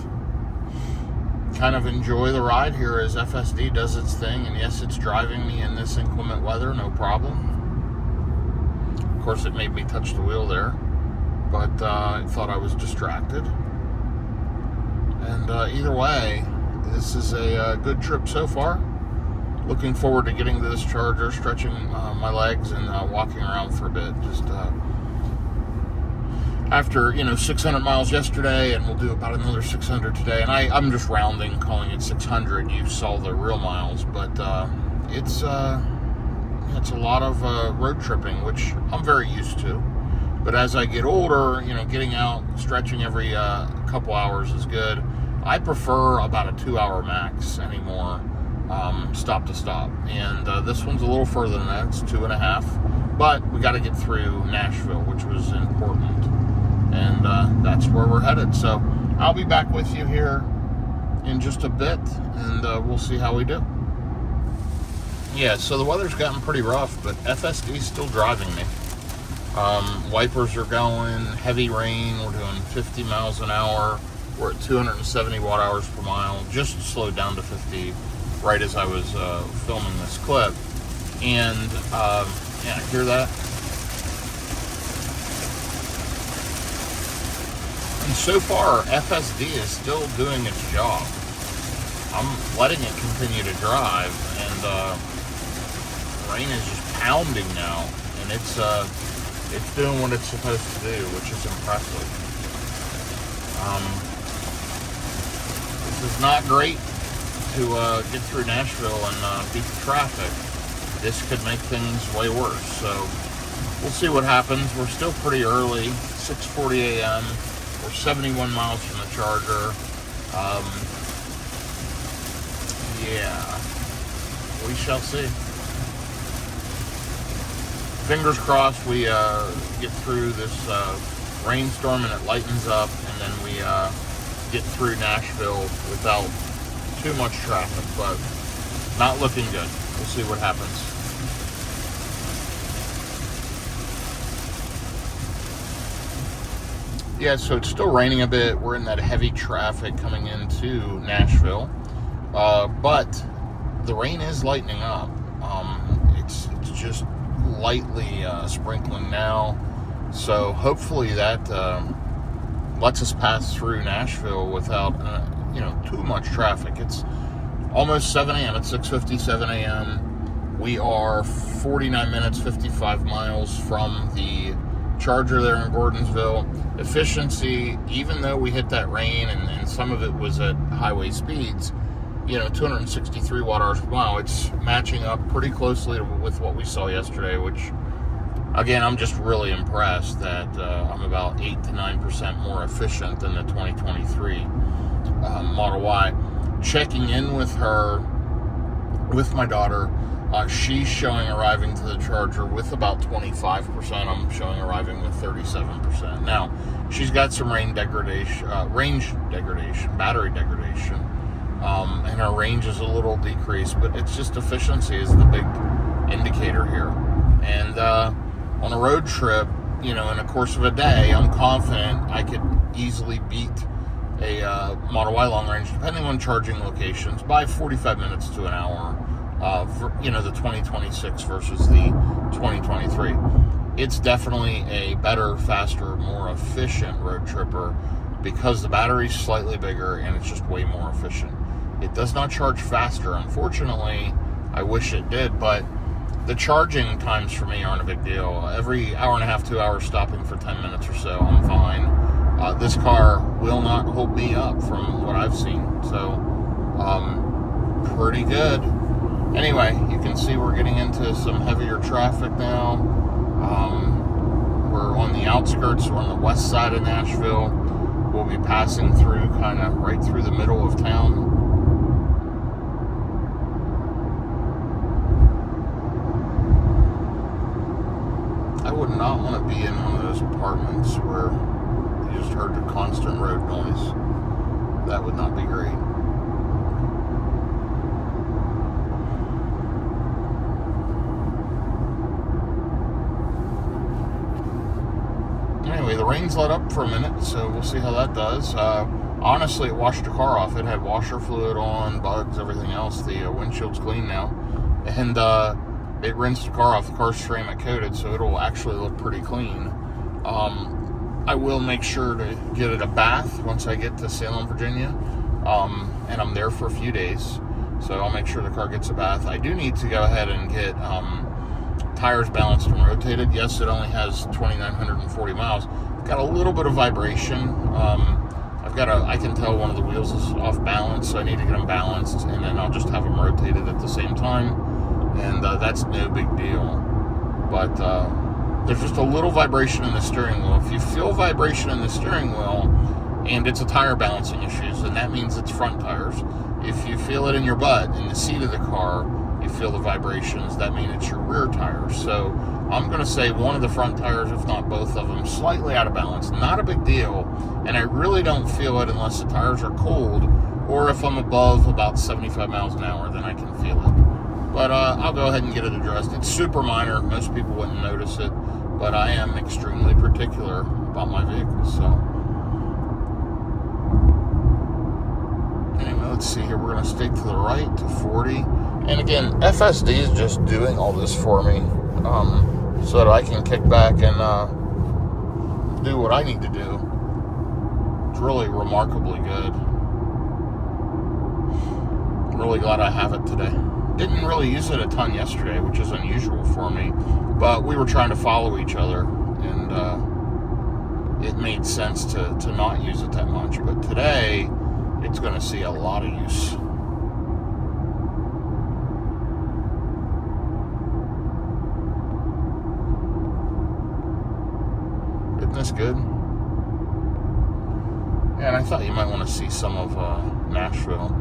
kind of enjoy the ride here as FSD does its thing. And yes, it's driving me in this inclement weather, no problem. Of course, it made me touch the wheel there, but I thought I was distracted. And either way, this is a good trip so far. Looking forward to getting to this charger, stretching my legs, and walking around for a bit. Just after 600 miles yesterday, and we'll do about another 600 today. And I'm just rounding, calling it 600. You saw the real miles, but it's a lot of road tripping, which I'm very used to. But as I get older, getting out, stretching every couple hours is good. I prefer about a 2-hour max anymore, stop to stop. And this one's a little further than that. It's 2.5. But we got to get through Nashville, which was important. And that's where we're headed. So I'll be back with you here in just a bit, and we'll see how we do. Yeah, so the weather's gotten pretty rough, but FSD's still driving me. Wipers are going, heavy rain. We're doing 50 miles an hour. We're at 270 watt-hours per mile. Just slowed down to 50 right as I was filming this clip. And yeah, hear that? And so far, FSD is still doing its job. I'm letting it continue to drive, and rain is just pounding now, and it's doing what it's supposed to do, which is impressive. This is not great to get through Nashville and beat the traffic. This could make things way worse, so we'll see what happens. We're still pretty early, 6:40 a.m. We're 71 miles from the charger. Yeah, we shall see. Fingers crossed we get through this rainstorm and it lightens up, and then we get through Nashville without too much traffic, but not looking good. We'll see what happens. Yeah, so it's still raining a bit. We're in that heavy traffic coming into Nashville, but the rain is lightening up. It's just lightly sprinkling now, so hopefully that lets us pass through Nashville without too much traffic. It's almost 7 a.m. It's 6:57 a.m. We are 49 minutes, 55 miles from the charger there in Gordonsville. Efficiency, even though we hit that rain and some of it was at highway speeds, 263 watt-hours per mile, it's matching up pretty closely with what we saw yesterday, which, again, I'm just really impressed that I'm about 8 to 9% more efficient than the 2023 Model Y. Checking in with her, with my daughter, she's showing arriving to the charger with about 25%. I'm showing arriving with 37%. Now, she's got some range degradation, battery degradation, and her range is a little decreased, but it's just efficiency is the big indicator here. And on a road trip, in the course of a day, I'm confident I could easily beat a Model Y long range, depending on charging locations, by 45 minutes to an hour. The 2026 versus the 2023. It's definitely a better, faster, more efficient road tripper. because the battery's slightly bigger and it's just way more efficient. It does not charge faster. Unfortunately, I wish it did, but the charging times for me aren't a big deal. Every hour and a half, 2 hours stopping for 10 minutes or so, I'm fine. This car will not hold me up from what I've seen. So, pretty good. Anyway, you can see we're getting into some heavier traffic now. We're on the outskirts, we're on the west side of Nashville. We'll be passing through kind of right through the middle of town. I would not want to be in one of those apartments where you just heard the constant road noise. That would not be great. Anyway, the rain's let up for a minute, so we'll see how that does. Honestly, it washed the car off. It had washer fluid on, bugs, everything else. The windshield's clean now. And it rinsed the car off. The car's ceramic coated, so it'll actually look pretty clean. I will make sure to get it a bath once I get to Salem, Virginia. And I'm there for a few days, so I'll make sure the car gets a bath. I do need to go ahead and get tires balanced and rotated. Yes, it only has 2,940 miles. Got a little bit of vibration. I can tell one of the wheels is off balance, so I need to get them balanced, and then I'll just have them rotated at the same time, and that's no big deal. But there's just a little vibration in the steering wheel. If you feel vibration in the steering wheel, and it's a tire balancing issue, then that means it's front tires. If you feel it in your butt, in the seat of the car, you feel the vibrations, that means it's your rear tires. So I'm going to say one of the front tires, if not both of them, slightly out of balance. Not a big deal, and I really don't feel it unless the tires are cold, or if I'm above about 75 miles an hour, then I can feel it. But I'll go ahead and get it addressed. It's super minor. Most people wouldn't notice it, but I am extremely particular about my vehicles. So anyway, let's see here. We're going to stick to the right to 40. And again, FSD is just doing all this for me so that I can kick back and do what I need to do. It's really remarkably good. I'm really glad I have it today. Didn't really use it a ton yesterday, which is unusual for me, but we were trying to follow each other, and it made sense to not use it that much. But today, it's going to see a lot of use. Isn't this good? Yeah, and I thought you might want to see some of Nashville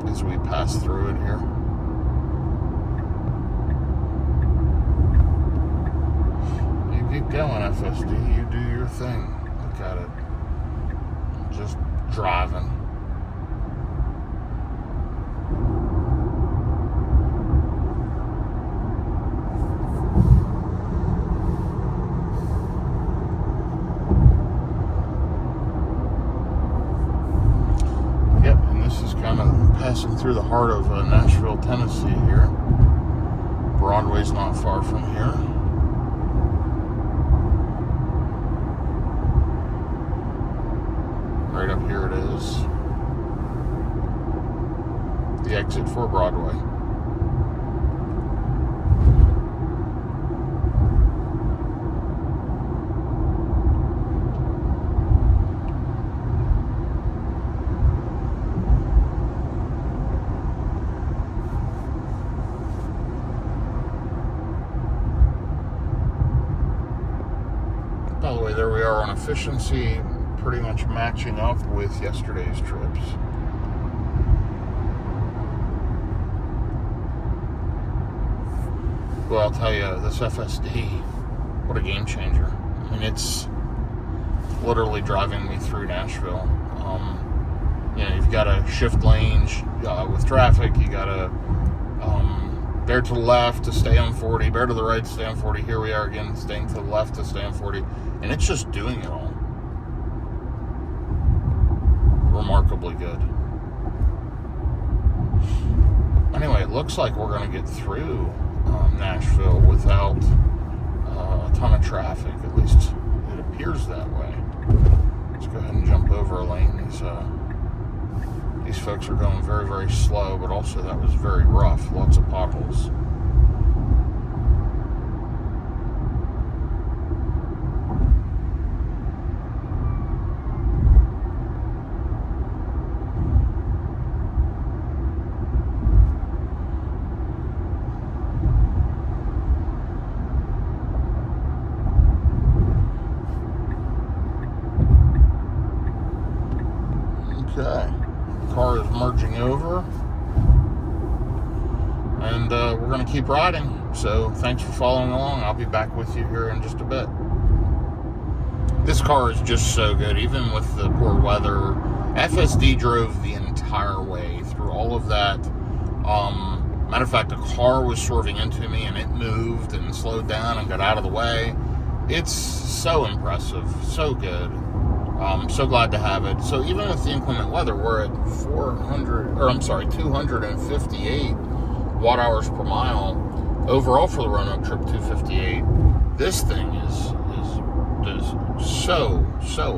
as we pass through it here. You keep going, FSD. You do your thing. Look at it. Just driving. Passing through the heart of Nashville, Tennessee here. Broadway's not far from here. Right up here it is. The exit for Broadway. By the way, there we are on efficiency, pretty much matching up with yesterday's trips. Well, I'll tell you, this FSD, what a game changer. I mean, it's literally driving me through Nashville. You've got to shift lanes with traffic. You got to bear to the left to stay on 40, bear to the right to stay on 40. Here we are again, staying to the left to stay on 40. And it's just doing it all. Remarkably good. Anyway, it looks like we're going to get through Nashville without a ton of traffic. At least it appears. appears that way. Let's go ahead and jump over a lane. These folks are going very, very slow, but also that was very rough. Lots of potholes. Okay, car is merging over, and we're going to keep riding. So thanks for following along. I'll be back with you here in just a bit. This car is just so good, even with the poor weather. FSD drove the entire way through all of that. Matter of fact, a car was swerving into me, and it moved and slowed down and got out of the way. It's so impressive, so good. I'm so glad to have it. So even with the inclement weather, we're at 258 watt hours per mile. Overall for the Roanoke trip, 258. This thing is so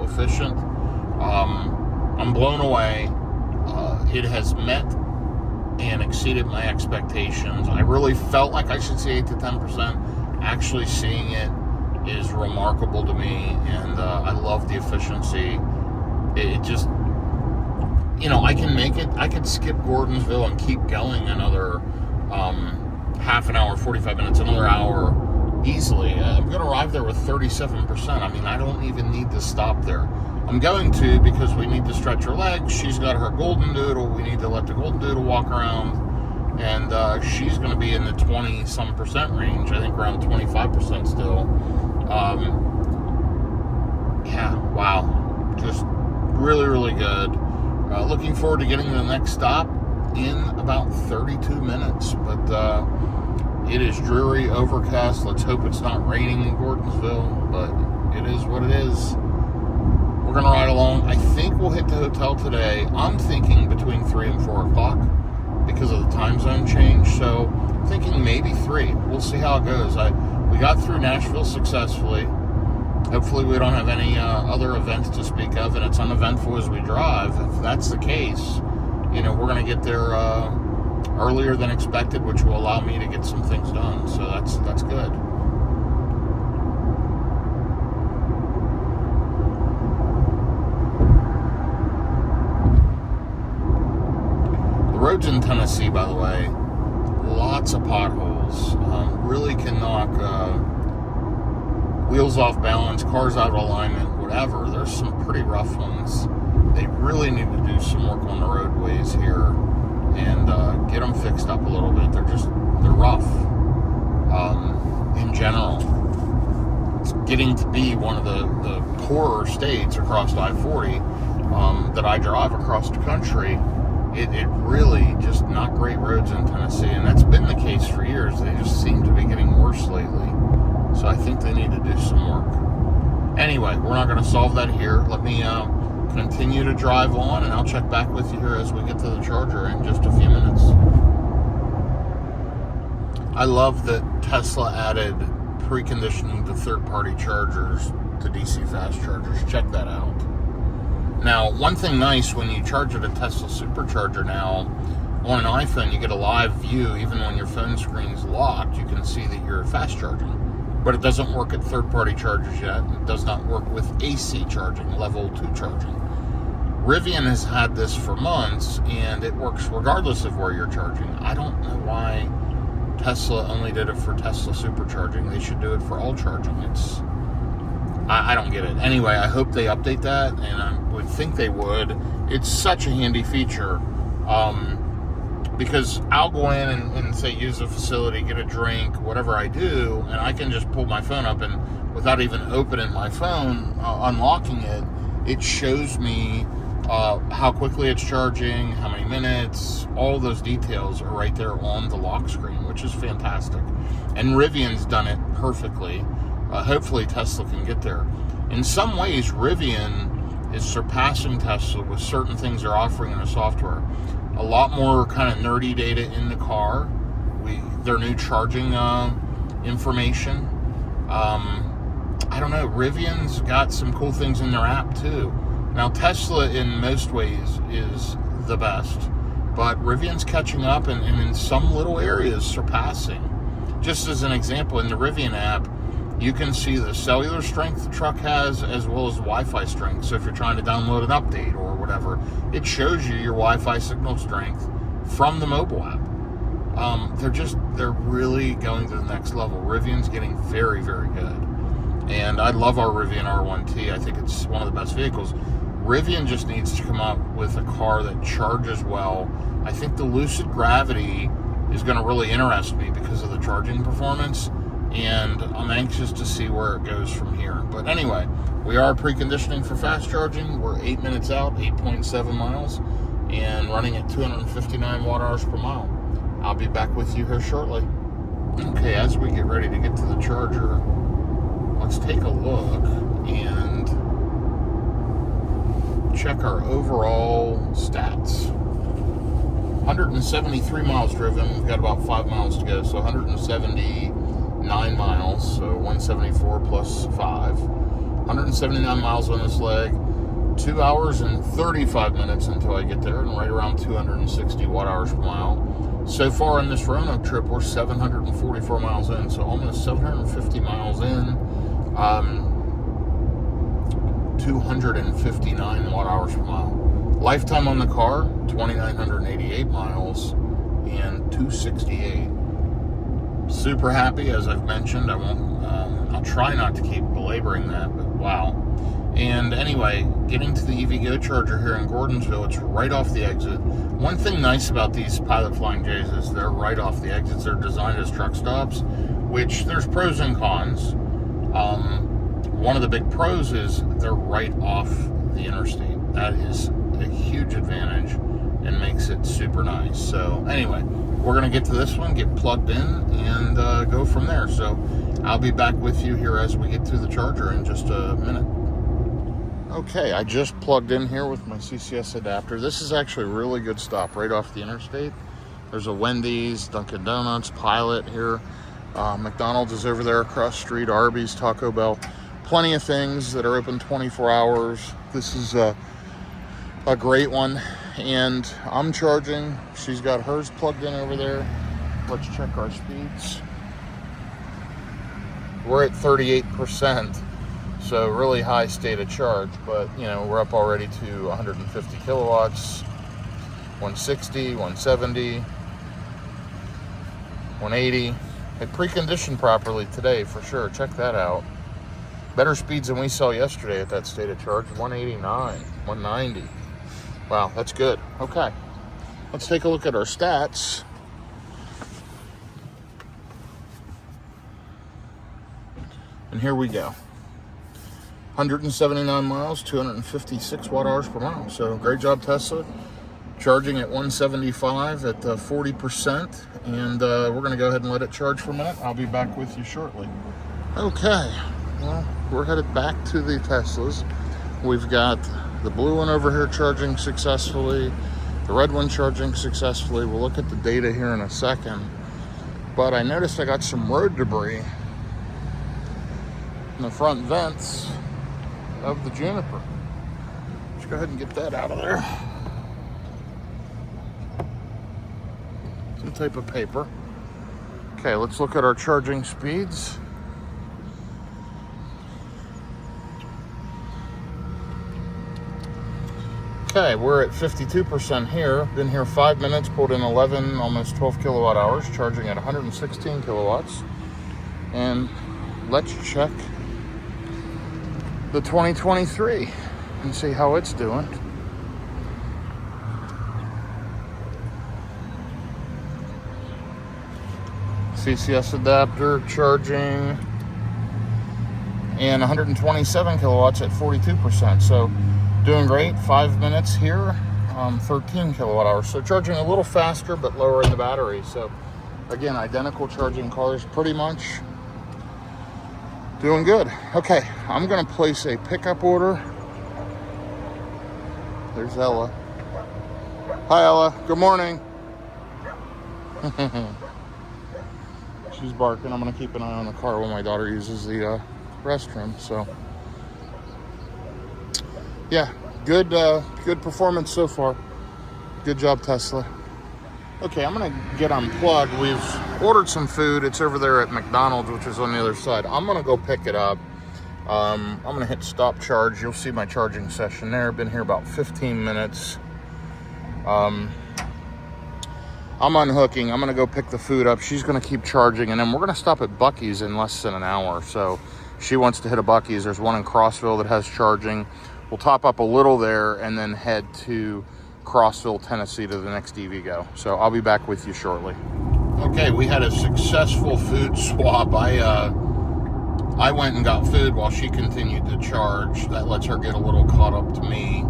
efficient. I'm blown away. It has met and exceeded my expectations. I really felt like I should see 8 to 10%. Actually seeing it is remarkable to me, and I love the efficiency. It just, I can make it. I could skip Gordonsville and keep going another half an hour, 45 minutes, another hour easily. I'm going to arrive there with 37%. I mean, I don't even need to stop there. I'm going to, because we need to stretch her legs. She's got her golden doodle. We need to let the golden doodle walk around. And she's going to be in the 20-some% range. I think around 25% still. Yeah, wow. Just really, really good. Looking forward to getting to the next stop in about 32 minutes. But it is dreary, overcast. Let's hope it's not raining in Gordonsville. But it is what it is. We're going to ride along. I think we'll hit the hotel today. I'm thinking between 3 and 4 o'clock because of the time zone change. So I'm thinking maybe 3. We'll see how it goes. We got through Nashville successfully. Hopefully we don't have any other events to speak of, and it's uneventful as we drive. If that's the case, we're going to get there earlier than expected, which will allow me to get some things done. So that's good. The roads in Tennessee, by the way, lots of potholes. Really can knock wheels off balance, cars out of alignment, whatever. There's some pretty rough ones. They really need to do some work on the roadways here and get them fixed up a little bit. They're rough in general. It's getting to be one of the poorer states across I-40 that I drive across the country. It really just not great roads in Tennessee, and that's been the case for years. They just seem to be getting worse lately. So I think they need to do some work. Anyway, we're not going to solve that here. Let me continue to drive on, and I'll check back with you here as we get to the charger in just a few minutes. I love that Tesla added preconditioning to third-party chargers to DC fast chargers. Check that out. Now, one thing nice when you charge at a Tesla supercharger now, on an iPhone, you get a live view. Even when your phone screen's locked, you can see that you're fast charging. But it doesn't work at third-party chargers yet. It does not work with AC charging, level 2 charging. Rivian has had this for months, and it works regardless of where you're charging. I don't know why Tesla only did it for Tesla supercharging. They should do it for all charging. I don't get it. Anyway, I hope they update that, and I would think they would. It's such a handy feature. Because I'll go in and say use a facility, get a drink, whatever I do, and I can just pull my phone up, and without even opening my phone, unlocking it, it shows me how quickly it's charging, how many minutes, all those details are right there on the lock screen, which is fantastic. And Rivian's done it perfectly. Hopefully Tesla can get there. In some ways, Rivian is surpassing Tesla with certain things they're offering in the software. A lot more kind of nerdy data in the car. Their new charging information. I don't know, Rivian's got some cool things in their app too. Now, Tesla in most ways is the best, but Rivian's catching up and in some little areas surpassing. Just as an example, in the Rivian app, you can see the cellular strength the truck has as well as Wi-Fi strength. So if you're trying to download an update or whatever, it shows you your Wi-Fi signal strength from the mobile app. They're really going to the next level. Rivian's getting very, very good. And I love our Rivian R1T. I think it's one of the best vehicles. Rivian just needs to come up with a car that charges well. I think the Lucid Gravity is going to really interest me because of the charging performance, and I'm anxious to see where it goes from here. But anyway, we are preconditioning for fast charging. We're 8 minutes out, 8.7 miles, and running at 259 watt-hours per mile. I'll be back with you here shortly. Okay, as we get ready to get to the charger, let's take a look and check our overall stats. 173 miles driven. We've got about 5 miles to go, so 179 miles, so 174 plus 5. 179 miles on this leg. 2 hours and 35 minutes until I get there, and right around 260 watt-hours per mile. So far in this Roanoke trip, we're 744 miles in, so almost 750 miles in. 259 watt-hours per mile. Lifetime on the car, 2,988 miles and 268. Super happy, as I've mentioned. I'll try not to keep belaboring that, but wow. And anyway, getting to the EVgo charger here in Gordonsville, it's right off the exit. One thing nice about these Pilot Flying J's is they're right off the exits. They're designed as truck stops, which there's pros and cons. One of the big pros is they're right off the interstate. That is a huge advantage and makes it super nice. So anyway, we're going to get to this one, get plugged in, and go from there. So I'll be back with you here as we get to the charger in just a minute. Okay, I just plugged in here with my CCS adapter. This is actually a really good stop right off the interstate. There's a Wendy's, Dunkin' Donuts, Pilot here. McDonald's is over there across the street, Arby's, Taco Bell. Plenty of things that are open 24 hours. This is a great one. And I'm charging. She's got hers plugged in over there. Let's check our speeds. We're at 38%. So really high state of charge, but you know, we're up already to 150 kilowatts, 160, 170, 180. It preconditioned properly today for sure. Check that out. Better speeds than we saw yesterday at that state of charge. 189, 190. Wow, that's good. Okay, let's take a look at our stats. And here we go. 179 miles, 256 watt-hours per mile. So great job, Tesla. Charging at 175 at 40%. And we're going to go ahead and let it charge for a minute. I'll be back with you shortly. Okay, well, we're headed back to the Teslas. We've got the blue one over here charging successfully, the red one charging successfully. We'll look at the data here in a second. But I noticed I got some road debris in the front vents of the Juniper. Let's go ahead and get that out of there. Some type of paper. Okay, let's look at our charging speeds. Okay, we're at 52% here. Been here 5 minutes, pulled in 11, almost 12 kilowatt hours, charging at 116 kilowatts. And let's check the 2023 and see how it's doing. CCS adapter charging and 127 kilowatts at 42%. So doing great. 5 minutes here, 13 kilowatt hours. So charging a little faster but lower in the battery. So again, identical charging cars pretty much. Doing good. Okay, I'm going to place a pickup order. There's Ella. Hi, Ella. Good morning. She's barking. I'm going to keep an eye on the car while my daughter uses the restroom. So yeah, good performance so far. Good job, Tesla. Okay, I'm gonna get unplugged. We've ordered some food. It's over there at McDonald's, which is on the other side. I'm gonna go pick it up. I'm gonna hit stop charge. You'll see my charging session there. Been here about 15 minutes. I'm unhooking. I'm gonna go pick the food up. She's gonna keep charging, and then we're gonna stop at Buc-ee's in less than an hour. So she wants to hit a Buc-ee's. There's one in Crossville that has charging. We'll top up a little there and then head to Crossville, Tennessee to the next EV go. So I'll be back with you shortly. Okay, we had a successful food swap. I went and got food while she continued to charge. That lets her get a little caught up to me.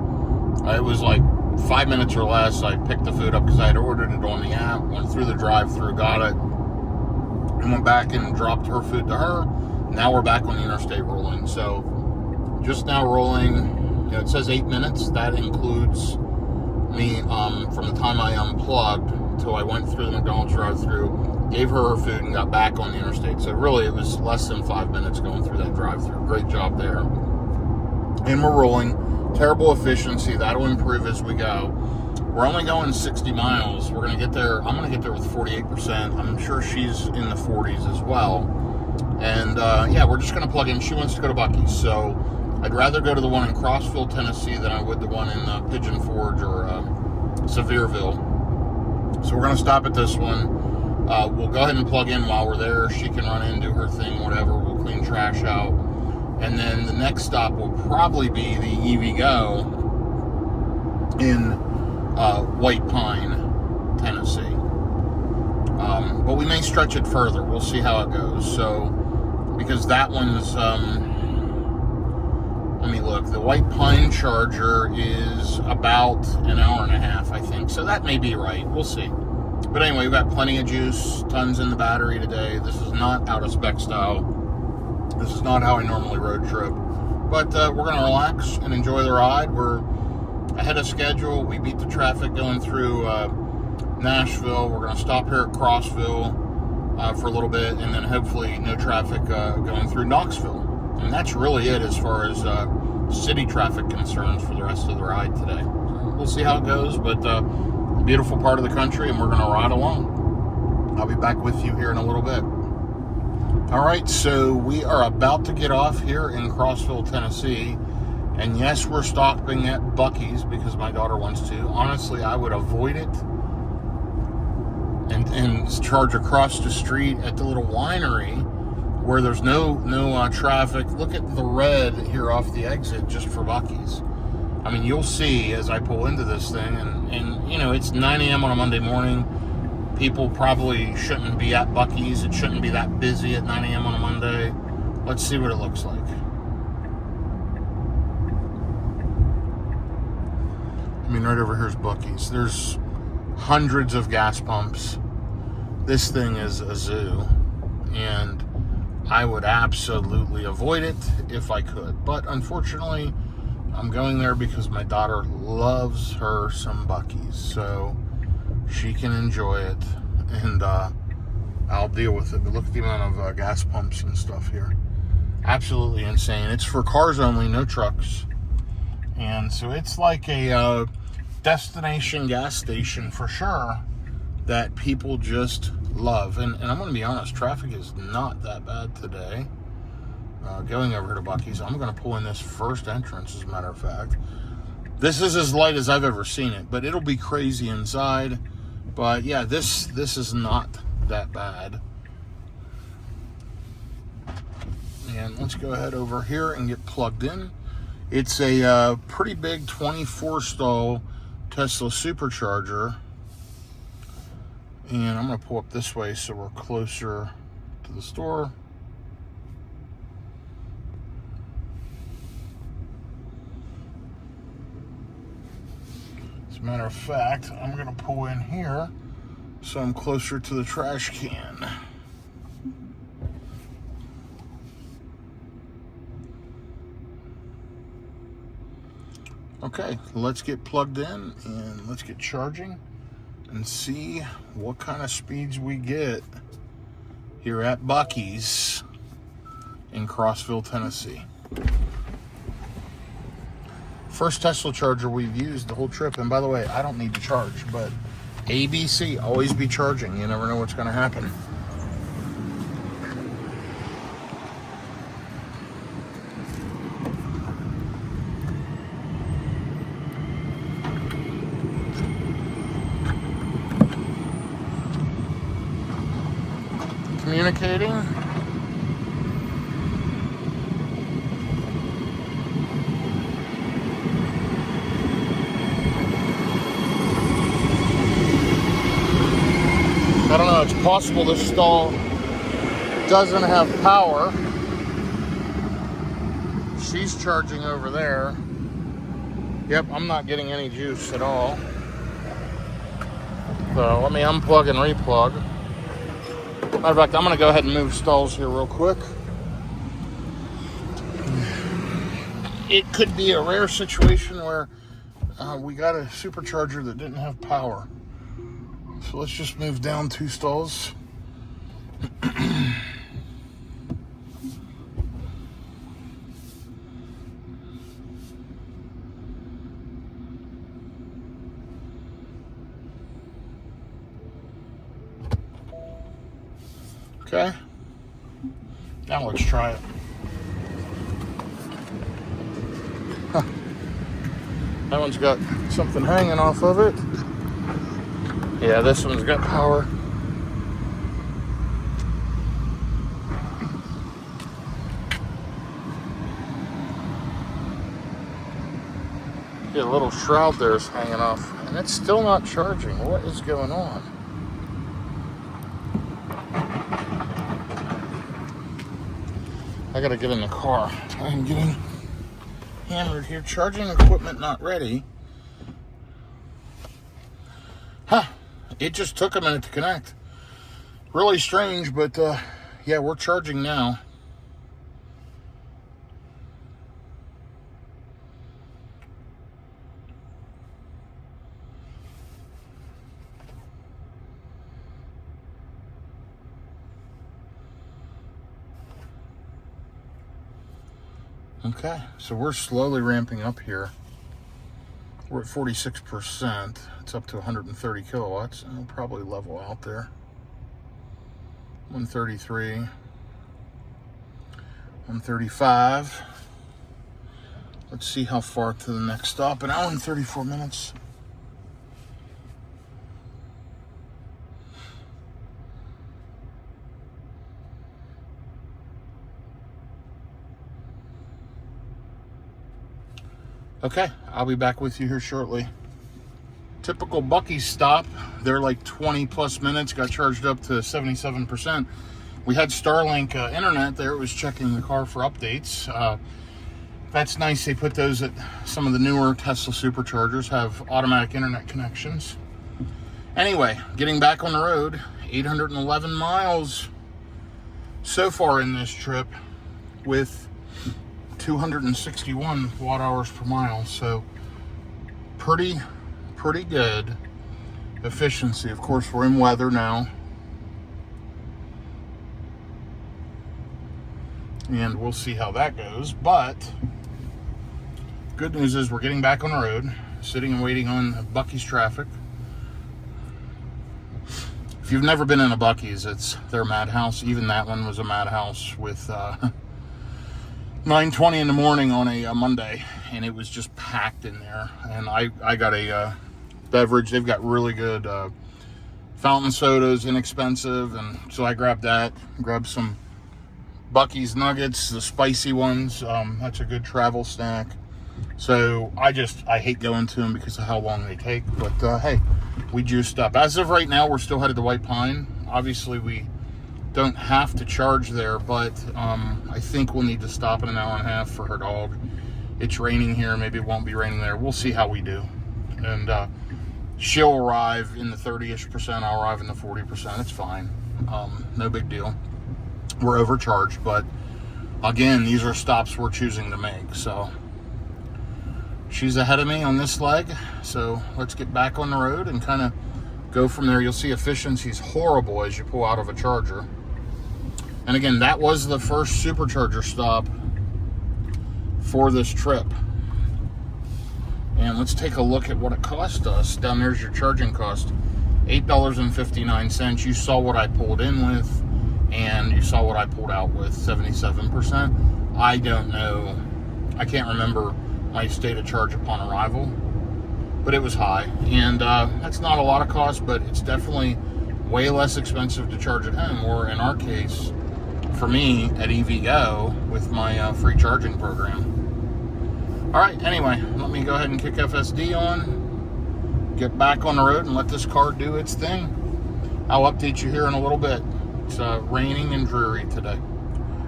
It was like 5 minutes or less. I picked the food up because I had ordered it on the app, went through the drive-thru, got it, and went back and dropped her food to her. Now we're back on the interstate rolling. So just now rolling, you know, it says 8 minutes. That includes me from the time I unplugged till I went through the McDonald's drive-thru, gave her food, and got back on the interstate. So really, it was less than 5 minutes going through that drive-thru. Great job there. And we're rolling. Terrible efficiency. That'll improve as we go. We're only going 60 miles. We're going to get there. I'm going to get there with 48%. I'm sure she's in the 40s as well. And yeah, we're just going to plug in. She wants to go to Buc-ee's. So I'd rather go to the one in Crossville, Tennessee than I would the one in Pigeon Forge or Sevierville. So we're going to stop at this one. We'll go ahead and plug in while we're there. She can run in, do her thing, whatever. We'll clean trash out. And then the next stop will probably be the EV Go in White Pine, Tennessee. But we may stretch it further. We'll see how it goes. So, because that one's, let me look. The White Pine charger is about an hour and a half, I think. So that may be right. We'll see. But anyway, we've got plenty of juice, tons in the battery today. This is not out of spec style. This is not how I normally road trip, but we're going to relax and enjoy the ride. We're ahead of schedule. We beat the traffic going through Nashville. We're going to stop here at Crossville for a little bit, and then hopefully no traffic going through Knoxville. And that's really it as far as city traffic concerns for the rest of the ride today. So we'll see how it goes, but a beautiful part of the country, and we're going to ride along. I'll be back with you here in a little bit. All right, so we are about to get off here in Crossville, Tennessee. And yes, we're stopping at Buc-ee's because my daughter wants to. Honestly, I would avoid it and charge across the street at the little winery where there's no traffic. Look at the red here off the exit just for Buc-ee's. I mean, you'll see as I pull into this thing, and you know, it's 9 a.m. on a Monday morning. People probably shouldn't be at Buc-ee's. It shouldn't be that busy at 9 a.m. on a Monday. Let's see what it looks like. I mean, right over here is Buc-ee's. There's hundreds of gas pumps. This thing is a zoo. And I would absolutely avoid it if I could. But unfortunately, I'm going there because my daughter loves her some Buc-ee's. So she can enjoy it, and I'll deal with it. But look at the amount of gas pumps and stuff here. Absolutely insane. It's for cars only, no trucks. And so it's like a destination gas station for sure that people just love. And I'm going to be honest, traffic is not that bad today. Going over here to Buc-ee's, I'm going to pull in this first entrance, as a matter of fact. This is as light as I've ever seen it, but it'll be crazy inside. But yeah, this is not that bad. And let's go ahead over here and get plugged in. It's a pretty big 24 stall Tesla supercharger. And I'm going to pull up this way so we're closer to the store. As a matter of fact, I'm going to pull in here so I'm closer to the trash can. Okay, let's get plugged in and let's get charging and see what kind of speeds we get here at Buc-ee's in Crossville, Tennessee. First Tesla charger we've used the whole trip. And by the way, I don't need to charge, but ABC, always be charging. You never know what's going to happen. Communicating. I don't know, it's possible this stall doesn't have power. She's charging over there. Yep, I'm not getting any juice at all. So let me unplug and replug. Matter of fact, I'm going to go ahead and move stalls here real quick. It could be a rare situation where we got a supercharger that didn't have power. So let's just move down 2 stalls. Okay. Now let's try it. Huh. That one's got something hanging off of it. Yeah, this one's got power. Yeah, a little shroud there is hanging off, and it's still not charging. What is going on? I gotta get in the car. I'm getting hammered here. Charging equipment not ready. Huh. It just took a minute to connect. Really strange, but yeah, we're charging now. Okay, so we're slowly ramping up here. We're at 46%. It's up to 130 kilowatts, and we'll probably level out there. 133, 135. Let's see how far to the next stop. An hour and 34 minutes. Okay, I'll be back with you here shortly. Typical Buc-ee's stop. They're like 20 plus minutes, got charged up to 77%. We had Starlink internet there. It was checking the car for updates. That's nice. They put those at some of the newer Tesla superchargers, have automatic internet connections. Anyway, getting back on the road, 811 miles so far in this trip with 261 watt hours per mile. So pretty good efficiency. Of course, we're in weather now, and we'll see how that goes. But good news is we're getting back on the road, sitting and waiting on Buc-ee's traffic. If you've never been in a Buc-ee's, it's their madhouse. Even that one was a madhouse with 9:20 in the morning on a Monday, and it was just packed in there. And I got a beverage. They've got really good fountain sodas, inexpensive, and so I grabbed that. Grabbed some Buc-ee's nuggets, the spicy ones. That's a good travel snack. So I hate going to them because of how long they take. But hey, we juiced up. As of right now, we're still headed to White Pine. Obviously, we don't have to charge there, but I think we'll need to stop in an hour and a half for her dog. It's raining here. Maybe it won't be raining there. We'll see how we do. And she'll arrive in the 30-ish%. I'll arrive in the 40%. It's fine. No big deal. We're overcharged, but again, these are stops we're choosing to make. So she's ahead of me on this leg. So let's get back on the road and kind of go from there. You'll see efficiency is horrible as you pull out of a charger. And again, that was the first supercharger stop for this trip. And let's take a look at what it cost us. Down there's your charging cost. $8.59. You saw what I pulled in with, and you saw what I pulled out with, 77%. I don't know. I can't remember my state of charge upon arrival, but it was high. And that's not a lot of cost, but it's definitely way less expensive to charge at home, or in our case, for me, at EVgo with my free charging program. All right, anyway, let me go ahead and kick FSD on, get back on the road, and let this car do its thing. I'll update you here in a little bit. It's raining and dreary today.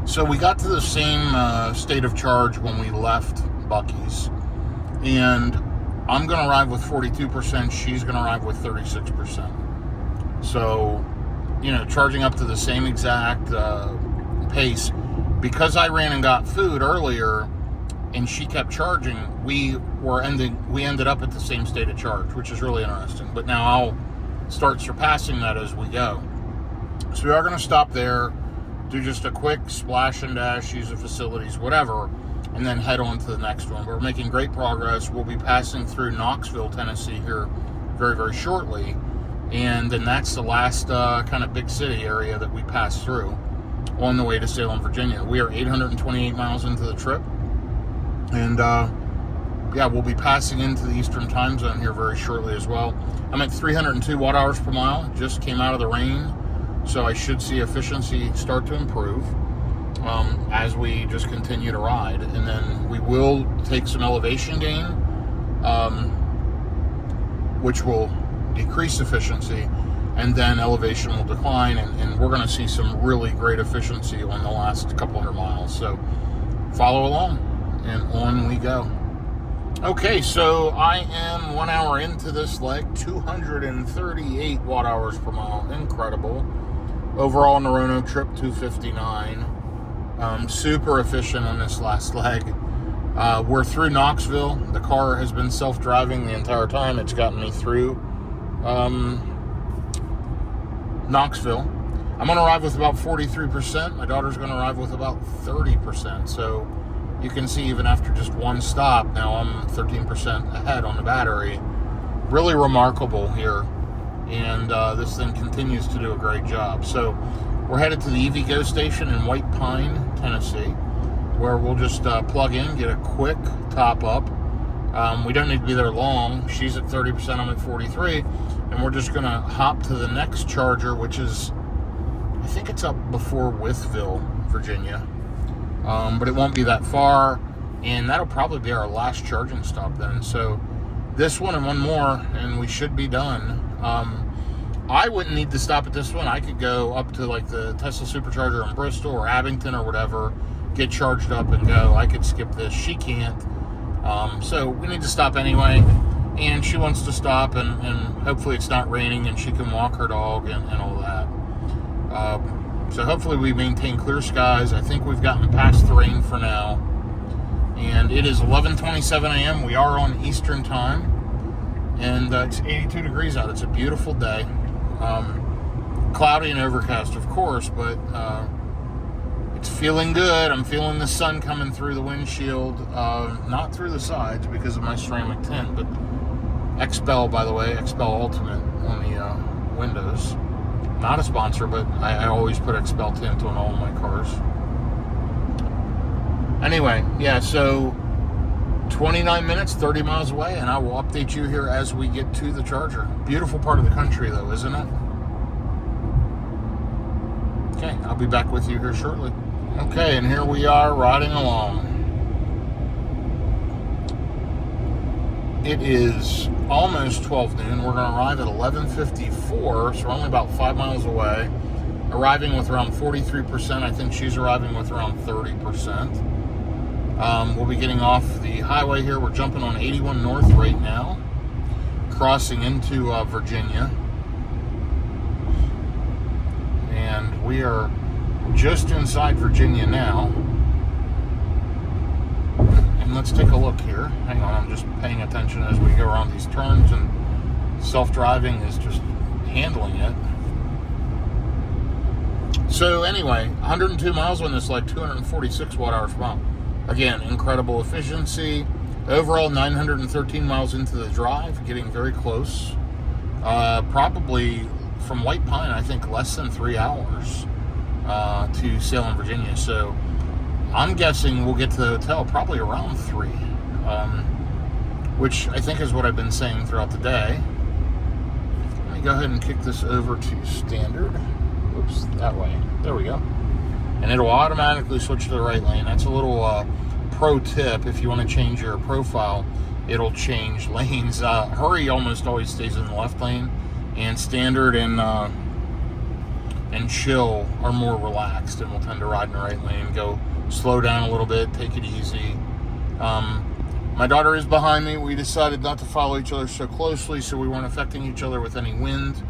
So we got to the same state of charge when we left Buc-ee's, and I'm going to arrive with 42%. She's going to arrive with 36%. So, you know, charging up to the same exact pace. Because I ran and got food earlier, and she kept charging, we ended up at the same state of charge, which is really interesting. But now I'll start surpassing that as we go. So we are going to stop there, do just a quick splash and dash, use the facilities, whatever, and then head on to the next one. We're making great progress. We'll be passing through Knoxville, Tennessee here very, very shortly. And then that's the last kind of big city area that we pass through on the way to Salem, Virginia. We are 828 miles into the trip. And yeah, we'll be passing into the Eastern time zone here very shortly as well. I'm at 302 watt hours per mile. Just came out of the rain, so I should see efficiency start to improve as we just continue to ride. And then we will take some elevation gain, which will decrease efficiency, and then elevation will decline, and we're going to see some really great efficiency on the last couple hundred miles. So follow along, and on we go. Okay, so I am 1 hour into this leg, 238 watt hours per mile. Incredible. Overall on the Roanoke trip, 259. Super efficient on this last leg. We're through Knoxville. The car has been self-driving the entire time. It's gotten me through Knoxville. I'm going to arrive with about 43%. My daughter's going to arrive with about 30%. So you can see even after just one stop, now I'm 13% ahead on the battery. Really remarkable here. And this thing continues to do a great job. So we're headed to the EVgo station in White Pine, Tennessee, where we'll just plug in, get a quick top up. We don't need to be there long. She's at 30%, I'm at 43%. And we're just going to hop to the next charger, which is, I think it's up before Wytheville, Virginia. But it won't be that far, and that'll probably be our last charging stop then. So this one and one more, and we should be done. I wouldn't need to stop at this one. I could go up to like the Tesla Supercharger in Bristol or Abington or whatever, get charged up and go. I could skip this. She can't. So we need to stop anyway, and she wants to stop, and hopefully it's not raining and she can walk her dog and all that. So hopefully we maintain clear skies. I think we've gotten past the rain for now. And it is 11:27 a.m. We are on Eastern time. And it's 82 degrees out. It's a beautiful day. Cloudy and overcast, of course, but it's feeling good. I'm feeling the sun coming through the windshield. Not through the sides because of my ceramic tint, but XPEL, by the way, XPEL Ultimate on the windows. Not a sponsor, but I always put XPEL tint on all of my cars. Anyway, yeah, so 29 minutes, 30 miles away, and I will update you here as we get to the charger. Beautiful part of the country, though, isn't it? Okay, I'll be back with you here shortly. Okay, and here we are riding along. It is almost 12 noon. We're going to arrive at 11:54, so we're only about 5 miles away. Arriving with around 43%. I think she's arriving with around 30%. We'll be getting off the highway here. We're jumping on 81 North right now, crossing into Virginia. And we are just inside Virginia now. And let's take a look here. Hang on, I'm just paying attention as we go around these turns, and self-driving is just handling it. So anyway, 102 miles on this, like 246 watt hours per mile. Again, incredible efficiency. Overall, 913 miles into the drive, getting very close. Probably from White Pine, I think less than 3 hours to Salem, Virginia. So I'm guessing we'll get to the hotel probably around 3, which I think is what I've been saying throughout the day. Let me go ahead and kick this over to standard. Oops, that way. There we go. And it'll automatically switch to the right lane. That's a little pro tip. If you want to change your profile, it'll change lanes. Hurry almost always stays in the left lane, and standard and chill are more relaxed and will tend to ride in the right lane. Go slow down a little bit, take it easy. My daughter is behind me. We decided not to follow each other so closely so we weren't affecting each other with any wind.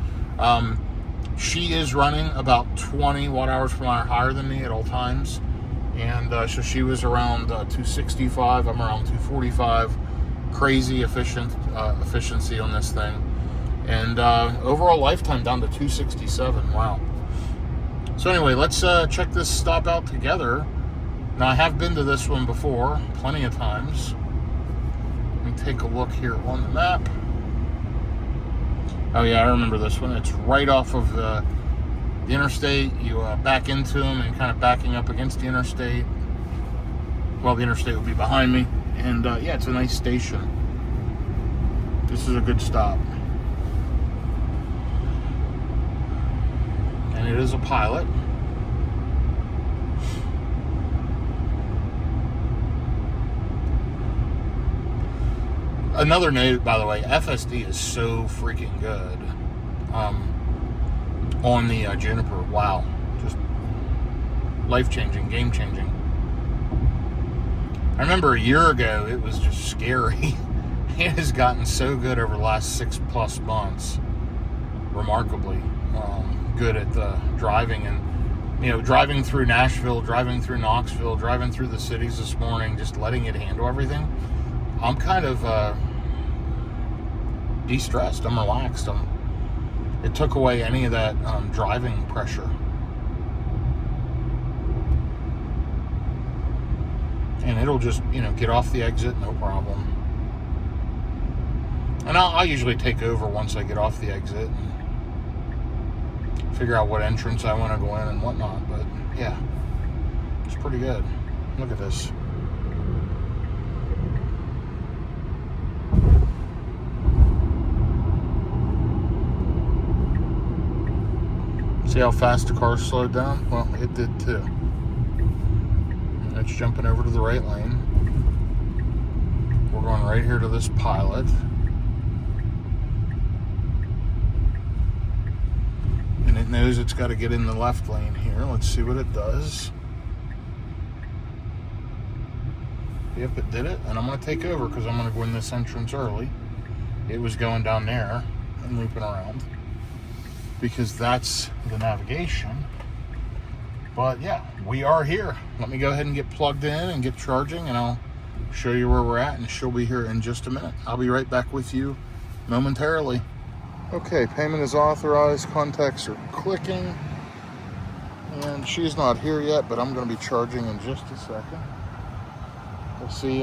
She is running about 20 watt hours per mile higher than me at all times. And so she was around 265. I'm around 245. Crazy efficiency on this thing. And overall lifetime down to 267. Wow. So anyway, let's check this stop out together. Now, I have been to this one before, plenty of times. Let me take a look here on the map. Oh yeah, I remember this one. It's right off of the interstate. You back into them and kind of backing up against the interstate. Well, the interstate will be behind me. And yeah, it's a nice station. This is a good stop. And it is a Pilot. Another note, by the way, FSD is so freaking good on the Juniper. Wow. Just life-changing, game-changing. I remember a year ago, it was just scary. It has gotten so good over the last 6+ months. Remarkably good at driving. And, you know, driving through Nashville, driving through Knoxville, driving through the cities this morning, just letting it handle everything. I'm kind of de-stressed. I'm relaxed. It took away any of that driving pressure. And it'll just, you know, get off the exit, no problem. And I'll usually take over once I get off the exit and figure out what entrance I want to go in and whatnot. But yeah, it's pretty good. Look at this. See how fast the car slowed down? Well, it did too. And it's jumping over to the right lane. We're going right here to this Pilot. And it knows it's got to get in the left lane here. Let's see what it does. Yep, it did it. And I'm going to take over because I'm going to go in this entrance early. It was going down there and looping around, because that's the navigation. But yeah, we are here. Let me go ahead and get plugged in and get charging, and I'll show you where we're at, and she'll be here in just a minute. I'll be right back with you momentarily. Okay, payment is authorized, contacts are clicking, and she's not here yet, but I'm going to be charging in just a second. We'll see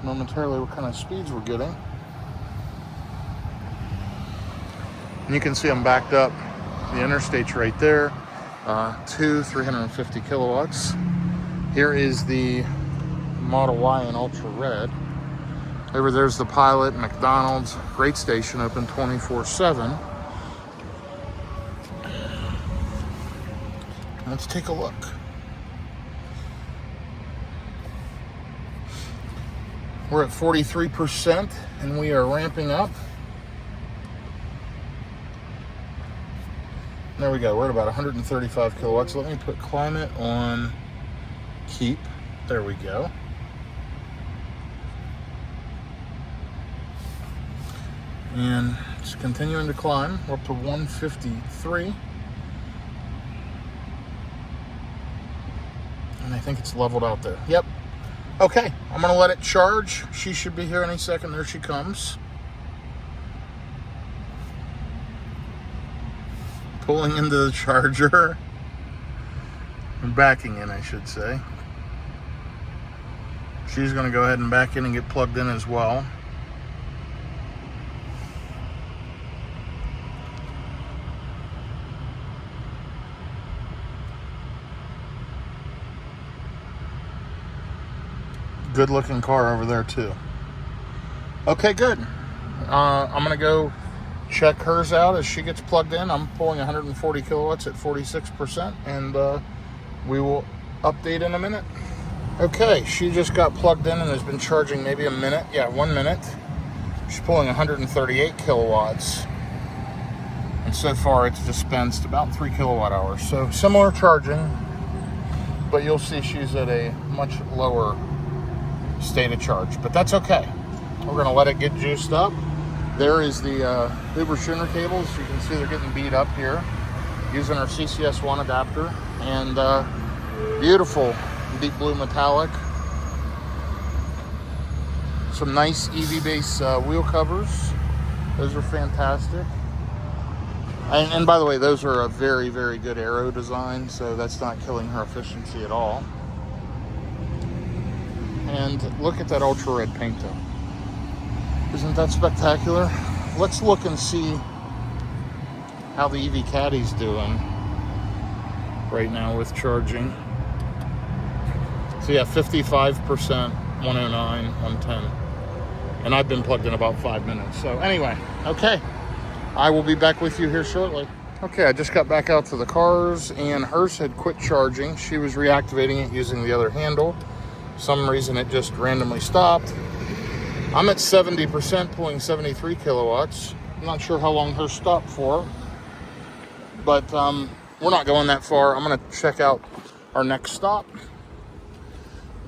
momentarily what kind of speeds we're getting. And you can see I'm backed up. The interstate's right there. 350 kilowatts. Here is the Model Y in Ultra Red. Over there's the Pilot, McDonald's. Great station, open 24/7. Let's take a look. We're at 43% and we are ramping up. There we go. We're at about 135 kilowatts. Let me put climate on keep. There we go. And it's continuing to climb. We're up to 153. And I think it's leveled out there. Yep. Okay, I'm going to let it charge. She should be here any second. There she comes. Pulling into the charger. backing in, I should say. She's going to go ahead and back in and get plugged in as well. Good looking car over there too. Okay, good. I'm going to go check hers out as she gets plugged in. I'm pulling 140 kilowatts at 46%, and we will update in a minute. Okay, she just got plugged in and has been charging maybe a minute. Yeah, 1 minute. She's pulling 138 kilowatts. And so far it's dispensed about 3 kilowatt hours. So similar charging, but you'll see she's at a much lower state of charge. But that's okay. We're going to let it get juiced up. There is the Uber Juniper cables. You can see they're getting beat up here using our CCS1 adapter. And beautiful deep blue metallic. Some nice EV base wheel covers. Those are fantastic. And by the way, those are a very, very good aero design, so that's not killing her efficiency at all. And look at that ultra red paint though. Isn't that spectacular? Let's look and see how the EV Caddy's doing right now with charging. So yeah, 55%, 109, 110. And I've been plugged in about 5 minutes. So anyway, okay. I will be back with you here shortly. Okay, I just got back out to the cars and hers had quit charging. She was reactivating it using the other handle. For some reason it just randomly stopped. I'm at 70%, pulling 73 kilowatts. I'm not sure how long hers stopped for, but we're not going that far. I'm gonna check out our next stop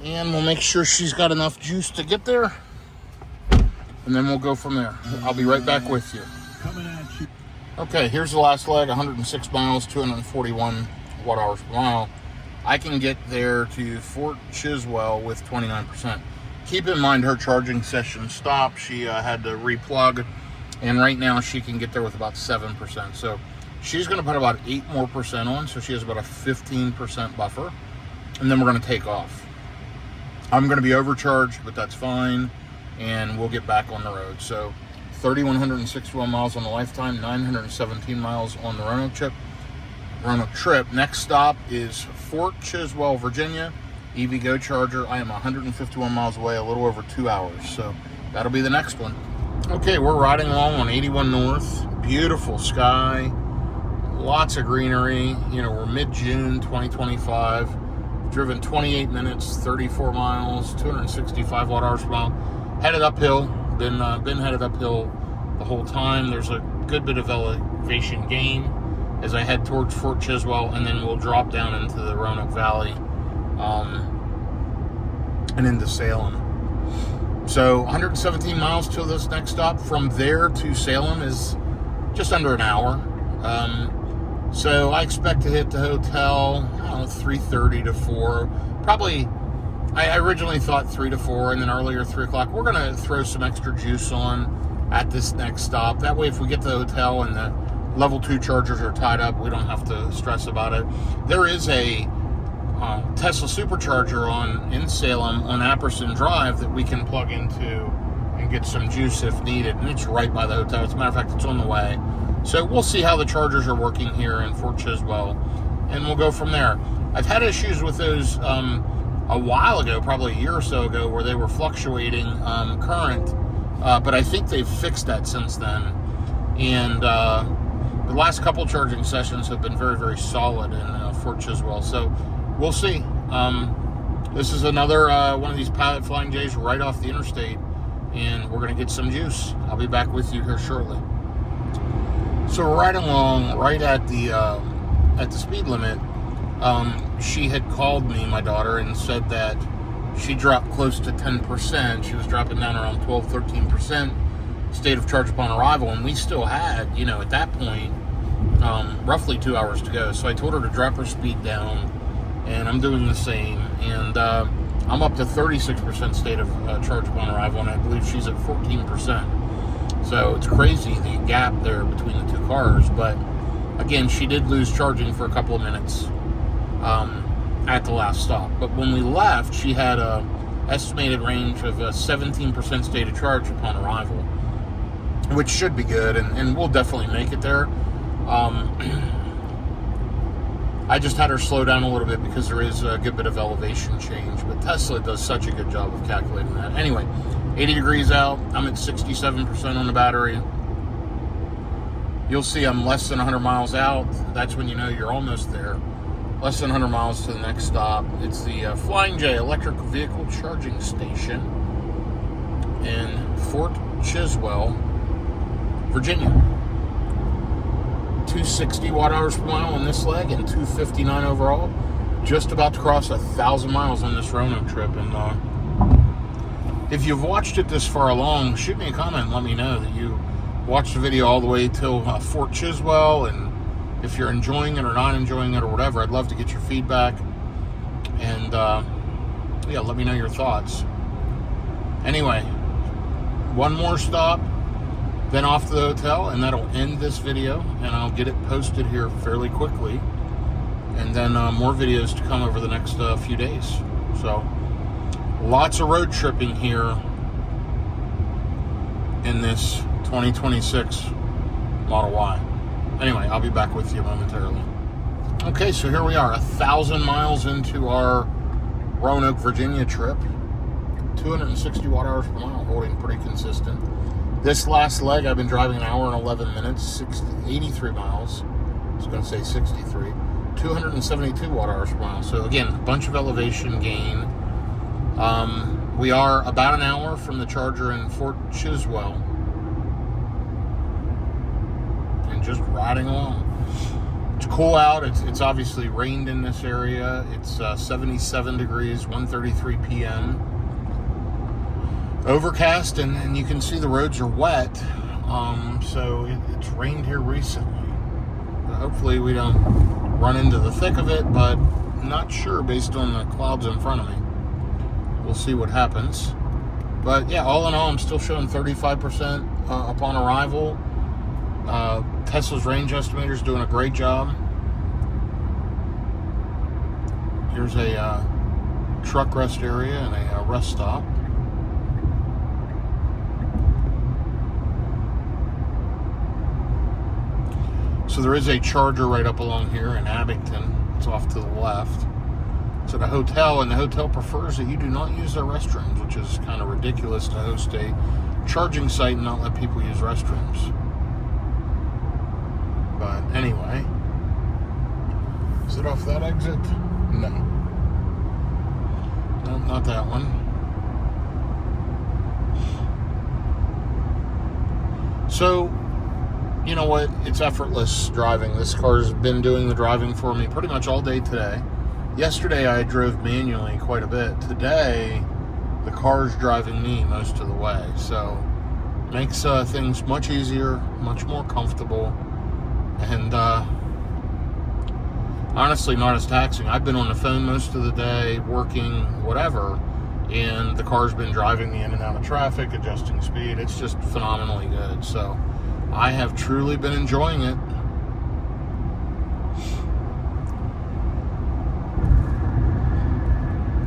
and we'll make sure she's got enough juice to get there, and then we'll go from there. I'll be right back with you. Okay, here's the last leg, 106 miles, 241 watt hours per mile. I can get there to Fort Chiswell with 29%. Keep in mind her charging session stopped. She had to replug, and right now she can get there with about 7%. So she's going to put about 8% more on, so she has about a 15% buffer, and then we're going to take off. I'm going to be overcharged, but that's fine, and we'll get back on the road. So 3,161 miles on the lifetime, 917 miles on the Roanoke trip. Next stop is Fort Chiswell, Virginia. EV Go Charger. I am 151 miles away, a little over 2 hours. So that'll be the next one. Okay, we're riding along on 81 North. Beautiful sky. Lots of greenery. You know, we're mid-June 2025. Driven 28 minutes, 34 miles, 265 watt hours per mile. Headed uphill. Been headed uphill the whole time. There's a good bit of elevation gain as I head towards Fort Chiswell, and then we'll drop down into the Roanoke Valley and into Salem. So 117 miles to this next stop. From there to Salem is just under an hour. So I expect to hit the hotel, I don't know, 3:30 to 4. Probably, I originally thought 3 to 4, and then earlier 3 o'clock. We're going to throw some extra juice on at this next stop. That way, if we get to the hotel and the level 2 chargers are tied up, we don't have to stress about it. There is a Tesla supercharger in Salem on Apperson Drive that we can plug into and get some juice if needed, and it's right by the hotel. As a matter of fact, it's on the way. So we'll see how the chargers are working here in Fort Chiswell, and we'll go from there. I've had issues with those a while ago, probably a year or so ago, where they were fluctuating current, but I think they've fixed that since then. And the last couple charging sessions have been very, very solid in Fort Chiswell. So we'll see. This is another one of these Pilot Flying J's right off the interstate, and we're going to get some juice. I'll be back with you here shortly. So we're riding along right at the speed limit. She had called me, my daughter, and said that she dropped close to 10%. She was dropping down around 12, 13% state of charge upon arrival, and we still had, at that point, roughly 2 hours to go. So I told her to drop her speed down, and I'm doing the same. And I'm up to 36% state of charge upon arrival, and I believe she's at 14%. So it's crazy, the gap there between the two cars. But again, she did lose charging for a couple of minutes. at the last stop. But when we left, she had a estimated range of 17% state of charge upon arrival, which should be good, and we'll definitely make it there. I just had her slow down a little bit because there is a good bit of elevation change, but Tesla does such a good job of calculating that. Anyway, 80 degrees out. I'm at 67% on the battery. You'll see I'm less than 100 miles out. That's when you know you're almost there. Less than 100 miles to the next stop. It's the Flying J Electric Vehicle Charging Station in Fort Chiswell, Virginia. 260 watt-hours per mile on this leg and 259 overall. Just about to cross 1,000 miles on this Roanoke trip. And if you've watched it this far along, shoot me a comment and let me know that you watched the video all the way till Fort Chiswell, and if you're enjoying it or not enjoying it or whatever. I'd love to get your feedback, and yeah, let me know your thoughts. Anyway, one more stop, then off to the hotel, and that'll end this video, and I'll get it posted here fairly quickly, and then more videos to come over the next few days. So lots of road tripping here in this 2026 Model Y. Anyway, I'll be back with you momentarily. Okay, so here we are, 1,000 miles into our Roanoke, Virginia trip. 260 watt-hours per mile, holding pretty consistent. This last leg, I've been driving an hour and 11 minutes, 83 miles. I was going to say 63. 272 watt-hours per mile. So again, a bunch of elevation gain. We are about an hour from the charger in Fort Chiswell. And just riding along. It's cool out. It's obviously rained in this area. It's 77 degrees, 1:33 p.m. Overcast, and you can see the roads are wet. So it's rained here recently. Hopefully we don't run into the thick of it, but not sure based on the clouds in front of me. We'll see what happens. But yeah, all in all, I'm still showing 35% upon arrival. Tesla's range estimator is doing a great job. Here's a truck rest area and a rest stop. So there is a charger right up along here in Abington. It's off to the left. It's at a hotel, and the hotel prefers that you do not use their restrooms, which is kind of ridiculous to host a charging site and not let people use restrooms. But anyway, is it off that exit? No. No, not that one. So, you know what? It's effortless driving. This car's been doing the driving for me pretty much all day today. Yesterday I drove manually quite a bit. Today the car's driving me most of the way. So makes things much easier, much more comfortable, and honestly not as taxing. I've been on the phone most of the day, working, whatever, and the car's been driving me in and out of traffic, adjusting speed. It's just phenomenally good. So I have truly been enjoying it.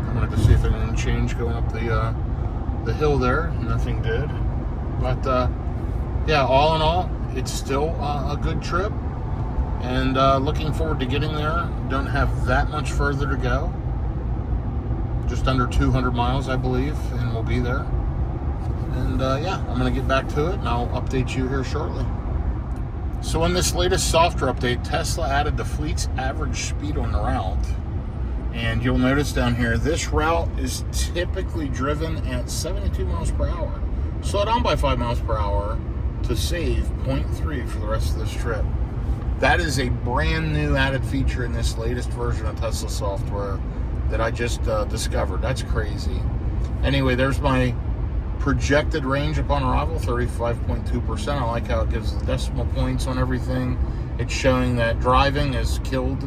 I wanted to see if anything changed going up the hill there. Nothing did. But yeah, all in all, it's still a good trip. And looking forward to getting there. Don't have that much further to go. Just under 200 miles, I believe, and we'll be there. And yeah, I'm going to get back to it, and I'll update you here shortly. So in this latest software update, Tesla added the fleet's average speed on the route. And you'll notice down here, this route is typically driven at 72 miles per hour. Slow down by 5 miles per hour to save 0.3 for the rest of this trip. That is a brand new added feature in this latest version of Tesla software that I just discovered. That's crazy. Anyway, there's my projected range upon arrival, 35.2%. I like how it gives the decimal points on everything. It's showing that driving has killed,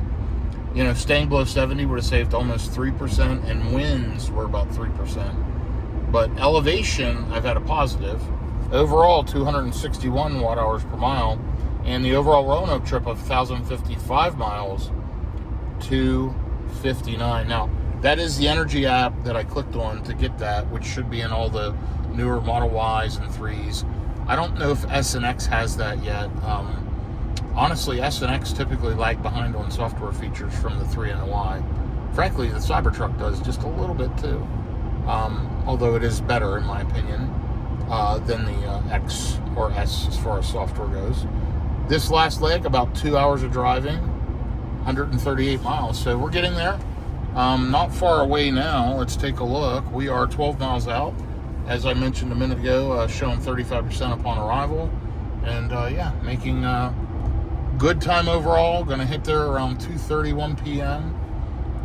you know, staying below 70 would have saved almost 3%, and winds were about 3%. But elevation, I've had a positive. Overall, 261 watt-hours per mile, and the overall Roanoke trip of 1,055 miles, 2 59. Now, that is the Energy app that I clicked on to get that, which should be in all the newer Model Ys and 3s. I don't know if S and X has that yet. Honestly, S and X typically lag behind on software features from the 3 and the Y. Frankly, the Cybertruck does just a little bit too. Although it is better, in my opinion, than the X or S as far as software goes. This last leg, about 2 hours of driving, 138 miles. So we're getting there. Not far away now. Let's take a look. We are 12 miles out. As I mentioned a minute ago, showing 35% upon arrival. And yeah, making good time overall. Going to hit there around 2:31 p.m.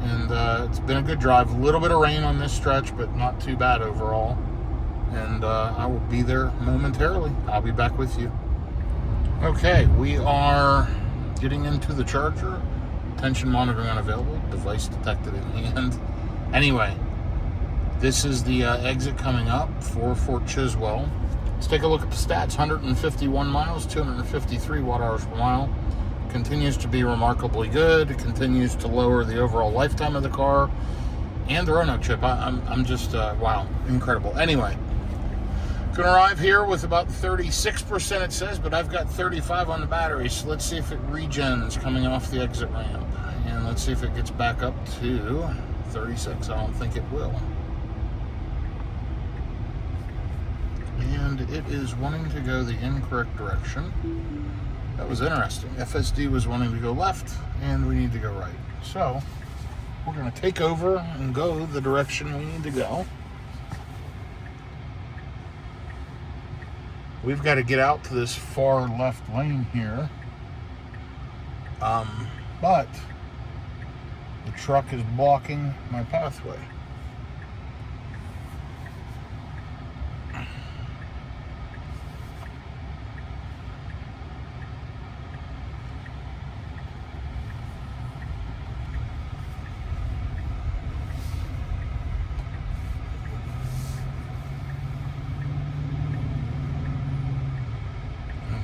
And it's been a good drive. A little bit of rain on this stretch, but not too bad overall. And I will be there momentarily. I'll be back with you. Okay, we are getting into the charger. Tension monitoring unavailable. Device detected in hand. Anyway, this is the exit coming up for Fort Chiswell. Let's take a look at the stats. 151 miles, 253 watt-hours per mile. Continues to be remarkably good. It continues to lower the overall lifetime of the car. And the Roanoke chip. I'm just, wow, incredible. Anyway, gonna arrive here with about 36% it says, but I've got 35 on the battery. So let's see if it regens coming off the exit ramp. And let's see if it gets back up to 36. I don't think it will. And it is wanting to go the incorrect direction. That was interesting. FSD was wanting to go left, and we need to go right. So we're going to take over and go the direction we need to go. We've got to get out to this far left lane here. But the truck is blocking my pathway.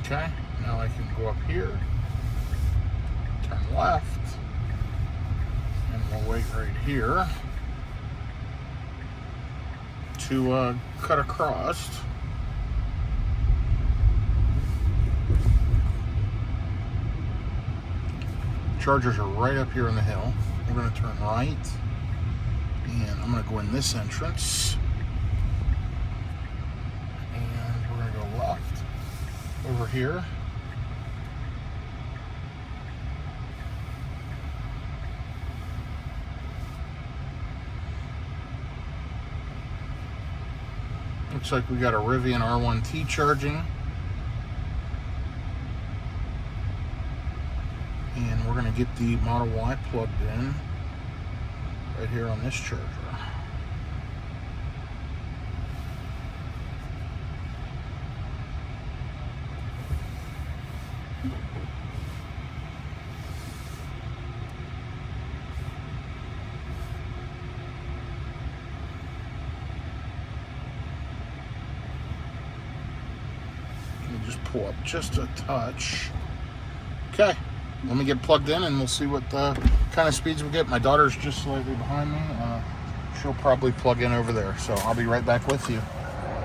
Okay, now I can go up here, turn left, and we'll wait right here to cut across. Chargers are right up here in the hill. We're going to turn right, and I'm going to go in this entrance, and we're going to go left. Over here. Looks like we got a Rivian R1T charging. And we're going to get the Model Y plugged in right here on this charger. Just pull up just a touch. Okay, let me get plugged in and we'll see what kind of speeds we get. My daughter's just slightly behind me. She'll probably plug in over there, so I'll be right back with you.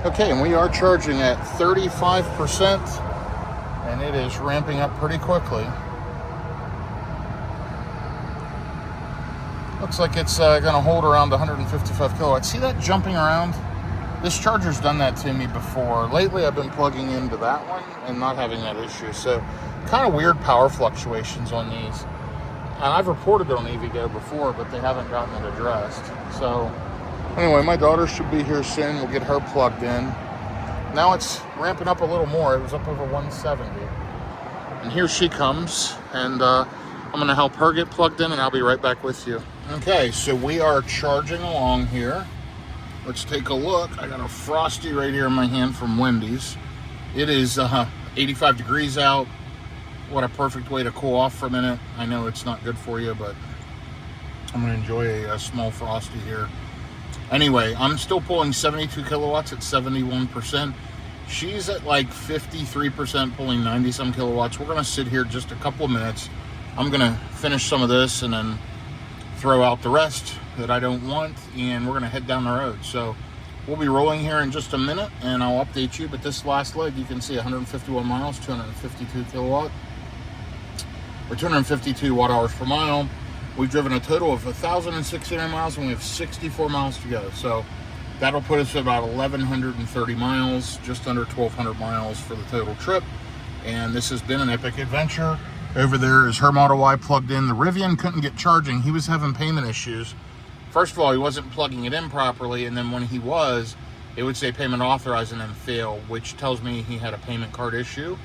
Okay, and we are charging at 35%, and it is ramping up pretty quickly. Looks like it's going to hold around 155 kilowatts. See that jumping around? This charger's done that to me before. Lately, I've been plugging into that one and not having that issue. So, kind of weird power fluctuations on these. And I've reported it on EVgo before, but they haven't gotten it addressed. So, anyway, my daughter should be here soon. We'll get her plugged in. Now it's ramping up a little more. It was up over 170. And here she comes. And I'm going to help her get plugged in, and I'll be right back with you. Okay, so we are charging along here. Let's take a look. I got a Frosty right here in my hand from Wendy's. It is 85 degrees out. What a perfect way to cool off for a minute. I know it's not good for you, but I'm going to enjoy a small Frosty here. Anyway, I'm still pulling 72 kilowatts at 71%. She's at like 53%, pulling 90-some kilowatts. We're going to sit here just a couple of minutes. I'm going to finish some of this and then throw out the rest that I don't want, and we're going to head down the road. So we'll be rolling here in just a minute, and I'll update you. But this last leg, you can see 151 miles, 252 kilowatt, or 252 watt hours per mile. We've driven a total of 1,069 miles, and we have 64 miles to go. So that'll put us at about 1,130 miles, just under 1,200 miles for the total trip. And this has been an epic adventure. Over there is her Model Y plugged in. The Rivian couldn't get charging. He was having payment issues. First of all, he wasn't plugging it in properly, and then when he was, it would say payment authorized and then fail, which tells me he had a payment card issue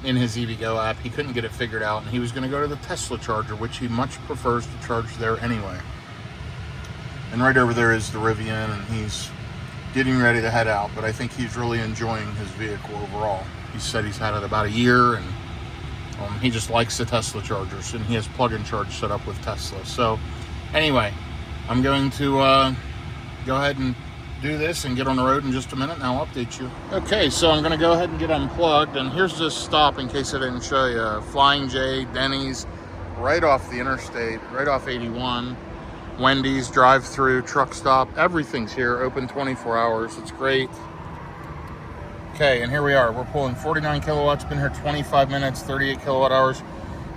in his EVgo app. He couldn't get it figured out, and he was going to go to the Tesla charger, which he much prefers to charge there anyway. And right over there is the Rivian, and he's getting ready to head out, but I think he's really enjoying his vehicle overall. He said he's had it about a year, and he just likes the Tesla chargers, and he has plug-in charge set up with Tesla. So anyway, I'm going to go ahead and do this and get on the road in just a minute, and I'll update you. Okay, so I'm going to go ahead and get unplugged, and here's this stop in case I didn't show you. Flying J, Denny's, right off the interstate, right off 81. Wendy's, drive-through, truck stop, everything's here, open 24 hours. It's great. Okay, and here we are. We're pulling 49 kilowatts, been here 25 minutes, 38 kilowatt hours.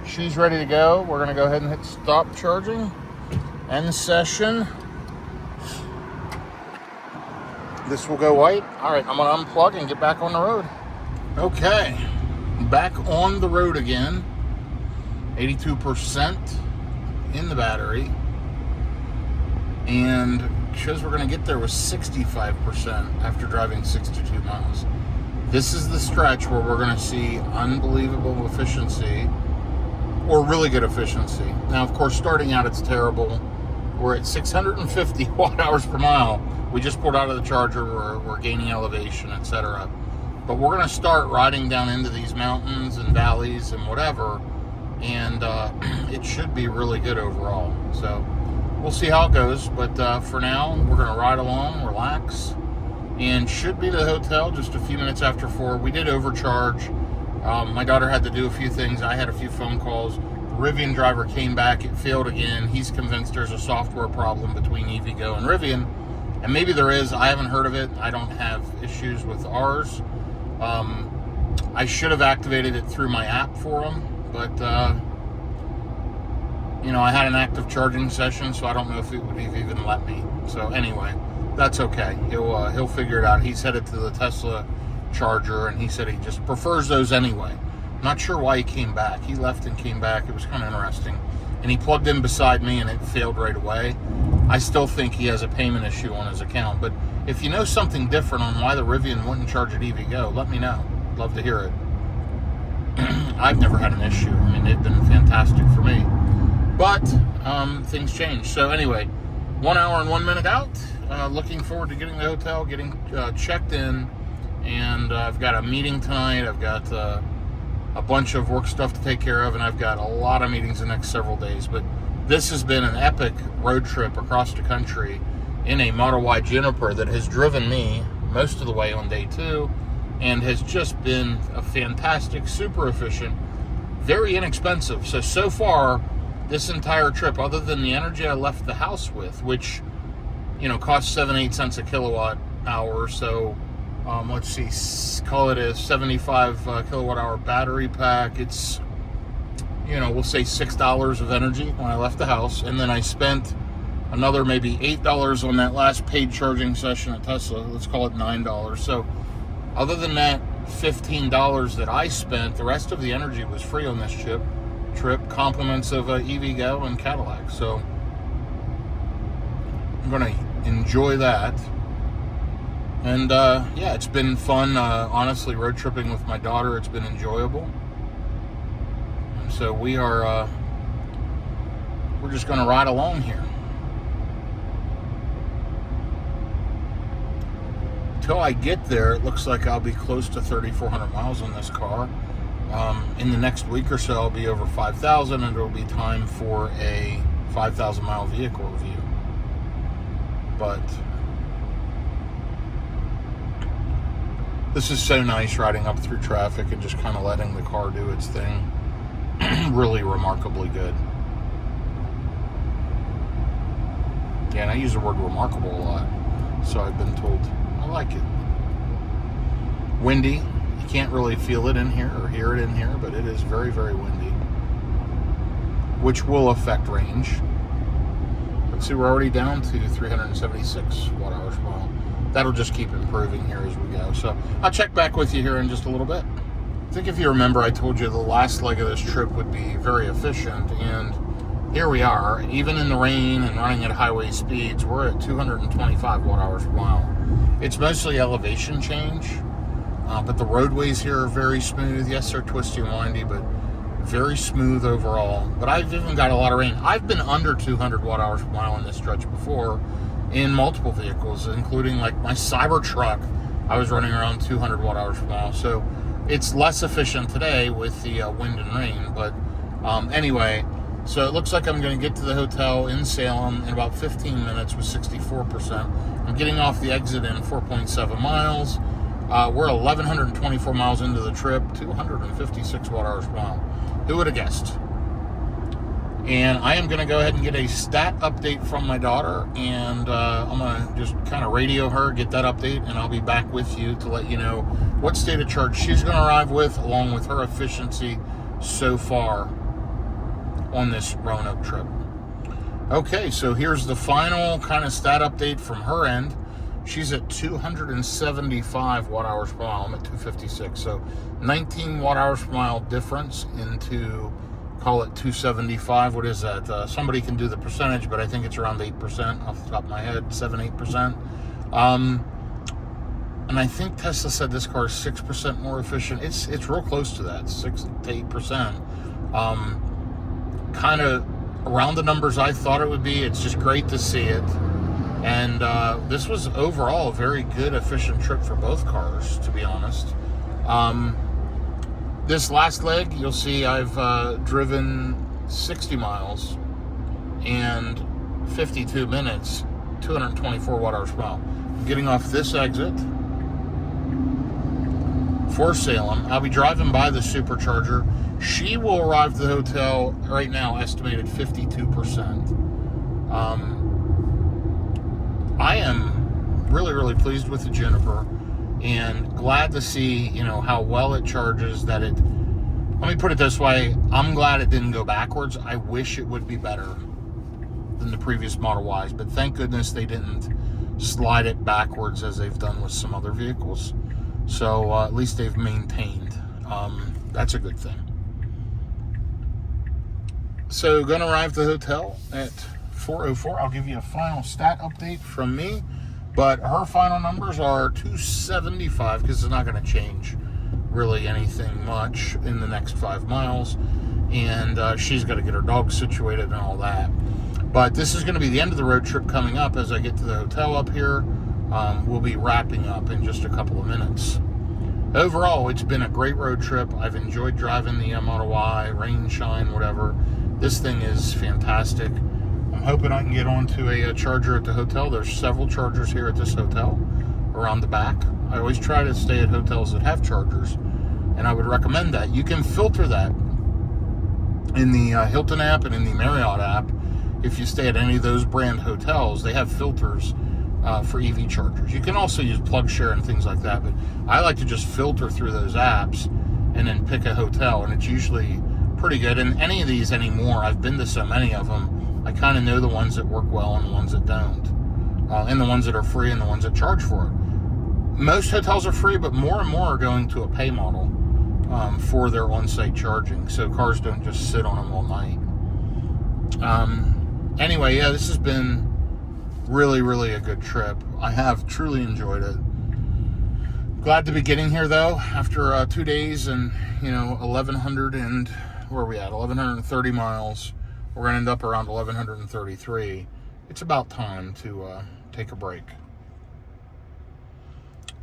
She's ready to go. We're gonna go ahead and hit stop charging. End session. This will go white. All right, I'm gonna unplug and get back on the road. Okay, back on the road again. 82% in the battery. And shows we're gonna get there with 65% after driving 62 miles. This is the stretch where we're going to see unbelievable efficiency, or really good efficiency. Now, of course, starting out, it's terrible. We're at 650 watt hours per mile. We just pulled out of the charger. We're gaining elevation, etc. But we're going to start riding down into these mountains and valleys and whatever, and it should be really good overall. So we'll see how it goes. But for now, we're going to ride along, relax, and should be to the hotel just a few minutes after 4. We did overcharge. My daughter had to do a few things. I had a few phone calls. The Rivian driver came back. It failed again. He's convinced there's a software problem between EVgo and Rivian. And maybe there is. I haven't heard of it. I don't have issues with ours. I should have activated it through my app for him. But, I had an active charging session, so I don't know if it would have even let me. So anyway, that's okay. He'll figure it out. He's headed to the Tesla charger, and he said he just prefers those anyway. Not sure why he came back. He left and came back. It was kind of interesting. And he plugged in beside me, and it failed right away. I still think he has a payment issue on his account. But if you know something different on why the Rivian wouldn't charge at EVgo, let me know. Love to hear it. I've never had an issue. I mean, they've been fantastic for me. But things change. So anyway, 1 hour and 1 minute out. Looking forward to getting to the hotel, getting checked in, and I've got a meeting tonight. I've got a bunch of work stuff to take care of, and I've got a lot of meetings the next several days. But this has been an epic road trip across the country in a Model Y Juniper that has driven me most of the way on day 2, and has just been a fantastic, super efficient, very inexpensive. So far, this entire trip, other than the energy I left the house with, which costs 7-8 cents a kilowatt hour. So let's see, call it a 75 kilowatt hour battery pack. It's, we'll say $6 of energy when I left the house. And then I spent another maybe $8 on that last paid charging session at Tesla. Let's call it $9. So other than that $15 that I spent, the rest of the energy was free on this trip, compliments of EVgo and Cadillac. So I'm going to enjoy that. And yeah, it's been fun. Honestly, road tripping with my daughter, it's been enjoyable. And so we're just going to ride along here. Until I get there, it looks like I'll be close to 3,400 miles on this car. In the next week or so, I'll be over 5,000, and it'll be time for a 5,000 mile vehicle review. But this is so nice, riding up through traffic and just kind of letting the car do its thing. Really remarkably good. Yeah, and I use the word remarkable a lot, so I've been told. I like it. Windy. You can't really feel it in here or hear it in here, but it is very, very windy, which will affect range. Let's see, we're already down to 376 watt-hours per mile. That'll just keep improving here as we go. So I'll check back with you here in just a little bit. I think if you remember, I told you the last leg of this trip would be very efficient, and here we are. Even in the rain and running at highway speeds, we're at 225 watt-hours per mile. It's mostly elevation change, but the roadways here are very smooth. Yes, they're twisty and windy, but very smooth overall. But I've even got a lot of rain. I've been under 200 watt-hours per mile in this stretch before in multiple vehicles, including like my Cybertruck. I was running around 200 watt-hours per mile. So it's less efficient today with the wind and rain. But anyway, so it looks like I'm going to get to the hotel in Salem in about 15 minutes with 64%. I'm getting off the exit in 4.7 miles. We're 1,124 miles into the trip, 256 watt-hours per mile. Who would have guessed? And I am going to go ahead and get a stat update from my daughter, and I'm going to just kind of radio her, get that update, and I'll be back with you to let you know what state of charge she's going to arrive with, along with her efficiency so far on this Roanoke trip. Okay, so here's the final kind of stat update from her end. She's at 275 watt-hours per mile. I'm at 256. So 19 watt-hours per mile difference into, call it 275. What is that? Somebody can do the percentage, but I think it's around 8% off the top of my head, 7, 8%. And I think Tesla said this car is 6% more efficient. It's real close to that, 6 to 8%. Kind of around the numbers I thought it would be. It's just great to see it. And this was overall a very good, efficient trip for both cars, to be honest. This last leg, you'll see I've driven 60 miles and 52 minutes, 224 watt-hours per mile. I'm getting off this exit for Salem. I'll be driving by the supercharger. She will arrive to the hotel right now, estimated 52%. I am really, really pleased with the Juniper and glad to see, how well it charges, that it, let me put it this way, I'm glad it didn't go backwards. I wish it would be better than the previous Model Ys, but thank goodness they didn't slide it backwards as they've done with some other vehicles. So at least they've maintained. That's a good thing. So going to arrive at the hotel at 4:04. I'll give you a final stat update from me, but her final numbers are 275 because it's not going to change really anything much in the next 5 miles, and she's got to get her dog situated and all that. But this is going to be the end of the road trip coming up. As I get to the hotel up here, we'll be wrapping up in just a couple of minutes. Overall, it's been a great road trip. I've enjoyed driving the Model Y, rain, shine, whatever. This thing is fantastic. I'm hoping I can get onto a charger at the hotel. There's several chargers here at this hotel around the back. I always try to stay at hotels that have chargers, and I would recommend that. You can filter that in the Hilton app and in the Marriott app. If you stay at any of those brand hotels, they have filters for EV chargers. You can also use PlugShare and things like that, but I like to just filter through those apps and then pick a hotel, and it's usually pretty good. And any of these anymore, I've been to so many of them, I kind of know the ones that work well and the ones that don't, and the ones that are free and the ones that charge for it. Most hotels are free, but more and more are going to a pay model for their on-site charging, so cars don't just sit on them all night. Anyway, yeah, this has been really, really a good trip. I have truly enjoyed it. Glad to be getting here, though, after 2 days and, 1,100 and, where are we at, 1,130 miles. We're going to end up around 1,133. It's about time to take a break.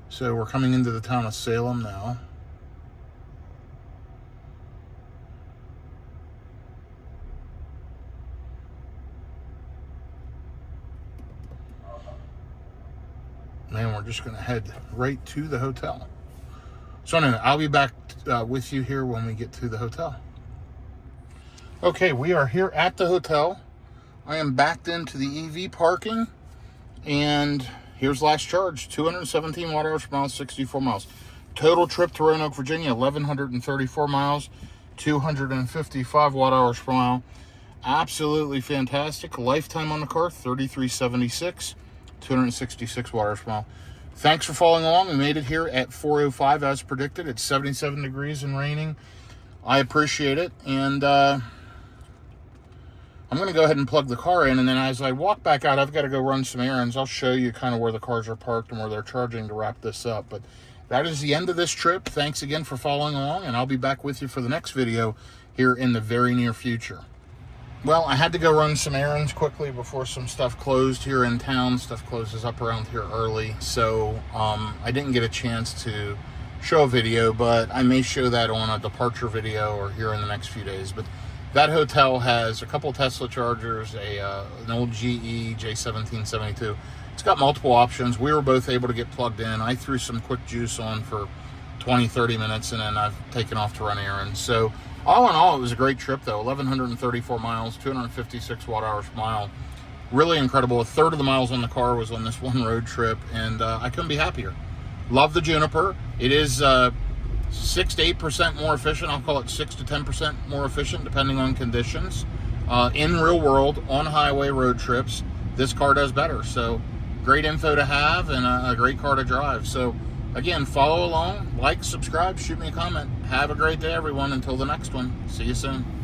So we're coming into the town of Salem now. And we're just going to head right to the hotel. So anyway, I'll be back with you here when we get to the hotel. Okay, we are here at the hotel. I am backed into the EV parking, and here's last charge, 217 watt hours per mile, 64 miles. Total trip to Roanoke, Virginia, 1,134 miles, 255 watt hours per mile. Absolutely fantastic. Lifetime on the car, 3376, 266 watt hours per mile. Thanks for following along. We made it here at 4:05 as predicted. It's 77 degrees and raining. I appreciate it, and I'm going to go ahead and plug the car in, and then as I walk back out, I've got to go run some errands. I'll show you kind of where the cars are parked and where they're charging to wrap this up. But that is the end of this trip. Thanks again for following along, and I'll be back with you for the next video here in the very near future. Well, I had to go run some errands quickly before some stuff closed here in town. Stuff closes up around here early, so I didn't get a chance to show a video, but I may show that on a departure video or here in the next few days. But that hotel has a couple Tesla chargers, an old GE J1772. It's got multiple options. We were both able to get plugged in. I threw some quick juice on for 20-30 minutes, and then I've taken off to run errands. So all in all, it was a great trip, though. 1,134 miles, 256 watt hours per mile. Really incredible. A third of the miles on the car was on this one road trip, and I couldn't be happier. Love the Juniper. It is 6 to 8% more efficient. I'll call it 6 to 10% more efficient, depending on conditions. In real world, on highway road trips, this car does better. So great info to have, and a great car to drive. So again, follow along, like, subscribe, shoot me a comment. Have a great day, everyone. Until the next one. See you soon.